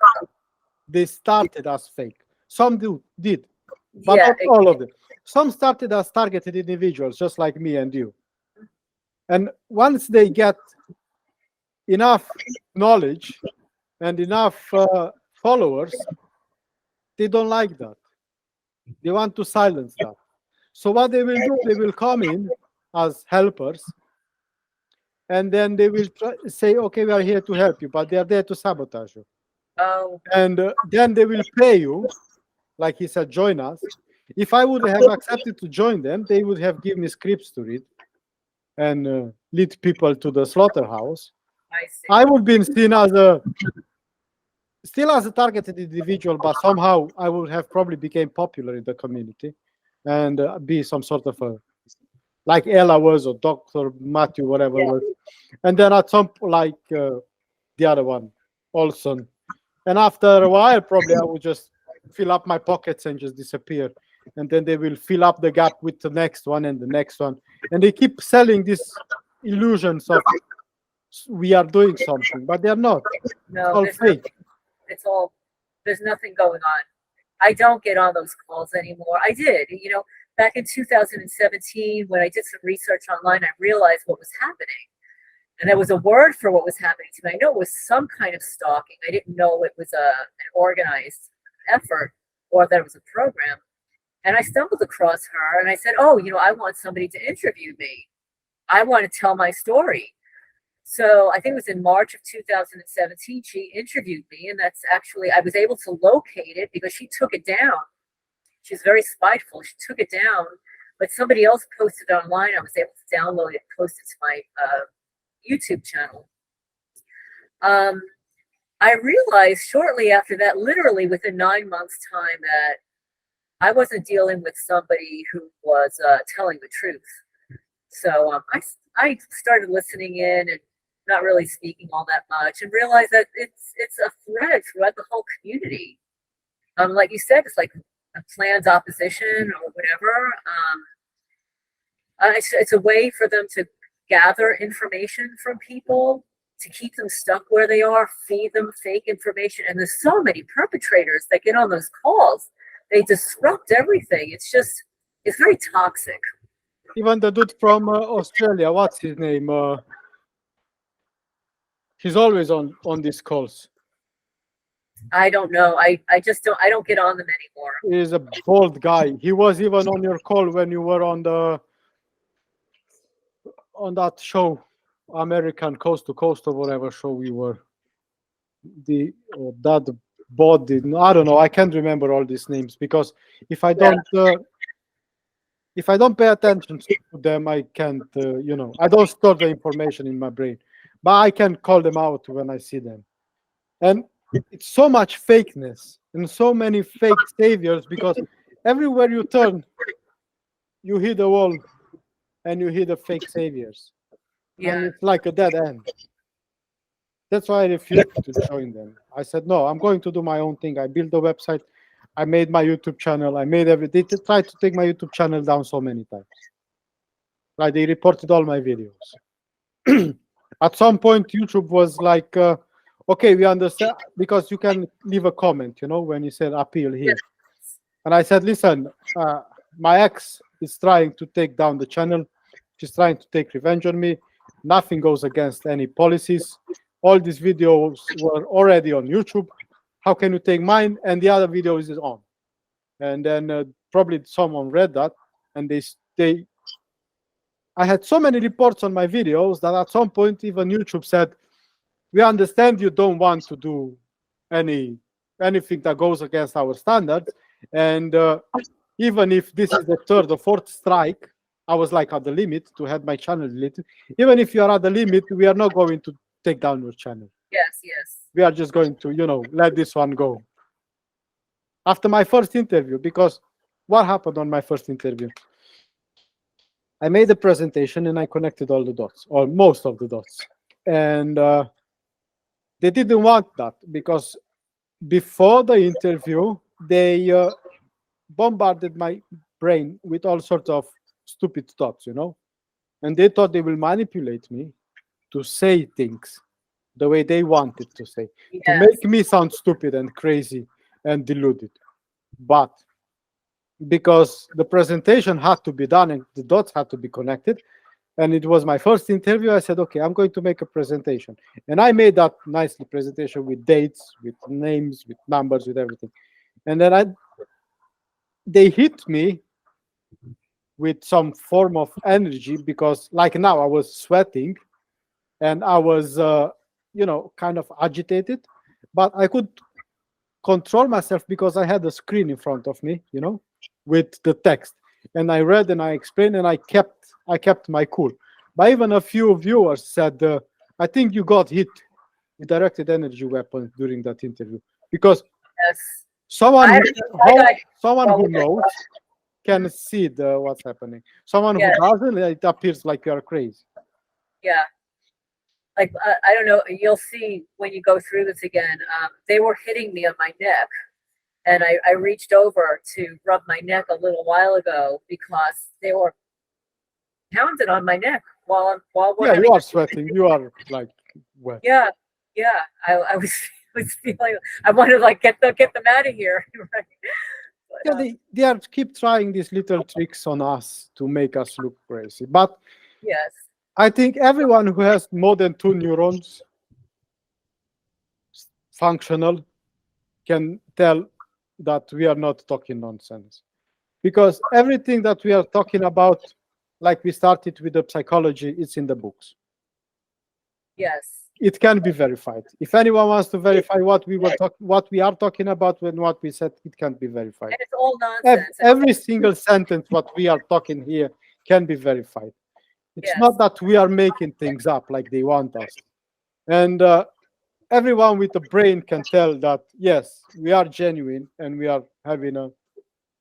they started as fake. Some did, but Yeah, not all of them. Some started as targeted individuals, just like me and you. And once they get enough knowledge and enough followers, they don't like that. They want to silence that. So what they will do, they will come in as helpers, and then they will say, okay, we are here to help you, but they are there to sabotage you. Oh, And then they will pay you, like he said, join us. If I would have accepted to join them, they would have given me scripts to read and lead people to the slaughterhouse. I see. I would be seen as still as a targeted individual, but somehow I would have probably became popular in the community and be some sort of a, like Ella was, or Dr. Matthew, whatever was. And then at some like the other one, Olson. And after a while, probably I would just fill up my pockets and just disappear. And then they will fill up the gap with the next one and the next one. And they keep selling these illusions of we are doing something, but they're not. No, It's all there's fake. there's nothing going on. I don't get on those calls anymore. I did, back in 2017, when I did some research online, I realized what was happening. And there was a word for what was happening to me. I know it was some kind of stalking. I didn't know it was an organized effort or that it was a program. And I stumbled across her and I said, oh, I want somebody to interview me. I want to tell my story. So I think it was in March of 2017, she interviewed me, and that's actually, I was able to locate it because she took it down. She's very spiteful. She took it down, but somebody else posted it online. I was able to download it, post it to my YouTube channel. I realized shortly after that, literally within 9 months' time, that I wasn't dealing with somebody who was telling the truth. So I started listening in and not really speaking all that much, and realized that it's a thread throughout the whole community. Like you said, it's like a planned opposition or whatever. It's a way for them to gather information from people, to keep them stuck where they are, feed them fake information. And there's so many perpetrators that get on those calls. They disrupt everything. It's very toxic. Even the dude from Australia, what's his name? He's always on these calls. I don't know. I don't get on them anymore. He's a bold guy. He was even on your call when you were on that show, American Coast to Coast or whatever show we were. That body. I don't know. I can't remember all these names because if I don't pay attention to them, I can't. I don't store the information in my brain, but I can call them out when I see them. And it's so much fakeness and so many fake saviors because everywhere you turn, you hit a wall and you hit the fake saviors. Yeah. And it's like a dead end. That's why I refused to join them. I said, no, I'm going to do my own thing. I built a website. I made my YouTube channel. I made everything. They tried to take my YouTube channel down so many times. Like they reported all my videos. At some point, YouTube was like, okay, we understand, because you can leave a comment, when you said appeal here. And I said, listen, my ex is trying to take down the channel. She's trying to take revenge on me. Nothing goes against any policies. All these videos were already on YouTube. How can you take mine? And the other video is on. And then probably someone read that, and they I had so many reports on my videos that at some point even YouTube said, we understand you don't want to do anything that goes against our standards, and even if this is the third or fourth strike, I was like at the limit to have my channel deleted. Even if you are at the limit, we are not going to take down your channel. Yes, yes. We are just going to, let this one go. After my first interview, because what happened on my first interview? I made a presentation and I connected all the dots, or most of the dots. And they didn't want that because before the interview, they bombarded my brain with all sorts of stupid thoughts, and they thought they will manipulate me to say things the way they wanted to say, to make me sound stupid and crazy and deluded. But because the presentation had to be done and the dots had to be connected, and it was my first interview, I said, okay, I'm going to make a presentation. And I made that nicely presentation with dates, with names, with numbers, with everything. And then they hit me with some form of energy, because like now I was sweating and I was, kind of agitated, but I could control myself because I had a screen in front of me, with the text. And I read and I explained and I kept my cool. But even a few viewers said, I think you got hit with directed energy weapon during that interview, because someone who knows can see what's happening. Someone who doesn't, it appears like you are crazy. Yeah. Like, I don't know, you'll see when you go through this again, they were hitting me on my neck. And I reached over to rub my neck a little while ago because they were pounding on my neck while you are sweating. You are like wet. Yeah. I was feeling I wanted to like get them out of here. Right? But, they are keep trying these little tricks on us to make us look crazy. But yes, I think everyone who has more than 2 neurons functional can tell that we are not talking nonsense, because everything that we are talking about, like we started with the psychology, it's in the books. Yes, it can be verified. If anyone wants to verify what we are talking about and what we said, it can be verified. And it's all nonsense. Every single sentence what we are talking here can be verified. It's not that we are making things up like they want us. And everyone with a brain can tell that, yes, we are genuine and we are having a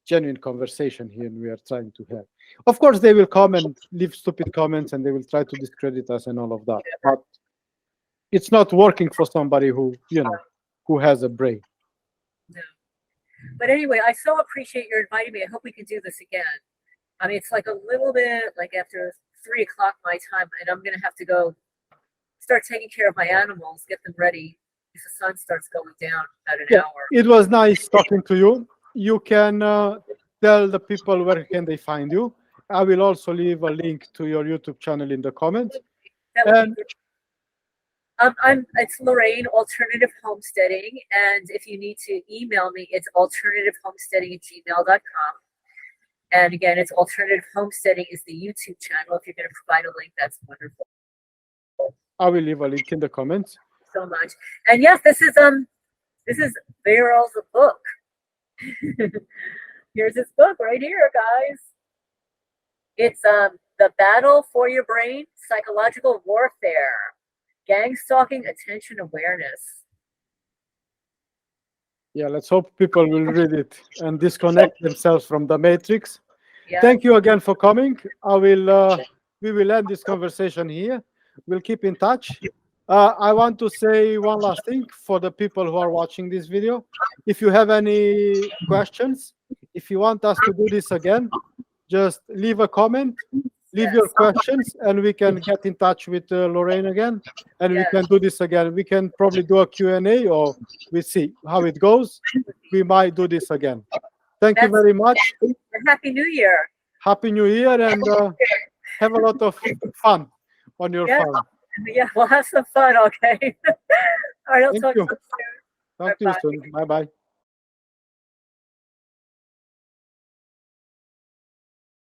genuine conversation here and we are trying to have. Of course, they will come and leave stupid comments and they will try to discredit us and all of that. But it's not working for somebody who has a brain. No. But anyway, I so appreciate your inviting me. I hope we can do this again. I mean, it's like a little bit like after 3 o'clock my time, and I'm going to have to go start taking care of my animals, get them ready, because the sun starts going down about an hour. It was nice talking to you. You can tell the people where can they find you. I will also leave a link to your YouTube channel in the comments. It's Lorraine, Alternative Homesteading, and if you need to email me, it's alternativehomesteading@gmail.com. And again, it's Alternative Homesteading is the YouTube channel. If you're going to provide a link, that's wonderful. I will leave a link in the comments. So much. And yes, this is Viorel's book. Here's his book right here, guys. It's The Battle for Your Brain, Psychological Warfare, GangStalking, Attention Awareness. Yeah, let's hope people will read it and disconnect themselves from the matrix. Yeah. Thank you again for coming. We will end this conversation here. We'll keep in touch. I want to say one last thing for the people who are watching this video. If you have any questions, if you want us to do this again, just leave a comment, leave your questions, and we can get in touch with Lorraine again, and we can do this again. We can probably do a Q&A, or we see how it goes. We might do this again. Thank you very much. Happy New Year. Happy New Year, and have a lot of fun on your farm. Yeah, we'll have some fun, okay? All right, I'll talk to you soon. Talk to you soon. Bye-bye.